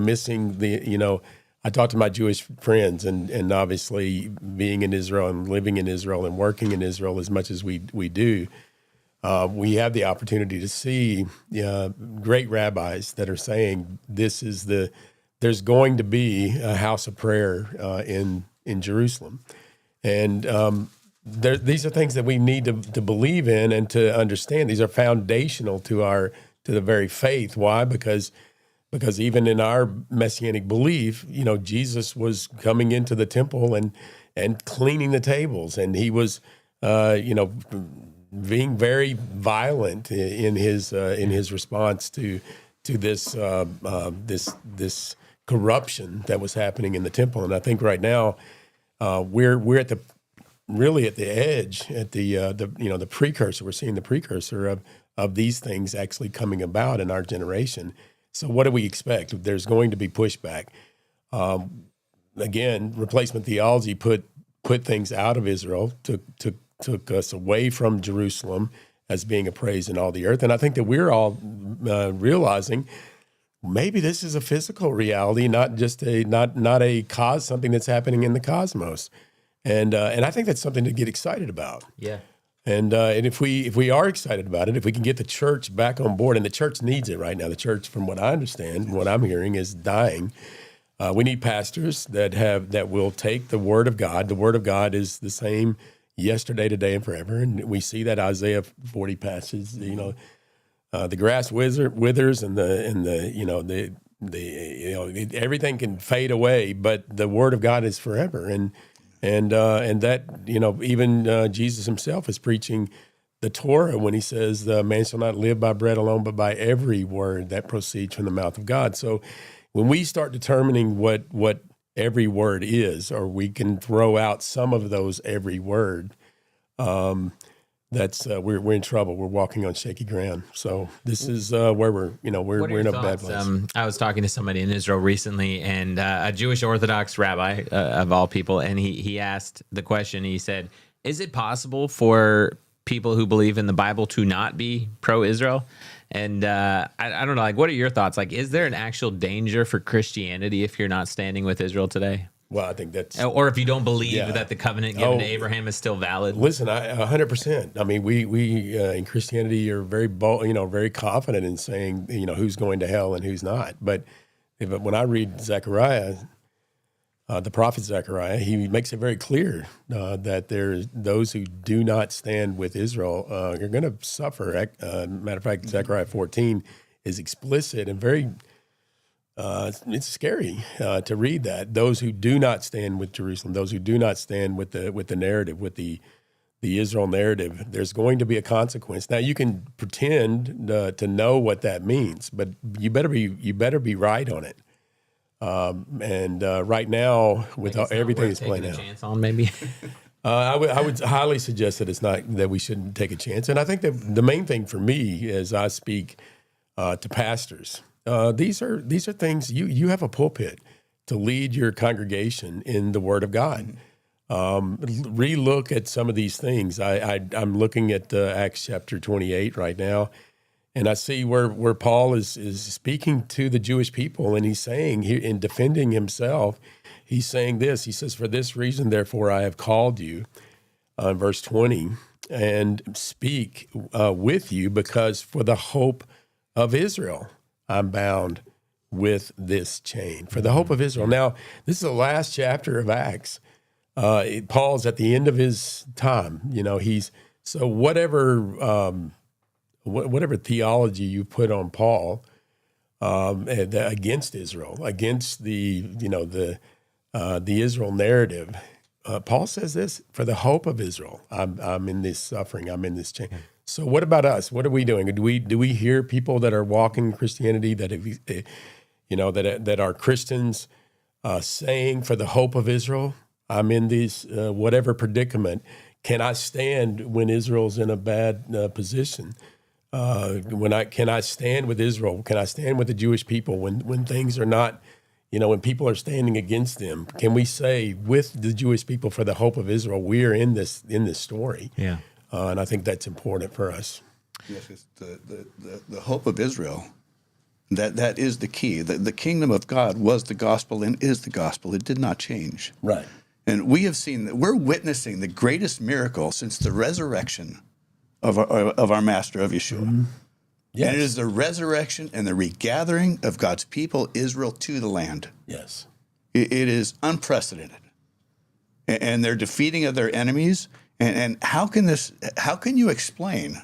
I talk to my Jewish friends, and obviously being in Israel and living in Israel and working in Israel as much as we do, we have the opportunity to see great rabbis that are saying there's going to be a house of prayer in Jerusalem, and these are things that we need to believe in and to understand. These are foundational to the very faith. Why? Because even in our messianic belief, Jesus was coming into the temple and cleaning the tables, and he was, being very violent in his response to this corruption that was happening in the temple. And I think right now we're at the edge, at the precursor. We're seeing the precursor of these things actually coming about in our generation. So what do we expect? There's going to be pushback. Again, replacement theology put things out of Israel, took us away from Jerusalem as being appraised in all the earth. And I think that we're all realizing maybe this is a physical reality, not just not a cause, something that's happening in the cosmos. And I think that's something to get excited about. Yeah. And if we are excited about it, if we can get the church back on board, and the church needs it right now. The church, from what I understand, what I'm hearing, is dying. We need pastors that will take the word of God. The word of God is the same yesterday, today, and forever. And we see that Isaiah 40 passage. The grass withers, and everything can fade away, but the word of God is forever. And that, even Jesus himself is preaching the Torah when he says, man shall not live by bread alone, but by every word that proceeds from the mouth of God. So when we start determining what every word is, or we can throw out some of those every word, that's we're in trouble. We're walking on shaky ground. So this is where we're in a bad place. I was talking to somebody in Israel recently, and a Jewish Orthodox rabbi of all people, and he asked the question. He said, "Is it possible for people who believe in the Bible to not be pro-Israel?" And I don't know, like, what are your thoughts? Like, is there an actual danger for Christianity if you're not standing with Israel today? Well, I think that's, or if you don't believe that the covenant given to Abraham is still valid. Listen, 100%. I mean, we in Christianity are very bold, very confident in saying, who's going to hell and who's not. But when I read Zechariah, the prophet Zechariah, he makes it very clear that there's those who do not stand with Israel are going to suffer. Matter of fact, Zechariah 14 is explicit and very. It's scary to read that. Those who do not stand with Jerusalem, those who do not stand with the narrative, with the Israel narrative, there's going to be a consequence. Now you can pretend to know what that means, but you better be right on it. Right now, with everything that's playing out, chance on maybe. I would highly suggest that it's not that we shouldn't take a chance. And I think that the main thing for me, as I speak to pastors. These are things you have a pulpit to lead your congregation in the Word of God. Relook at some of these things. I'm looking at Acts chapter 28 right now, and I see where Paul is speaking to the Jewish people, and he's saying in defending himself, he's saying this. He says, "For this reason, therefore, I have called you," verse 20, "and speak with you, because for the hope of Israel I'm bound with this chain." For the hope of Israel. Now, this is the last chapter of Acts. Paul's at the end of his time. So whatever theology you put on Paul against Israel, against the Israel narrative, Paul says this: for the hope of Israel, I'm in this suffering, I'm in this chain. So what about us? What are we doing? Do we hear people that are walking Christianity that have, that are Christians saying, for the hope of Israel, I'm in this whatever predicament. Can I stand when Israel's in a bad position? Can I stand with Israel? Can I stand with the Jewish people when things are not, when people are standing against them? Can we say with the Jewish people, for the hope of Israel, we are in this story? Yeah. And I think that's important for us. Yes, it's the hope of Israel. That is the key. The kingdom of God was the gospel and is the gospel. It did not change. Right. And we have seen that we're witnessing the greatest miracle since the resurrection of our Master, of Yeshua. Mm-hmm. Yes. And it is the resurrection and the regathering of God's people, Israel, to the land. Yes. It is unprecedented. And their defeating of their enemies. And how can you explain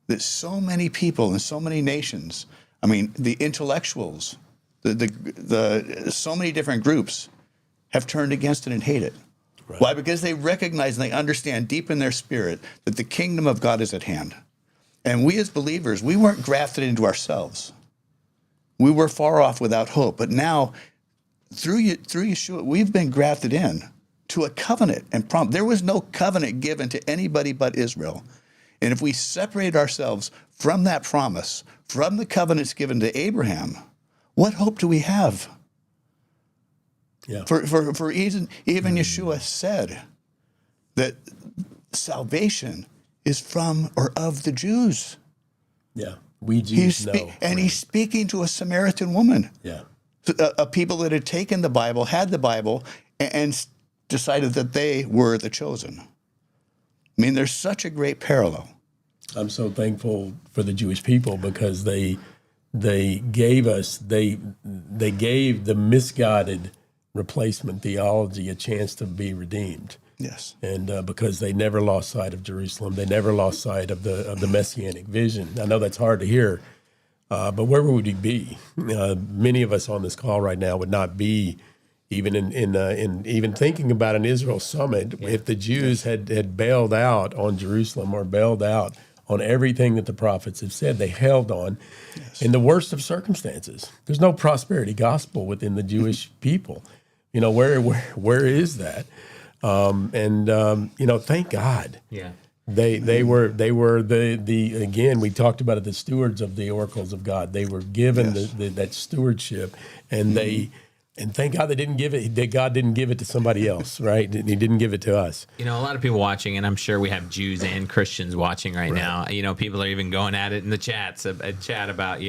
that so many people in so many nations, I mean, the intellectuals, the so many different groups have turned against it and hate it? Right. Why? Because they recognize and they understand deep in their spirit that the kingdom of God is at hand. And we as believers, we weren't grafted into ourselves. We were far off without hope. But now, through Yeshua, we've been grafted in to a covenant and promise. There was no covenant given to anybody but Israel. And if we separate ourselves from that promise, from the covenants given to Abraham, what hope do we have? Yeah. For even Yeshua said that salvation is from or of the Jews. Yeah, we Jews know. And he's speaking to a Samaritan woman. Yeah. A people that had taken the Bible, had the Bible, and decided that they were the chosen. I mean, there's such a great parallel. I'm so thankful for the Jewish people because they gave us, they gave the misguided replacement theology a chance to be redeemed. Yes. And because they never lost sight of Jerusalem, they never lost sight of the messianic vision. I know that's hard to hear, but where would we be? Many of us on this call right now would not be even in even thinking about an Israel summit if the Jews had bailed out on Jerusalem or bailed out on everything that the prophets have said. They held on in the worst of circumstances. There's no prosperity gospel within the Jewish people. Where is that? Thank God. Yeah. They were the again, we talked about it, the stewards of the oracles of God. They were given that stewardship, and and thank God they didn't give it. That God didn't give it to somebody else, right? He didn't give it to us. A lot of people watching, and I'm sure we have Jews and Christians watching right now. People are even going at it in the chat about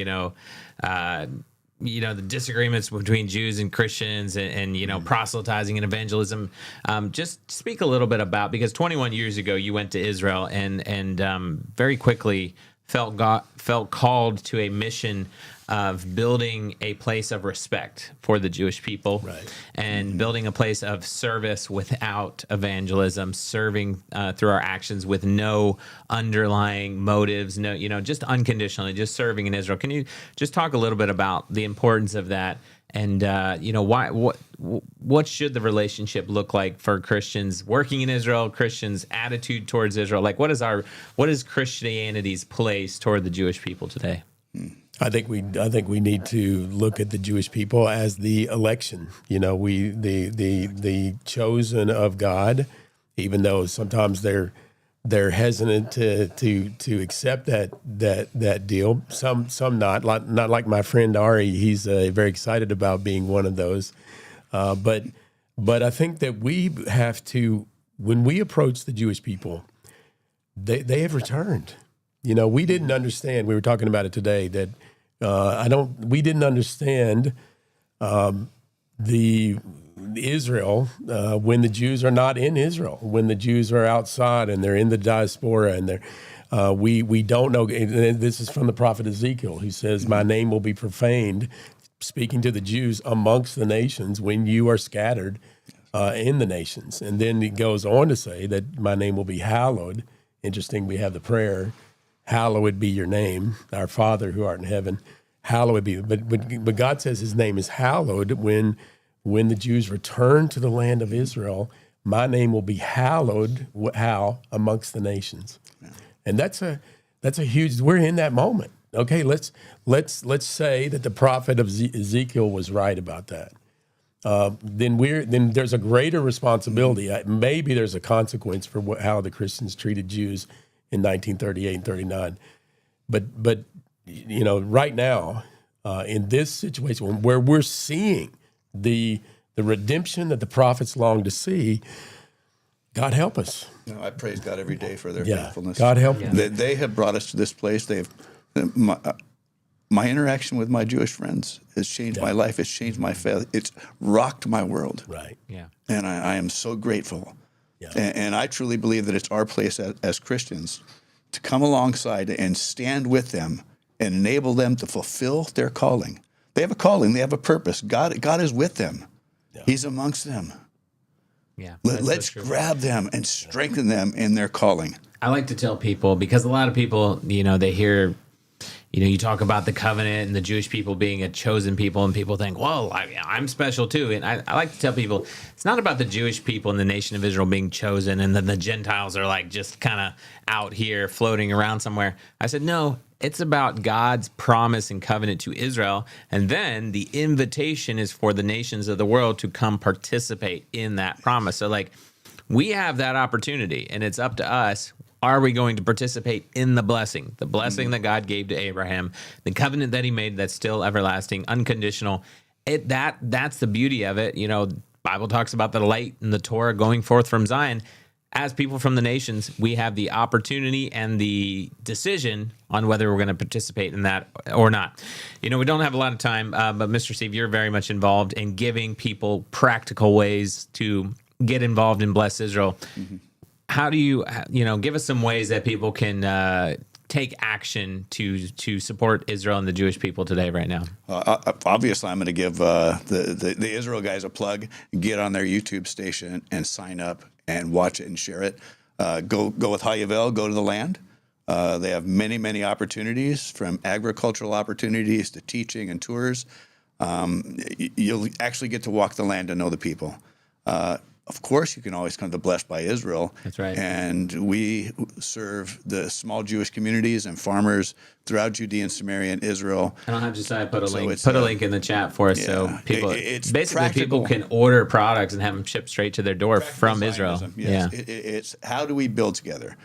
the disagreements between Jews and Christians and proselytizing and evangelism. Just speak a little bit about, because 21 years ago you went to Israel and very quickly felt called to a mission of building a place of respect for the Jewish people, and building a place of service without evangelism, serving through our actions with no underlying motives, just unconditionally, just serving in Israel. Can you just talk a little bit about the importance of that, and what should the relationship look like for Christians working in Israel, Christians' attitude towards Israel? Like, what is Christianity's place toward the Jewish people today? I think we need to look at the Jewish people as the election. The chosen of God, even though sometimes they're hesitant to accept that deal. Some not like my friend Ari. He's very excited about being one of those. But I think that we have to, when we approach the Jewish people, they have returned. We didn't understand. We were talking about it today that we didn't understand the Israel when the Jews are not in Israel, when the Jews are outside and they're in the diaspora, and they're we don't know. And this is from the prophet Ezekiel, who says, "My name will be profaned," speaking to the Jews amongst the nations when you are scattered in the nations. And then he goes on to say that my name will be hallowed. Interesting, we have the prayer, hallowed be your name, our Father who art in heaven, hallowed be. But God says his name is hallowed when the Jews return to the land of Israel. My name will be hallowed, how? Amongst the nations. Yeah. And that's a huge, we're in that moment. Okay, let's say that the prophet of Ezekiel was right about that. Then there's a greater responsibility. Maybe there's a consequence for how the Christians treated Jews in 1938 and 39. But right now, in this situation where we're seeing the redemption that the prophets long to see, God help us. I praise God every day for their faithfulness. God help them. They have brought us to this place. My interaction with my Jewish friends has changed my life. It's changed my faith. It's rocked my world. Right. Yeah. And I am so grateful. Yeah. And I truly believe that it's our place as Christians to come alongside and stand with them and enable them to fulfill their calling. They have a calling. They have a purpose. God is with them. Yeah. He's amongst them. Yeah. Let's grab them and strengthen them in their calling. I like to tell people, because a lot of people, they hear, you talk about the covenant and the Jewish people being a chosen people, and people think, well, I'm special too. And I like to tell people, it's not about the Jewish people and the nation of Israel being chosen, and then the Gentiles are like just kind of out here floating around somewhere. I said, no, it's about God's promise and covenant to Israel. And then the invitation is for the nations of the world to come participate in that promise. So we have that opportunity, and it's up to us. Are we going to participate in the blessing that God gave to Abraham, the covenant that he made that's still everlasting, unconditional? That's the beauty of it. Bible talks about the light and the Torah going forth from Zion. As people from the nations, we have the opportunity and the decision on whether we're going to participate in that or not. We don't have a lot of time, but Mr. Steve, you're very much involved in giving people practical ways to get involved in Bless Israel. Mm-hmm. How do you, give us some ways that people can take action to support Israel and the Jewish people today, right now? Obviously, I'm going to give the Israel guys a plug. Get on their YouTube station and sign up and watch it and share it. Go with Hayavel, go to the land. They have many, many opportunities, from agricultural opportunities to teaching and tours. You'll actually get to walk the land and know the people. Of course, you can always come to Blessed by Israel. That's right. And we serve the small Jewish communities and farmers throughout Judea and Samaria and Israel. And I'll have Josiah put a link in the chat for us, so people it's basically practical. People can order products and have them shipped straight to their door from Israel. Yes. Yeah. It's how do we build together?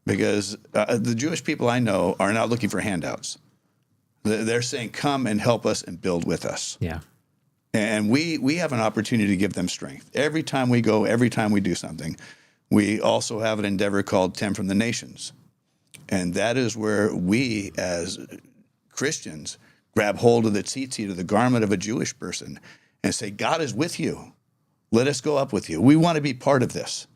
Because the Jewish people I know are not looking for handouts. They're saying, come and help us and build with us. Yeah. And we have an opportunity to give them strength. Every time we go, every time we do something. We also have an endeavor called 10 from the Nations. And that is where we, as Christians, grab hold of the tzitzit, of the garment of a Jewish person, and say, God is with you. Let us go up with you. We want to be part of this.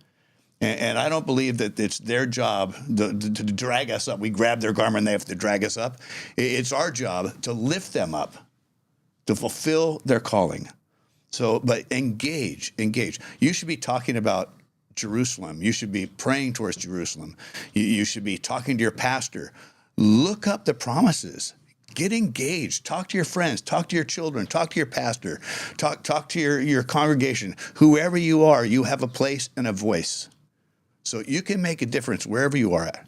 And I don't believe that it's their job to drag us up. We grab their garment and they have to drag us up. It's our job to lift them up, to fulfill their calling. So, but engage. You should be talking about Jerusalem. You should be praying towards Jerusalem. You should be talking to your pastor. Look up the promises. Get engaged. Talk to your friends. Talk to your children. Talk to your pastor. Talk to your congregation. Whoever you are, you have a place and a voice. So you can make a difference wherever you are at.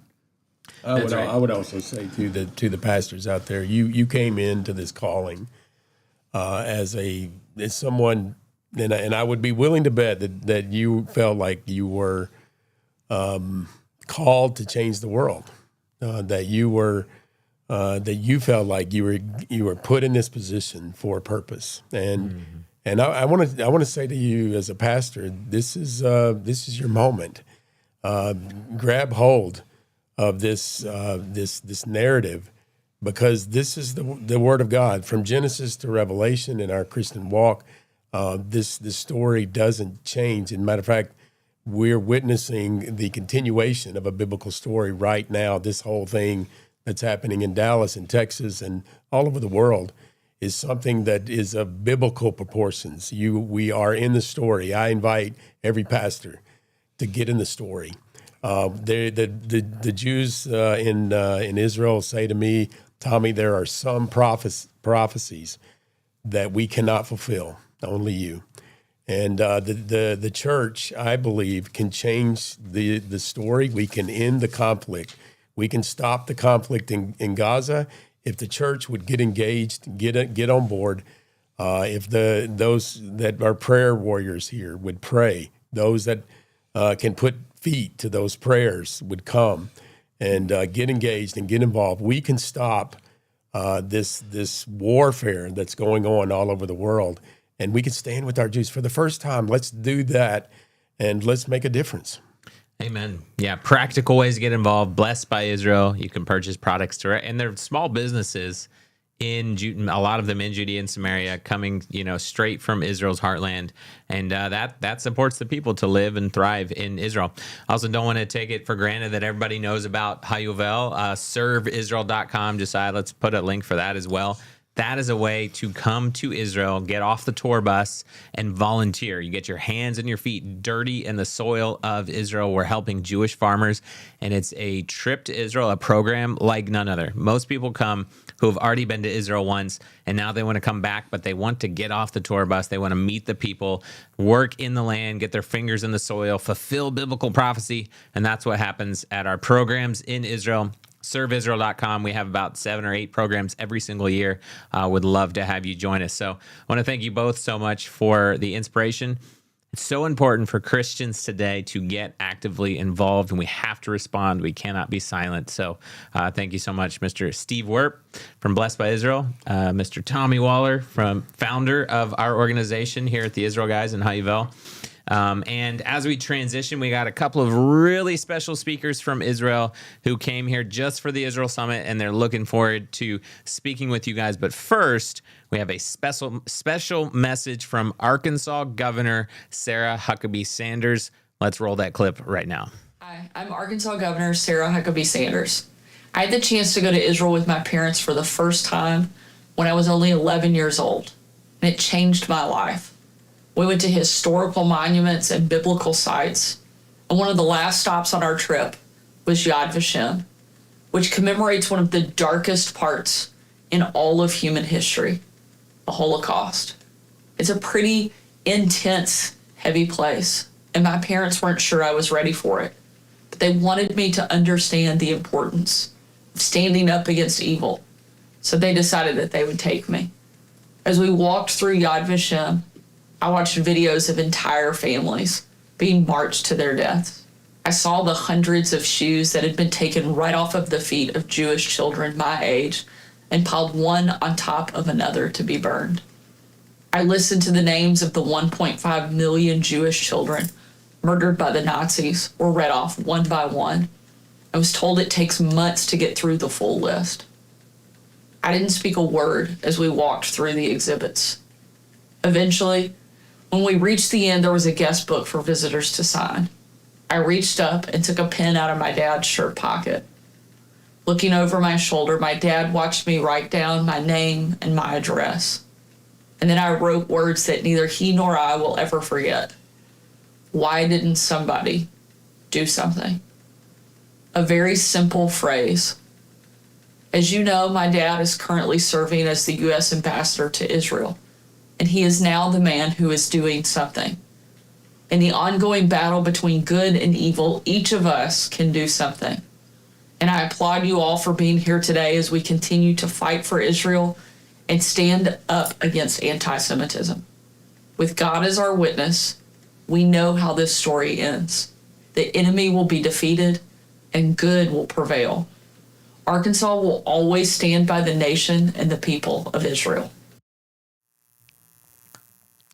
I would also say to the pastors out there, you came into this calling as someone, and I would be willing to bet that you felt like you were called to change the world, that you felt like you were put in this position for a purpose. And I want to say to you as a pastor, this is your moment. Grab hold of this narrative, because this is the Word of God from Genesis to Revelation in our Christian walk. This story doesn't change. As a matter of fact, we're witnessing the continuation of a biblical story right now. This whole thing that's happening in Dallas and Texas and all over the world is something that is of biblical proportions. We are in the story. I invite every pastor to get in the story. The Jews in Israel say to me, Tommy, there are some prophecies that we cannot fulfill, only you. And the church, I believe, can change the story. We can end the conflict. We can stop the conflict in Gaza if the church would get engaged, get on board. If those that are prayer warriors here would pray, those that can put feet to those prayers would come and get engaged and get involved, we can stop this warfare that's going on all over the world, and we can stand with our Jews for the first time. Let's do that, and let's make a difference. Amen. Yeah, practical ways to get involved. Blessed by Israel. You can purchase products direct, and they're small businesses a lot of them in Judea and Samaria, coming straight from Israel's heartland, and that supports the people to live and thrive in Israel. I also don't want to take it for granted that everybody knows about Hayuvel. ServeIsrael.com. Josiah, let's put a link for that as well. That is a way to come to Israel, get off the tour bus, and volunteer. You get your hands and your feet dirty in the soil of Israel. We're helping Jewish farmers, and it's a trip to Israel, a program like none other. Most people come who have already been to Israel once, and now they want to come back, but they want to get off the tour bus. They want to meet the people, work in the land, get their fingers in the soil, fulfill biblical prophecy, and that's what happens at our programs in Israel. ServeIsrael.com. We have about 7 or 8 programs every single year. Would love to have you join us. So I want to thank you both so much for the inspiration. It's so important for Christians today to get actively involved, and we have to respond. We cannot be silent. So thank you so much, Mr. Steve Werp from Blessed by Israel, Mr. Tommy Waller, founder of our organization here at the Israel Guys in Hayuvel. And as we transition, we got a couple of really special speakers from Israel who came here just for the Israel Summit, and they're looking forward to speaking with you guys. But first, we have a special message from Arkansas Governor Sarah Huckabee Sanders. Let's roll that clip right now. Hi, I'm Arkansas Governor Sarah Huckabee Sanders. I had the chance to go to Israel with my parents for the first time when I was only 11 years old, and it changed my life. We went to historical monuments and biblical sites, and one of the last stops on our trip was Yad Vashem, which commemorates one of the darkest parts in all of human history, the Holocaust. It's a pretty intense, heavy place, and my parents weren't sure I was ready for it, but they wanted me to understand the importance of standing up against evil, so they decided that they would take me. As we walked through Yad Vashem, I watched videos of entire families being marched to their deaths. I saw the hundreds of shoes that had been taken right off of the feet of Jewish children my age and piled one on top of another to be burned. I listened to the names of the 1.5 million Jewish children murdered by the Nazis were read off one by one. I was told it takes months to get through the full list. I didn't speak a word as we walked through the exhibits. Eventually, when we reached the end, there was a guest book for visitors to sign. I reached up and took a pen out of my dad's shirt pocket. Looking over my shoulder, my dad watched me write down my name and my address. And then I wrote words that neither he nor I will ever forget. Why didn't somebody do something? A very simple phrase. As you know, my dad is currently serving as the U.S. ambassador to Israel, and he is now the man who is doing something. In the ongoing battle between good and evil, each of us can do something. And I applaud you all for being here today as we continue to fight for Israel and stand up against anti-Semitism. With God as our witness, we know how this story ends. The enemy will be defeated and good will prevail. Arkansas will always stand by the nation and the people of Israel.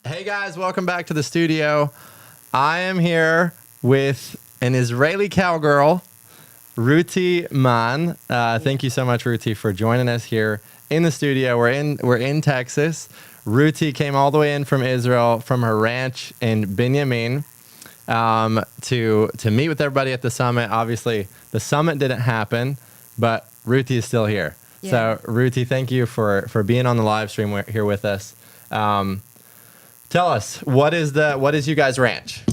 Hey guys, welcome back to the studio. I am here with an Israeli cowgirl, Ruti Man. Thank you so much, Ruti, for joining us here in the studio. We're in Texas. Ruti came all the way in from Israel, from her ranch in Binyamin, to meet with everybody at the summit. Obviously, the summit didn't happen, but Ruti is still here. Yeah. So, Ruti, thank you for being on the live stream here with us. Tell us, what is you guys' ranch?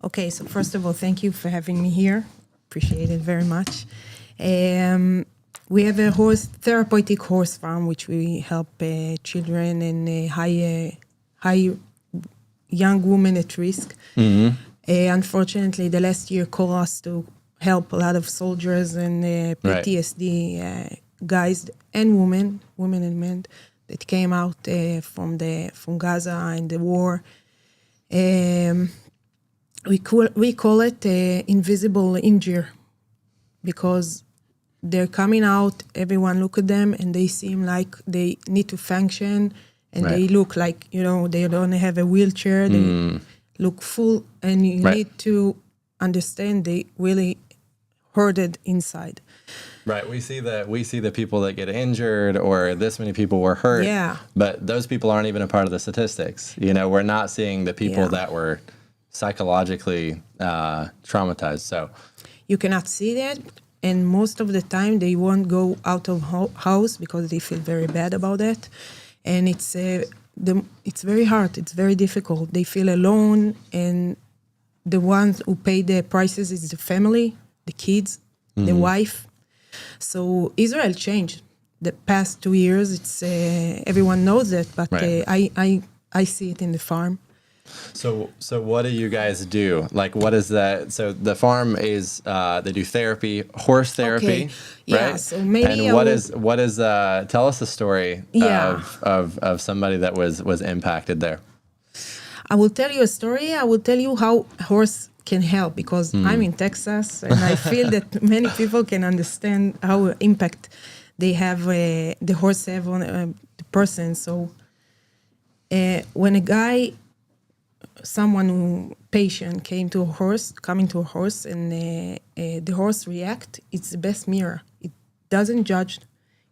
Okay, so first of all, thank you for having me here. Appreciate it very much. We have a therapeutic horse farm, which we help children and high young women at risk. Mm-hmm. Unfortunately, the last year called us to help a lot of soldiers and PTSD guys and women and men that came out from Gaza and the war. We call it invisible injury because they're coming out, everyone look at them and they seem like they need to function and they look like, they don't have a wheelchair, they look full, and you need to understand they really hurted inside. Right. We see the people that get injured or this many people were hurt. Yeah. But those people aren't even a part of the statistics. We're not seeing the people that were psychologically traumatized. So you cannot see that. And most of the time they won't go out of house because they feel very bad about that. And it's very hard. It's very difficult. They feel alone. And the ones who pay the prices is the family, the kids, the wife. So Israel changed the past 2 years. It's everyone knows that, but I see it in the farm. So what do you guys do? Like, what is that? So the farm is they do therapy, horse therapy, right? So maybe and what is tell us the story of somebody that was impacted there. I will tell you a story. I will tell you how horse can help because I'm in Texas and I feel that many people can understand how impact they have the horse have on the person. So when patient coming to a horse and the horse react, it's the best mirror. It doesn't judge,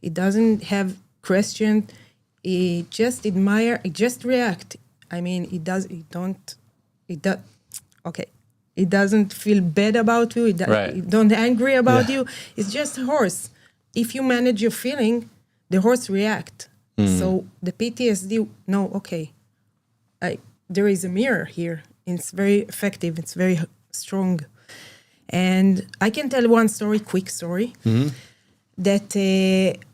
it doesn't have question, it just admire, it just react. I mean, it doesn't feel bad about you. It don't angry about you. It's just a horse. If you manage your feeling, the horse react. So the PTSD, there is a mirror here. It's very effective. It's very strong. And I can tell one quick story, that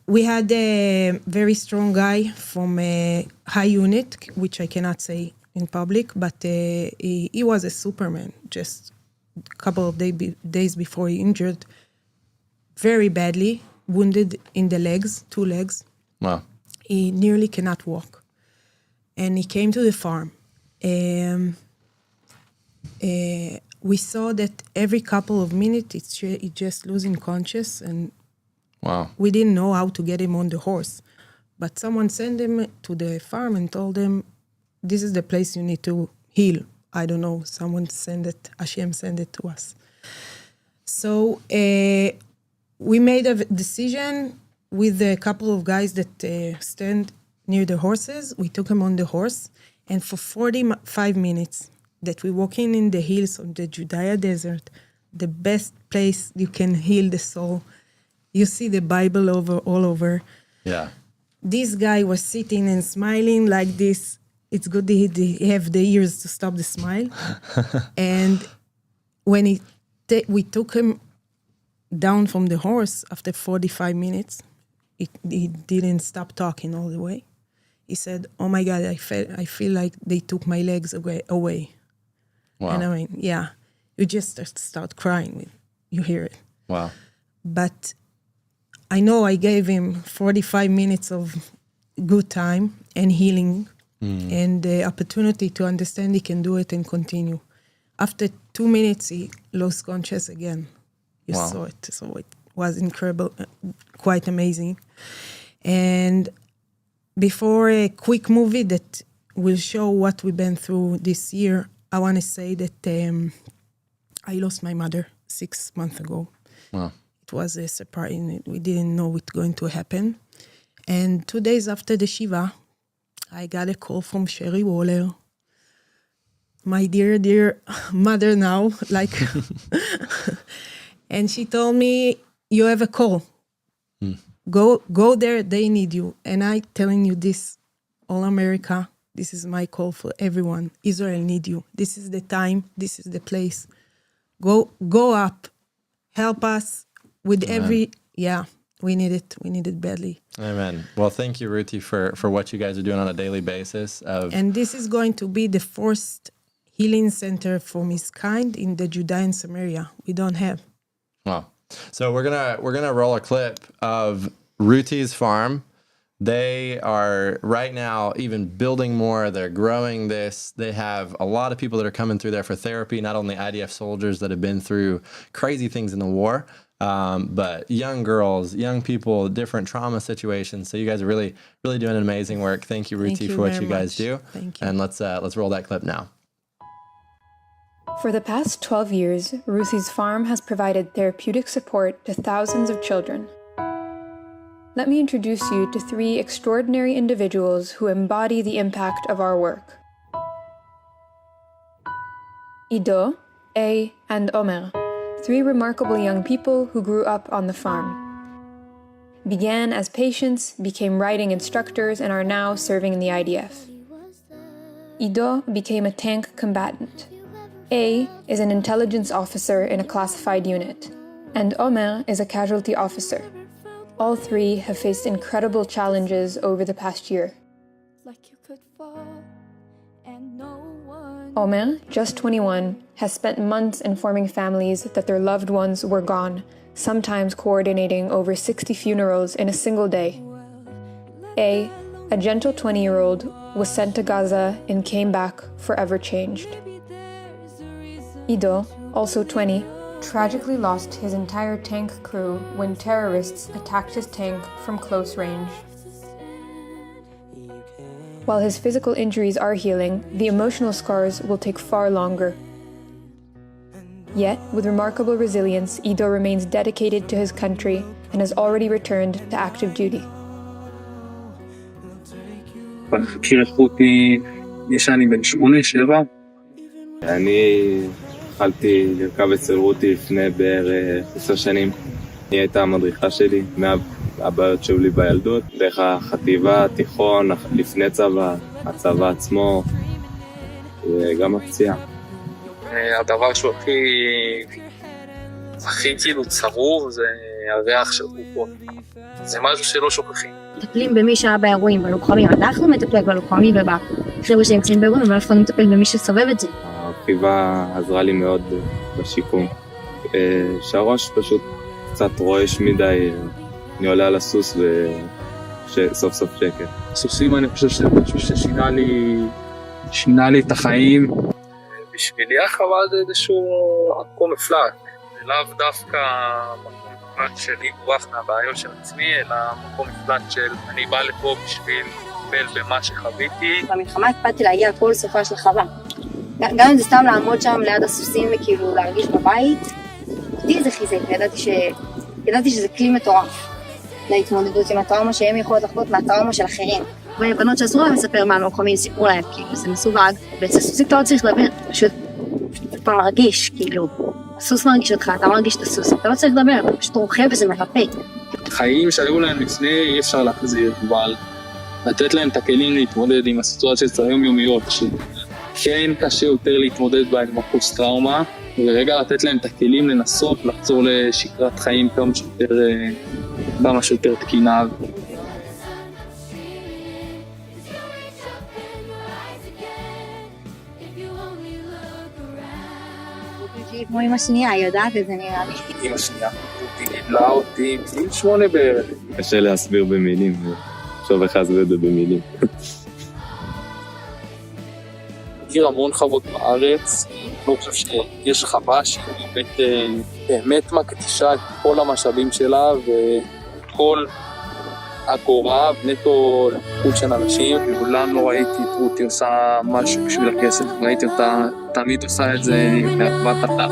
we had a very strong guy from a high unit, which I cannot say in public, but he was a Superman just a couple of days before he injured very badly, wounded in the legs, 2 legs. Wow. He nearly cannot walk. And he came to the farm. We saw that every couple of minutes he just losing conscious, and we didn't know how to get him on the horse. But someone sent him to the farm and told him, this is the place you need to heal. I don't know, someone Hashem sent it to us. So we made a decision with a couple of guys that stand near the horses. We took him on the horse, and for 45 minutes that we walking in the hills of the Judea desert, the best place you can heal the soul. You see the Bible all over. Yeah. This guy was sitting and smiling like this. It's good he have the ears to stop the smile. And when we took him down from the horse after 45 minutes, he didn't stop talking all the way. He said, "Oh my God, I feel like they took my legs away." Wow. And I mean, yeah, you just start crying. You hear it. Wow. But I know I gave him 45 minutes of good time and healing and the opportunity to understand he can do it and continue. After 2 minutes, he lost consciousness again. You saw it. So it was incredible, quite amazing. And before a quick movie that will show what we've been through this year, I want to say that I lost my mother 6 months ago. Wow. It was a surprise. We didn't know what's going to happen. And 2 days after the Shiva, I got a call from Sherry Waller, my dear, dear mother now, like, and she told me, "You have a call. Go there, they need you." And I telling you this, all America, this is my call for everyone. Israel need you. This is the time, this is the place. Go up, help us with we need it. We need it badly. Amen. Well, thank you, Ruti, for what you guys are doing on a daily basis. And this is going to be the first healing center from its kind in the Judea and Samaria. We don't have. Wow. So we're gonna roll a clip of Ruti's farm. They are right now even building more. They're growing this. They have a lot of people that are coming through there for therapy, not only IDF soldiers that have been through crazy things in the war, but young girls, young people, different trauma situations. So you guys are really, really doing amazing work. Thank you, Ruti, for what you guys do. Thank you. And let's roll that clip now. For the past 12 years, Ruti's farm has provided therapeutic support to thousands of children. Let me introduce you to 3 extraordinary individuals who embody the impact of our work. Ido, A, and Omer, 3 remarkable young people who grew up on the farm. Began as patients, became riding instructors, and are now serving in the IDF. Ido became a tank combatant. A is an intelligence officer in a classified unit, and Omer is a casualty officer. All 3 have faced incredible challenges over the past year. Omer, just 21, has spent months informing families that their loved ones were gone, sometimes coordinating over 60 funerals in a single day. A gentle 20-year-old, was sent to Gaza and came back forever changed. Ido, also 20, tragically lost his entire tank crew when terrorists attacked his tank from close range. While his physical injuries are healing, the emotional scars will take far longer. Yet, with remarkable resilience, Ido remains dedicated to his country and has already returned to active duty. מכיר את רותי כשאני בן 8-7. אני התחלתי לרכב אצל רותי לפני בערך 10 שנים. היא הייתה המדריכה שלי מהבעיות שהיו לי בילדות, דרך החטיבה, התיכון, לפני צבא, הצבא עצמו וגם הפציעה. הדבר שהוא הכי כאילו צרור זה הריח של רוחות. זה משהו שלא שוכחים. מטפלים במי שהיה באירועים, בלוחמים. אנחנו מטפלים בלוחמים ובחבר'ה שנמצאים באירועים, אבל אנחנו מטפלים במי שסובב את זה. הרכיבה עזרה לי מאוד בשיקום. שהראש פשוט קצת רועש מדי, אני עולה על הסוס וסוף סוף שקט. סוסים אני חושב שזה משהו ששינה לי את החיים. בשבילי אבל זה איזשהו מקום מפלט. זה לאו דווקא מקום מפלט של להיברח מהבעיות של עצמי, אלא מקום מפלט של אני בא לפה בשביל לטפל במה שחוויתי. במלחמה הקפדתי להגיע כל סופה של חווה. גם אם זה סתם לעמוד שם ליד הסוסים וכאילו להרגיש בבית, אותי זה חיזק, ידעתי שזה כלי מטורף. להתמודדות עם הטראומה שהם יכולות לחוות מהטראומה של אחרים. ובנות שאסור להם לספר מה לוחמים סיפרו להם, כאילו זה מסווג. בעצם סוסית לא צריך לדבר, פשוט אתה מרגיש, כאילו, הסוס מרגיש אותך, אתה מרגיש את הסוס, אתה לא צריך לדבר, אתה פשוט רוכב וזה מרפא. חיים שהיו להם לפני אי אפשר להחזיר, אבל לתת להם את הכלים להתמודד עם הסיטואציות היומיומיות, שכן קשה יותר להתמודד בה עם הפוסט-טראומה, ורגע לתת להם את הכלים לנסות לחזור לשגרת חיים כמה שיותר תקינה. כמו אמא שנייה, היא יודעת את זה נראה לי. אמא שנייה, רותי גידלה אותי בגיל 8 בערך. קשה להסביר במילים, עכשיו איך להסביר את זה במילים. מכיר המון חוות בארץ, אני חושב שיש חווה שהיא באמת מקדישה את כל המשאבים שלה וכל אגורה נטו לחוץ של אנשים. מעולם לא ראיתי את רותי עושה משהו בשביל הכסף, ראיתי אותה תמיד עושה את זה מאהבת הטעם.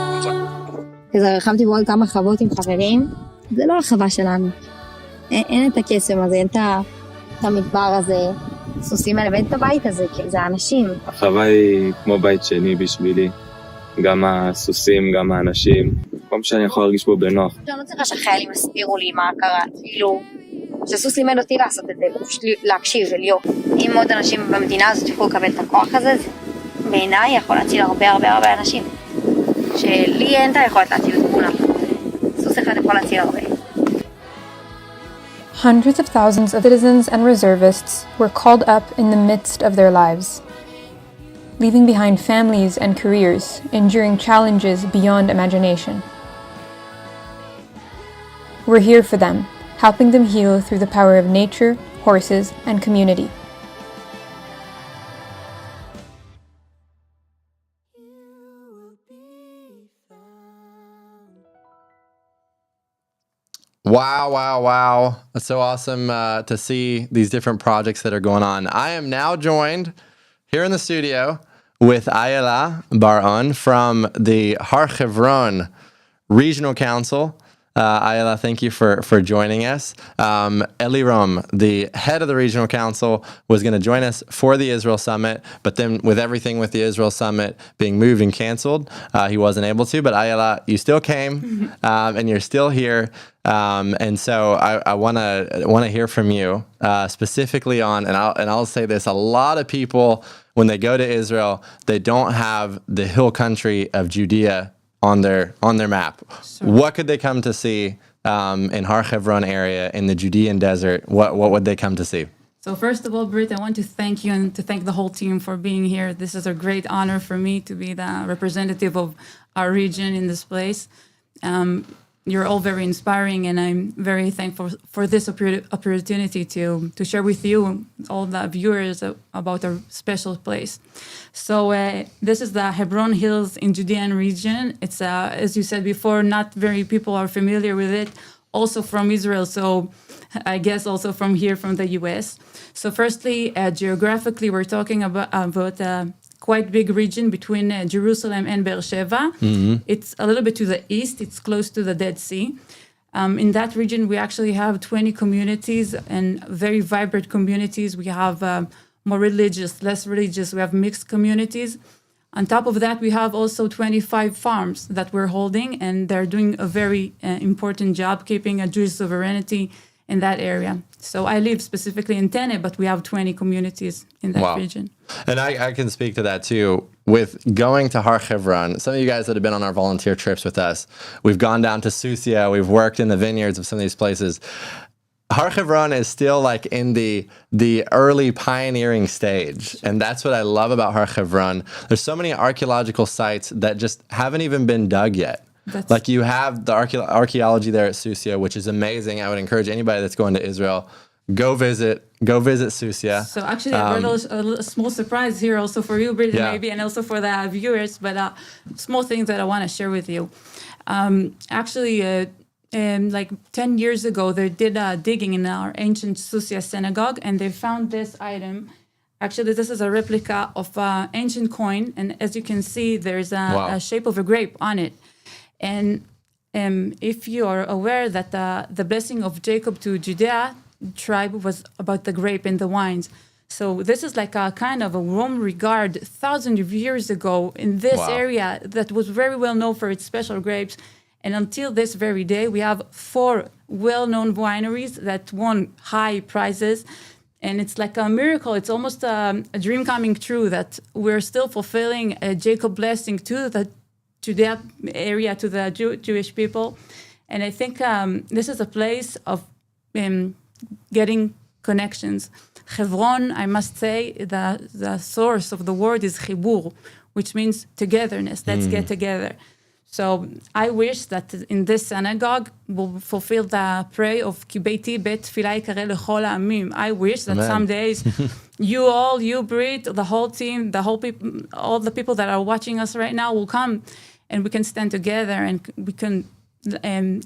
אז הרחבתי בעוד כמה חוות עם חברים, זה לא החווה שלנו. אין את הקסם הזה, אין את המדבר הזה, סוסים האלה, ואין את הבית הזה, כי זה האנשים. החווה היא כמו בית שני בשבילי, גם הסוסים, גם האנשים, מקום שאני יכול להרגיש בו בנוח. אני לא צריכה שהחיילים יסבירו לי מה קרה, כאילו, שסוס לימד אותי לעשות את זה, פשוט להקשיב ולהיות. אם עוד אנשים במדינה הזאת יוכלו לקבל את הכוח הזה, זה בעיניי יכול להציל הרבה אנשים. שלי אין את היכולת להציל את כולם. סוס אחד יכול להציל הרבה. Hundreds of thousands of citizens and reservists were called up in the midst of their lives, leaving behind families and careers, enduring challenges beyond imagination. We're here for them, helping them heal through the power of nature, horses, and community. Wow. That's so awesome to see these different projects that are going on. I am now joined here in the studio with Ayala Baron from the Har Hevron Regional Council. Ayala, thank you for joining us. Eliram, the head of the Regional Council, was going to join us for the Israel Summit, but then with everything with the Israel Summit being moved and canceled, he wasn't able to. But Ayala, you still came, and you're still here. And so I want to hear from you specifically on, and I'll say this: a lot of people, when they go to Israel, they don't have the hill country of Judea on their map. Sure. What could they come to see in Har Hevron area in the Judean desert? What would they come to see? So first of all, Britt, I want to thank you and to thank the whole team for being here. This is a great honor for me to be the representative of our region in this place. You're all very inspiring, and I'm very thankful for this opportunity to share with you, all the viewers, about our special place. So this is the Hebron Hills in Judean region. It's, as you said before, not very people are familiar with it, also from Israel, so I guess also from here, from the US. So firstly, geographically, we're talking about quite big region between Jerusalem and Beersheba. Mm-hmm. It's a little bit to the east. It's close to the Dead Sea. In that region, we actually have 20 communities and very vibrant communities. We have more religious, less religious. We have mixed communities. On top of that, we have also 25 farms that we're holding, and they're doing a very important job keeping a Jewish sovereignty in that area. So I live specifically in Tene, but we have 20 communities in that region. And I can speak to that too. With going to Har Hevron, some of you guys that have been on our volunteer trips with us, we've gone down to Susia, we've worked in the vineyards of some of these places. Har Hevron is still like in the early pioneering stage. And that's what I love about Har Hevron. There's so many archaeological sites that just haven't even been dug yet. Like you have the archaeology there at Susia, which is amazing. I would encourage anybody that's going to Israel, go visit Susia. So actually, I brought a small surprise here also for you, Brittany, maybe, and also for the viewers, but small things that I want to share with you. Actually, like 10 years ago, they did digging in our ancient Susia synagogue, and they found this item. Actually, this is a replica of an ancient coin, and as you can see, there's a shape of a grape on it. And if you are aware that the blessing of Jacob to Judea tribe was about the grape and the wines. So this is like a kind of a warm regard thousands of years ago in this area that was very well known for its special grapes. And until this very day, we have 4 well-known wineries that won high prizes. And it's like a miracle. It's almost a dream coming true that we're still fulfilling a Jacob blessing to that area, to the Jewish people. And I think this is a place of getting connections. Hevron, I must say, the source of the word is chibur, which means togetherness. Let's get together. So I wish that in this synagogue we'll fulfill the prayer of Ki beiti bet tefillah yikareh lechol ha'amim. I wish that some days you, Brit, the whole team, the whole people, all the people that are watching us right now will come and we can stand together and we can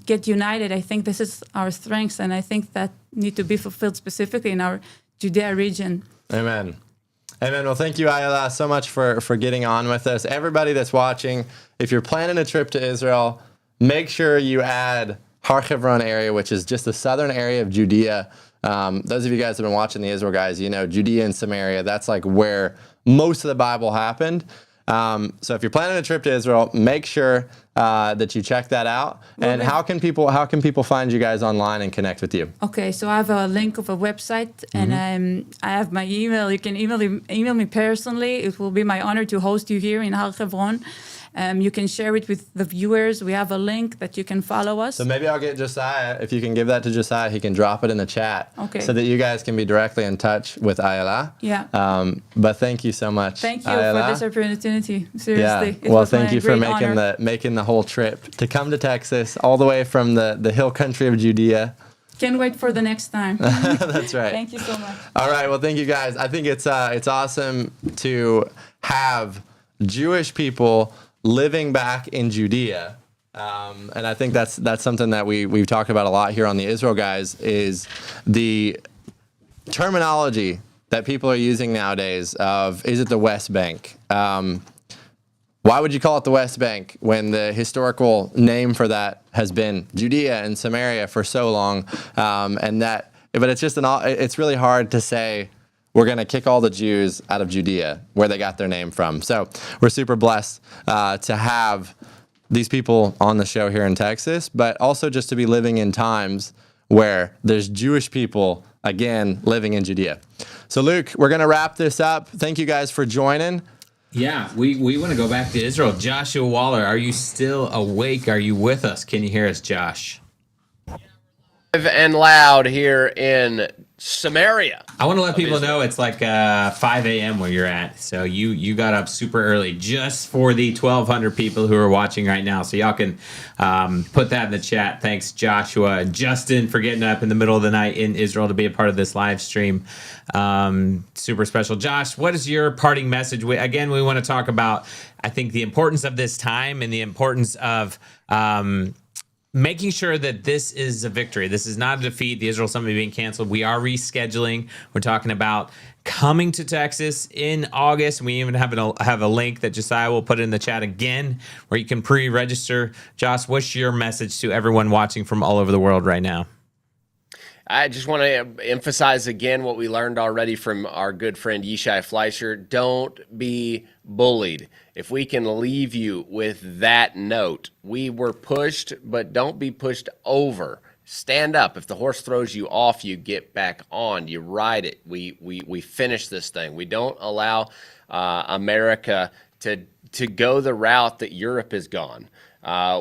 get united. I think this is our strengths, and I think that need to be fulfilled specifically in our Judea region. Amen. Amen. Well, thank you, Ayala, so much for getting on with us. Everybody that's watching, if you're planning a trip to Israel, make sure you add Har Hevron area, which is just the southern area of Judea. Those of you guys that have been watching the Israel guys, you know, Judea and Samaria, that's like where most of the Bible happened. So if you're planning a trip to Israel, make sure that you check that out. And how can people find you guys online and connect with you? Okay, so I have a link of a website, and I have my email. You can email me personally. It will be my honor to host you here in Har Hevron. You can share it with the viewers. We have a link that you can follow us. So maybe I'll get Josiah. If you can give that to Josiah, he can drop it in the chat. Okay. So that you guys can be directly in touch with Ayala. Yeah. But thank you so much. Thank you Ayala. for this opportunity. Seriously. Yeah. Well, thank you for making the whole trip to come to Texas, all the way from the hill country of Judea. Can't wait for the next time. That's right. Thank you so much. All right. Well, thank you guys. I think it's awesome to have Jewish people living back in Judea. And I think that's something that we've talked about a lot here on the Israel Guys, is the terminology that people are using nowadays of, is it the West Bank? Why would you call it the West Bank when the historical name for that has been Judea and Samaria for so long? But it's just it's really hard to say we're going to kick all the Jews out of Judea, where they got their name from. So we're super blessed to have these people on the show here in Texas, but also just to be living in times where there's Jewish people, again, living in Judea. So Luke, we're going to wrap this up. Thank you guys for joining. Yeah, we want to go back to Israel. Joshua Waller, are you still awake? Are you with us? Can you hear us, Josh? Live and loud here in Samaria. I want to let people know it's like 5 a.m. where you're at. So you got up super early just for the 1,200 people who are watching right now. So y'all can put that in the chat. Thanks, Joshua and Justin, for getting up in the middle of the night in Israel to be a part of this live stream. Super special. Josh, what is your parting message? Again, we want to talk about, I think, the importance of this time and the importance of making sure that this is a victory. This is not a defeat. The Israel Summit being canceled. We are rescheduling. We're talking about coming to Texas in August. We even have a link that Josiah will put in the chat again, where you can pre-register. Josh, what's your message to everyone watching from all over the world right now? I just want to emphasize again what we learned already from our good friend Yishi Fleer. Don't be bullied. If we can leave you with that note, we were pushed, but don't be pushed over. Stand up. If the horse throws you off, you get back on. You ride it. We finish this thing. We don't allow America to go the route that Europe has gone.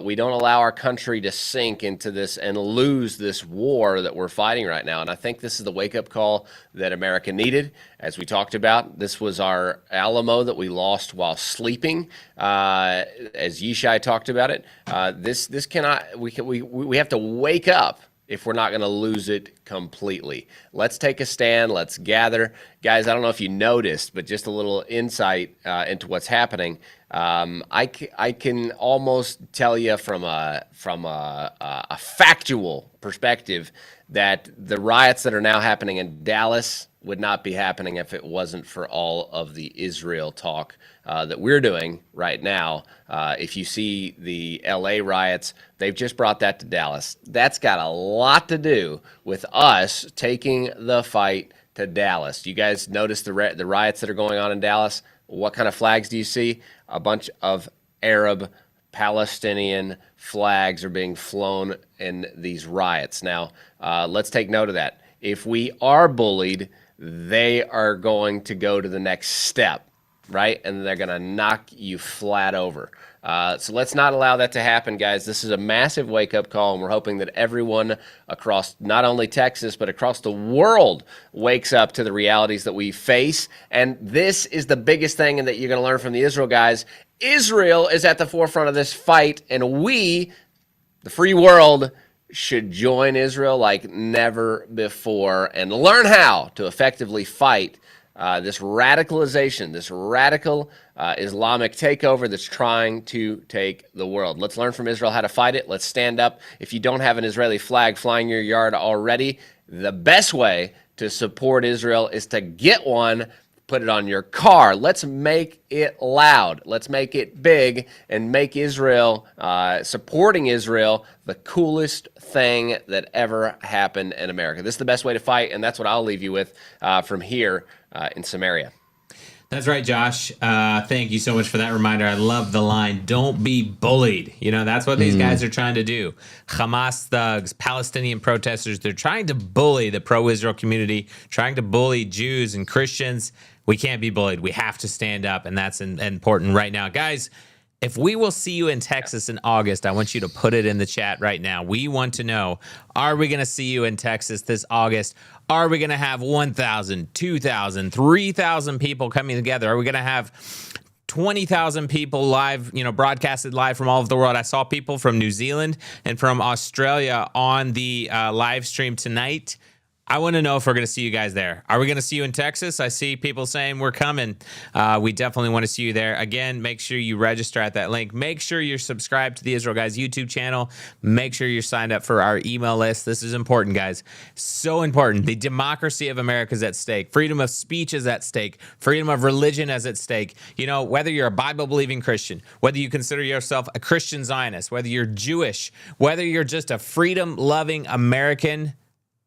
We don't allow our country to sink into this and lose this war that we're fighting right now. And I think this is the wake-up call that America needed. As we talked about, this was our Alamo that we lost while sleeping. As Yishi talked about it, this cannot. We have to wake up if we're not going to lose it completely. Let's take a stand. Let's gather. Guys, I don't know if you noticed, but just a little insight into what's happening. I can almost tell you from a factual perspective that the riots that are now happening in Dallas, would not be happening if it wasn't for all of the Israel talk that we're doing right now. If you see the LA riots, they've just brought that to Dallas. That's got a lot to do with us taking the fight to Dallas. You guys notice the riots that are going on in Dallas? What kind of flags do you see? A bunch of Arab, Palestinian flags are being flown in these riots. Now, let's take note of that. If we are bullied, they are going to go to the next step, right? And they're going to knock you flat over. So let's not allow that to happen, guys. This is a massive wake-up call, and we're hoping that everyone across not only Texas, but across the world wakes up to the realities that we face. And this is the biggest thing that you're going to learn from the Israel guys. Israel is at the forefront of this fight, and we, the free world, should join Israel like never before and learn how to effectively fight this radicalization, this radical Islamic takeover that's trying to take the world. Let's learn from Israel how to fight it. Let's stand up. If you don't have an Israeli flag flying your yard already, the best way to support Israel is to get one. Put it on your car. Let's make it loud. Let's make it big and make Israel, supporting Israel, the coolest thing that ever happened in America. This is the best way to fight, and that's what I'll leave you with from here in Samaria. That's right, Josh. Thank you so much for that reminder. I love the line, don't be bullied. You know, that's what these guys are trying to do. Hamas thugs, Palestinian protesters, they're trying to bully the pro-Israel community, trying to bully Jews and Christians. We can't be bullied. We have to stand up, and that's important right now. Guys, if we will see you in Texas in August, I want you to put it in the chat right now. We want to know, are we going to see you in Texas this August? Are we going to have 1,000, 2,000, 3,000 people coming together? Are we going to have 20,000 people live, broadcasted live from all over the world? I saw people from New Zealand and from Australia on the live stream tonight. I want to know if we're going to see you guys there. Are we going to see you in Texas? I see people saying we're coming. We definitely want to see you there. Again, make sure you register at that link. Make sure you're subscribed to the Israel Guys YouTube channel. Make sure you're signed up for our email list. This is important, guys. So important. The democracy of America is at stake. Freedom of speech is at stake. Freedom of religion is at stake. Whether you're a Bible-believing Christian, whether you consider yourself a Christian Zionist, whether you're Jewish, whether you're just a freedom-loving American,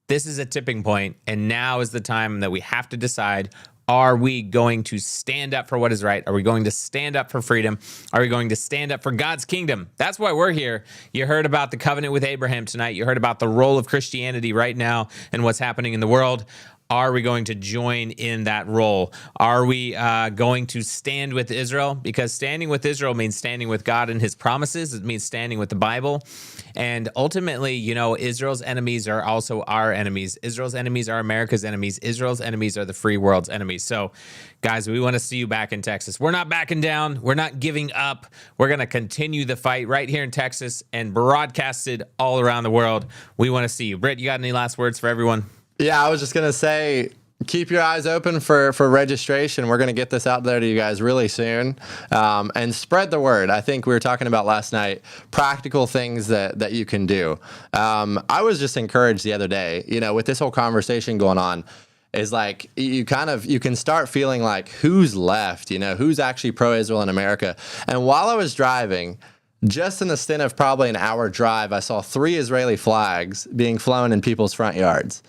this is a tipping point, and now is the time that we have to decide, are we going to stand up for what is right? Are we going to stand up for freedom? Are we going to stand up for God's kingdom? That's why we're here. You heard about the covenant with Abraham tonight. You heard about the role of Christianity right now and what's happening in the world. Are we going to join in that role? Are we going to stand with Israel? Because standing with Israel means standing with God and his promises. It means standing with the Bible. And ultimately, Israel's enemies are also our enemies. Israel's enemies are America's enemies. Israel's enemies are the free world's enemies. So, guys, we want to see you back in Texas. We're not backing down. We're not giving up. We're going to continue the fight right here in Texas and broadcasted all around the world. We want to see you. Britt, you got any last words for everyone? Yeah, I was just going to say, keep your eyes open for registration. We're going to get this out there to you guys really soon, and spread the word. I think we were talking about last night, practical things that you can do. I was just encouraged the other day, with this whole conversation going on, is like you can start feeling like who's left, who's actually pro-Israel in America. And while I was driving, just in the stint of probably an hour drive, I saw 3 Israeli flags being flown in people's front yards.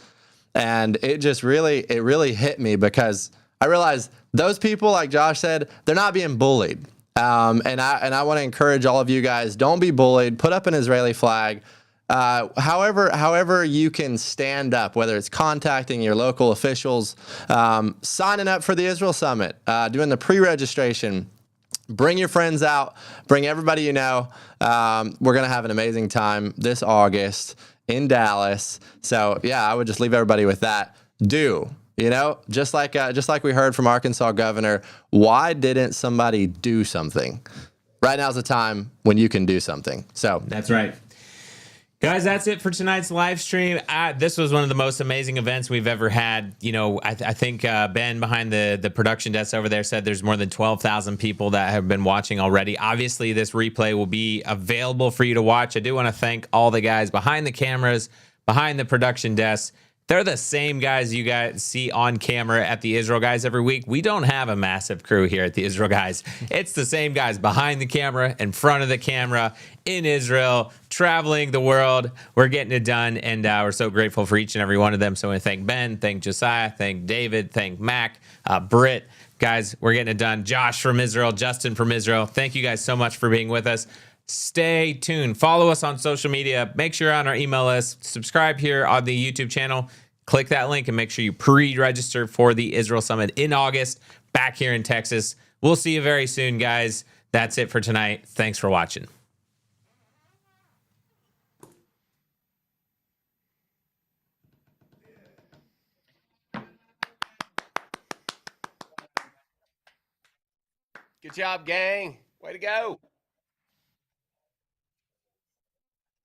And it just really hit me, because I realized those people, like Josh said, they're not being bullied. And I want to encourage all of you guys, don't be bullied. Put up an Israeli flag. However you can stand up, whether it's contacting your local officials, signing up for the Israel Summit, doing the pre-registration. Bring your friends out. Bring everybody you know. We're going to have an amazing time this August in Dallas. So yeah, I would just leave everybody with that. Just like we heard from Arkansas governor, why didn't somebody do something? Right now's the time when you can do something. So that's right. Guys, that's it for tonight's live stream. This was one of the most amazing events we've ever had. I think Ben behind the production desk over there said there's more than 12,000 people that have been watching already. Obviously, this replay will be available for you to watch. I do want to thank all the guys behind the cameras, behind the production desk. They're the same guys you guys see on camera at the Israel Guys every week. We don't have a massive crew here at the Israel Guys. It's the same guys behind the camera, in front of the camera, in Israel, traveling the world. We're getting it done, and we're so grateful for each and every one of them. So I want to thank Ben, thank Josiah, thank David, thank Mac, Britt. Guys, we're getting it done. Josh from Israel, Justin from Israel. Thank you guys so much for being with us. Stay tuned. Follow us on social media. Make sure you're on our email list. Subscribe here on the YouTube channel. Click that link and make sure you pre-register for the Israel Summit in August back here in Texas. We'll see you very soon, guys. That's it for tonight. Thanks for watching. Good job, gang. Way to go.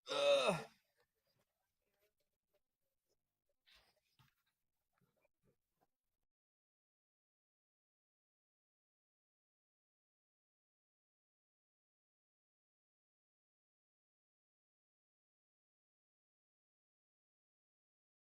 Ugh.